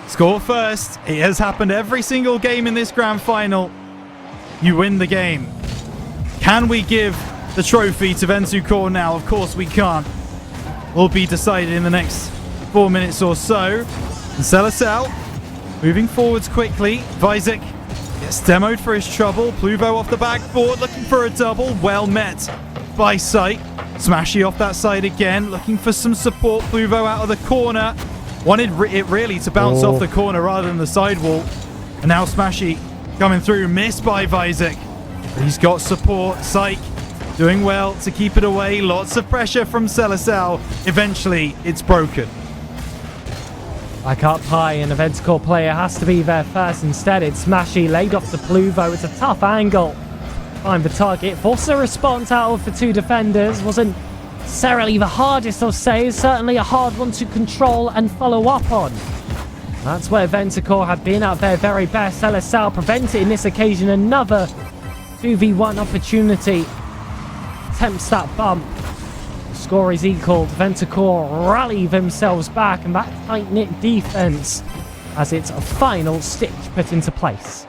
Score first. It has happened every single game in this grand final. You win the game. Can we give the trophy to VentuCorp now? Of course we can't. Will be decided in the next 4 minutes or so. And Seleção moving forwards quickly. Vizek gets demoed for his trouble. Pluvo off the backboard looking for a double. Well met by Sight. Smashy off that side again, looking for some support. Pluvo out of the corner. Wanted it really to bounce off the corner rather than the sidewall. And now Smashy coming through, missed by Vizek. But he's got support. Psych doing well to keep it away. Lots of pressure from Seleção. Eventually, it's broken. Back up high, and a VentuCorp player has to be there first. Instead, it's Smashy laid off to Pluvo. It's a tough angle. Find the target, forces a response out of the two defenders. Wasn't necessarily the hardest of saves, certainly a hard one to control and follow up on. That's where VentuCorp have been at their very best. Seleção prevented in this occasion another 2v1 opportunity. Attempts that bump. The score is equal. VentuCorp rally themselves back, and that tight-knit defense has its final stitch put into place.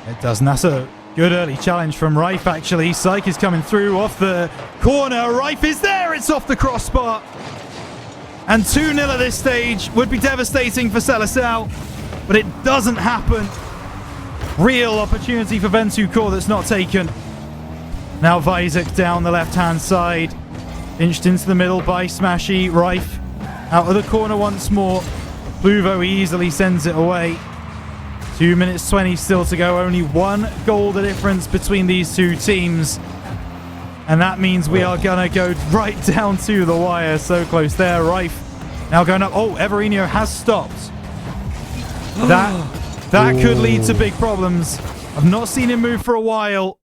It does. And that's a Good early challenge from Rife, actually. Syke is coming through off the corner. Rife is there. It's off the crossbar. And 2-0 at this stage would be devastating for Seleção, but it doesn't happen. Real opportunity for VentuCorp that's not taken. Now Visek down the left-hand side. Pinched into the middle by Smashy. Rife out of the corner once more. Pluvo easily sends it away. 2 minutes 20 still to go. Only 1 goal the difference between these two teams. And that means we are going to go right down to the wire. So close there. Rife now going up. Oh, Everino has stopped. That could lead to big problems. I've not seen him move for a while.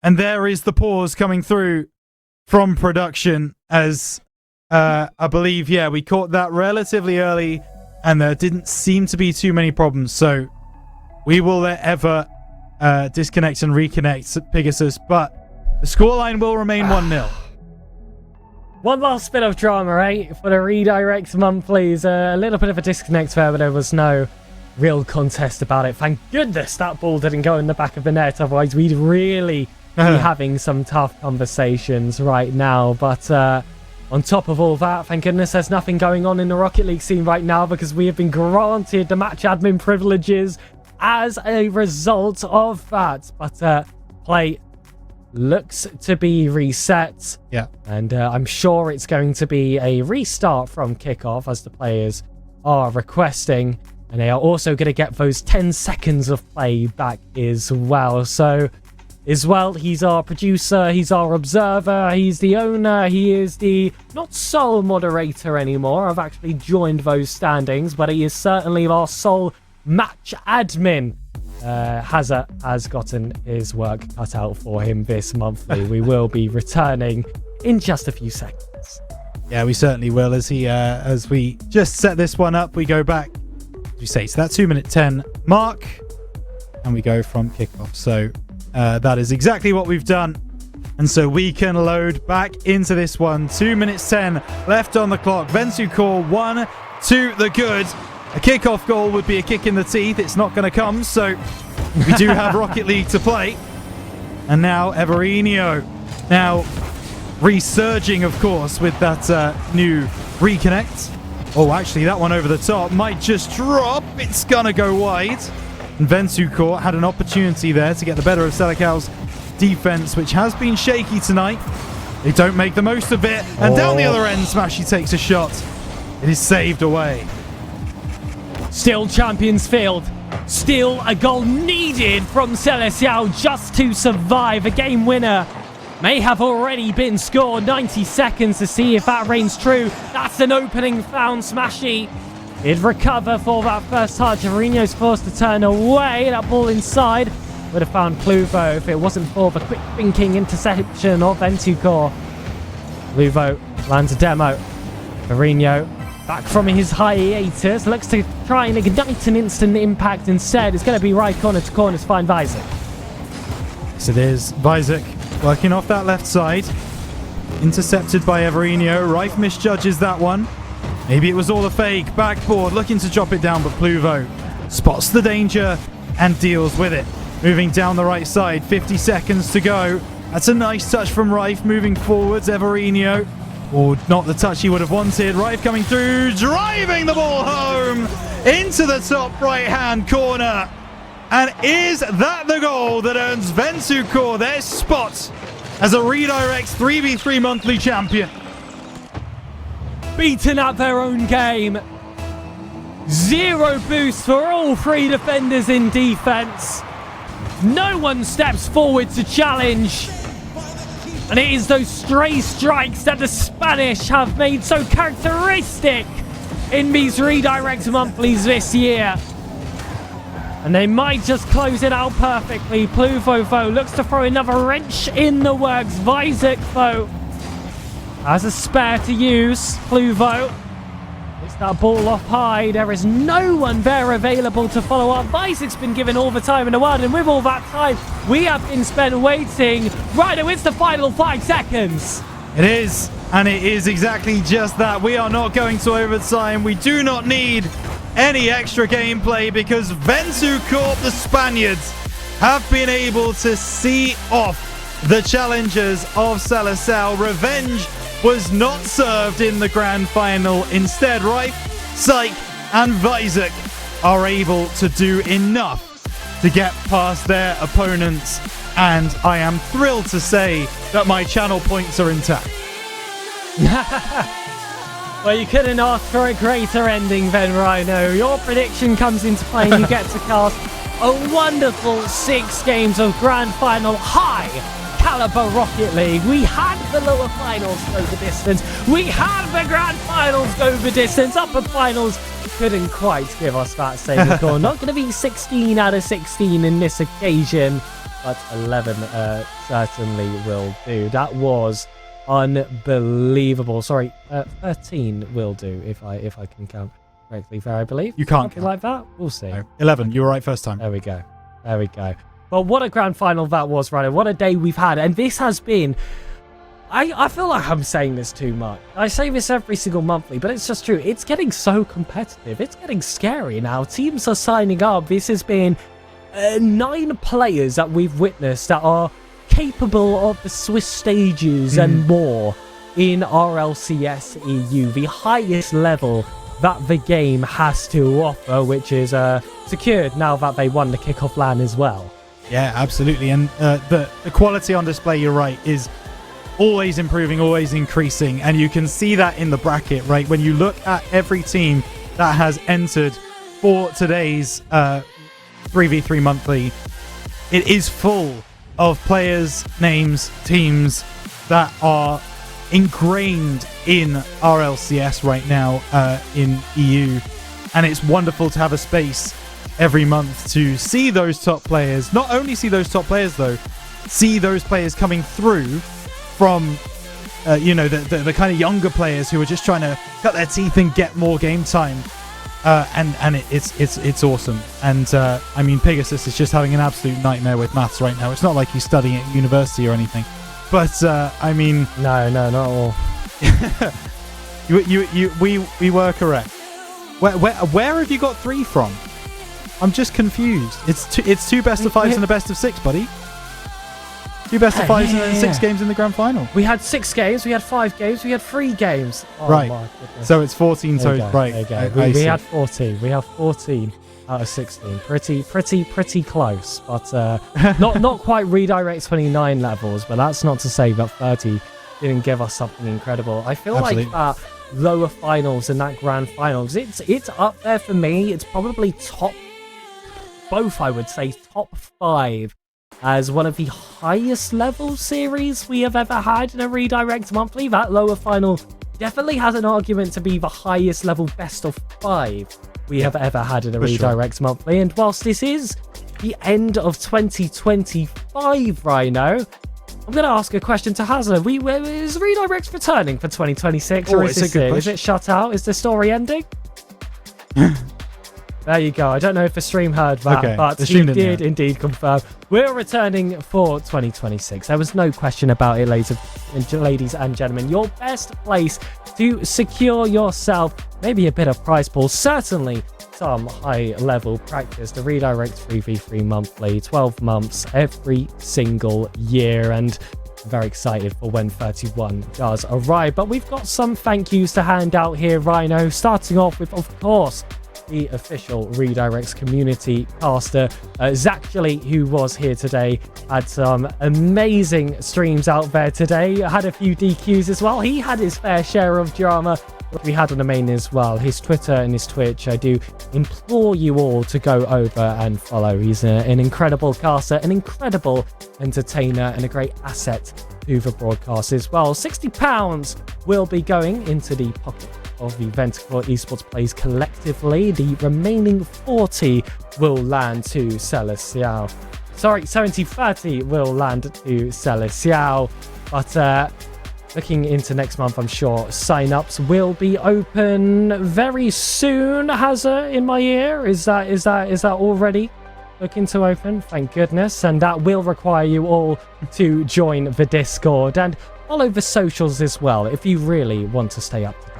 And there is the pause coming through from production as I believe, yeah, we caught that relatively early and there didn't seem to be too many problems. So we will let Ever disconnect and reconnect Pegasus, but the scoreline will remain 1-0. One last bit of drama, right? For the Redirect Monthlies. A little bit of a disconnect there, but there was no real contest about it. Thank goodness that ball didn't go in the back of the net. Otherwise, we'd really be having some tough conversations right now. But on top of all that, thank goodness there's nothing going on in the Rocket League scene right now because we have been granted the match admin privileges as a result of that. But play looks to be reset. Yeah. And I'm sure it's going to be a restart from kickoff as the players are requesting. And they are also going to get those 10 seconds of play back as well. So, as well, he's our producer, he's our observer, he's the owner, he is the not sole moderator anymore. I've actually joined those standings, but he is certainly our sole match admin. Hazza has gotten his work cut out for him this monthly. We will be returning in just a few seconds. Yeah, we certainly will. As we just set this one up, we go back, as we say, to that 2 minute 10 mark, and we go from kickoff. So that is exactly what we've done. And so we can load back into this one. 2 minutes 10 left on the clock. VentuCorp 1 to the good. A kickoff goal would be a kick in the teeth. It's not going to come, so we do have Rocket League to play. And now Everino. Now resurging, of course, with that new reconnect. Oh, actually, that one over the top might just drop. It's going to go wide. And VentuCorp had an opportunity there to get the better of Seleção's defense, which has been shaky tonight. They don't make the most of it. And down the other end, Smashy takes a shot. It is saved away. Still Champions Field. Still a goal needed from Seleção just to survive. A game winner may have already been scored. 90 seconds to see if that reigns true. That's an opening found. Smashy. He'd recover for that first touch. Mourinho's forced to turn away. That ball inside would have found Pluvo if it wasn't for the quick thinking interception of VentuCorp. Pluvo lands a demo. Mourinho back from his hiatus. Looks to try and ignite an instant impact instead. It's going to be right corner to corner to find Visek. Yes, it is. Visek working off that left side. Intercepted by Everino. Rife misjudges that one. Maybe it was all a fake. Backboard looking to drop it down, but Pluvo spots the danger and deals with it. Moving down the right side. 50 seconds to go. That's a nice touch from Rife. Moving forwards. Everino. Or not the touch he would have wanted. Rife coming through. Driving the ball home into the top right-hand corner. And is that the goal that earns VentuCorp their spot as a Redirect 3v3 monthly champion? Beaten at their own game. Zero boost for all three defenders in defense. No one steps forward to challenge. And it is those stray strikes that the Spanish have made so characteristic in these Redirect Monthlies this year. And they might just close it out perfectly. Pluvo looks to throw another wrench in the works. Visek though has a spare to use. Pluvo. It's that ball off high. There is no one there available to follow up. Visek's been given all the time in the world. And with all that time, we have been spent waiting. Right, it's the final 5 seconds. It is. And it is exactly just that. We are not going to overtime. We do not need any extra gameplay because VentuCorp, the Spaniards, have been able to see off the challengers of Seleção. Revenge was not served in the grand final. Instead, Rife, Psych, and Vizek are able to do enough to get past their opponents. And I am thrilled to say that my channel points are intact. Well, you couldn't ask for a greater ending then, Rhino. Your prediction comes into play and you get to cast a wonderful 6 games of grand final high caliber Rocket League. We had the lower finals go the distance. We had the grand finals go the distance. Upper finals couldn't quite give us that same score. Not going to be 16 out of 16 in this occasion, but 11 certainly will do. That was unbelievable. Sorry, 13 will do if I can count correctly there, I believe. You can't count like that. We'll see. No, 11. You were right first time. There we go. There we go. Well, what a grand final that was, Rhino. What a day we've had. And this has been... I feel like I'm saying this too much. I say this every single monthly, but it's just true. It's getting so competitive. It's getting scary now. Teams are signing up. This has been 9 players that we've witnessed that are capable of the Swiss stages and more in RLCS EU, the highest level that the game has to offer, which is secured now that they won the kickoff LAN as well. Yeah, absolutely. And the quality on display, you're right, is always improving, always increasing. And you can see that in the bracket, right? When you look at every team that has entered for today's 3v3 monthly, it is full of players, names, teams that are ingrained in RLCS right now in EU. And it's wonderful to have a space every month to see those top players. Not only see those top players, though, see those players coming through from, the kind of younger players who are just trying to cut their teeth and get more game time. It's awesome. And I mean, Pegasus is just having an absolute nightmare with maths right now. It's not like he's studying at university or anything, but I mean, no, not at all. we were correct. Where have you got 3 from? I'm just confused. It's 2 best of 5s and a best of 6, buddy. 2 best of 5s and then 6 games in the grand final. We had 6 games, we had 5 games, we had 3 games. Oh, right. My goodness. So it's 14 total. Right. We had 14. We have 14 out of 16. Pretty close. But not quite redirect 29 levels, but that's not to say that 30 didn't give us something incredible. I feel like that lower finals and that grand finals, it's up there for me. It's probably top, both I would say, top 5 as one of the highest level series we have ever had in a redirect monthly. That lower final definitely has an argument to be the highest level best of 5 we have ever had in a redirect monthly. And whilst this is the end of 2025, Rhino, I'm going to ask a question to Hazard. Is redirects returning for 2026, or is it shut out? Is the story ending? There you go. I don't know if the stream heard that, but he did indeed confirm. We're returning for 2026. There was no question about it, ladies and gentlemen. Your best place to secure yourself maybe a bit of prize pool, certainly some high-level practice. The redirect 3v3 monthly, 12 months every single year, and I'm very excited for when 31 does arrive. But we've got some thank yous to hand out here, Rhino, starting off with, of course, the official Redirects community caster, Zachary, who was here today, had some amazing streams out there today, had a few DQs as well. He had his fair share of drama, but we had on the main as well. His Twitter and his Twitch, I do implore you all to go over and follow. He's an incredible caster, an incredible entertainer, and a great asset to the broadcast as well. £60 will be going into the pocket of the VentuCorp Esports plays collectively. The remaining 40 will land to Seleção. Sorry, 70-30 will land to Seleção. But looking into next month, I'm sure sign-ups will be open very soon. Hazard in my ear. Is that already looking to open? Thank goodness. And that will require you all to join the Discord and follow the socials as well if you really want to stay up to date.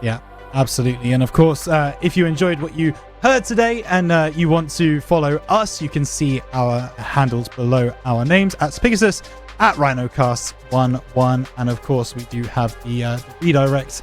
Yeah. Absolutely. And of course, if you enjoyed what you heard today and you want to follow us, you can see our handles below our names at Spigasus, at RhinoCast11. And of course, we do have the Redirect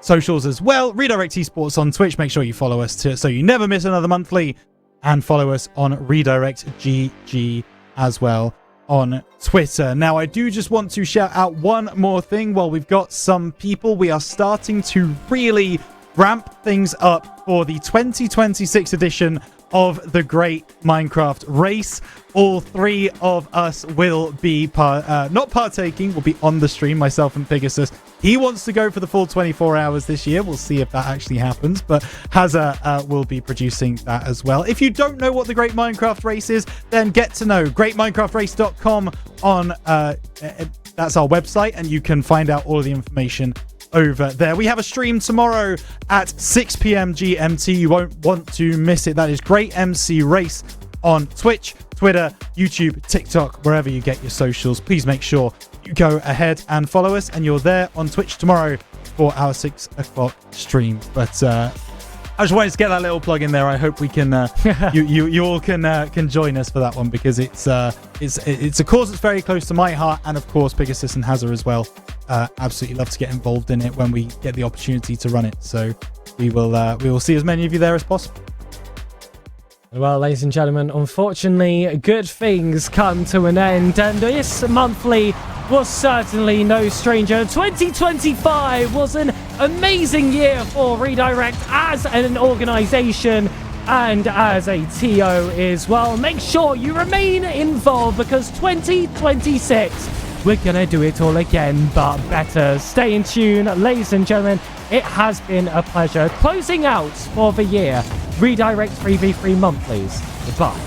socials as well. Redirect Esports on Twitch. Make sure you follow us so you never miss another monthly. And follow us on Redirect GG as well on Twitter. Now, I do just want to shout out one more thing. While we've got some people, we are starting to really ramp things up for the 2026 edition of the Great Minecraft Race. All three of us will be not partaking, will be on the stream, myself and Pegasus. He wants to go for the full 24 hours this year. We'll see if that actually happens, but Hazza will be producing that as well. If you don't know what the Great Minecraft Race is, then get to know greatminecraftrace.com on that's our website, and you can find out all of the information over there. We have a stream tomorrow at 6 p.m. GMT. You won't want to miss it. That is Great MC Race on Twitch, Twitter, YouTube, TikTok, wherever you get your socials. Please make sure you go ahead and follow us, and you're there on Twitch tomorrow for our 6 o'clock stream. But I just wanted to get that little plug in there. I hope we can you all can join us for that one, because it's a cause that's very close to my heart, and of course Pegasus and Hazza as well. Absolutely love to get involved in it when we get the opportunity to run it. So we will see as many of you there as possible. Well, ladies and gentlemen, unfortunately, good things come to an end, and this monthly was certainly no stranger. 2025 was an amazing year for Redirect as an organisation and as a TO as well. Make sure you remain involved, because 2026, we're gonna do it all again, but better. Stay in tune, ladies and gentlemen. It has been a pleasure. Closing out for the year, Redirect 3v3 monthlies. Goodbye.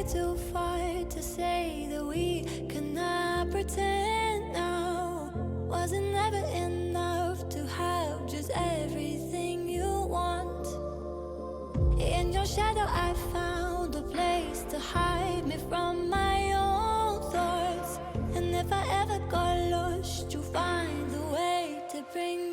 it too far to say that we cannot pretend now? Was it never enough to have just everything you want? In your shadow I found a place to hide me from my own thoughts. And if I ever got lost, you'll find a way to bring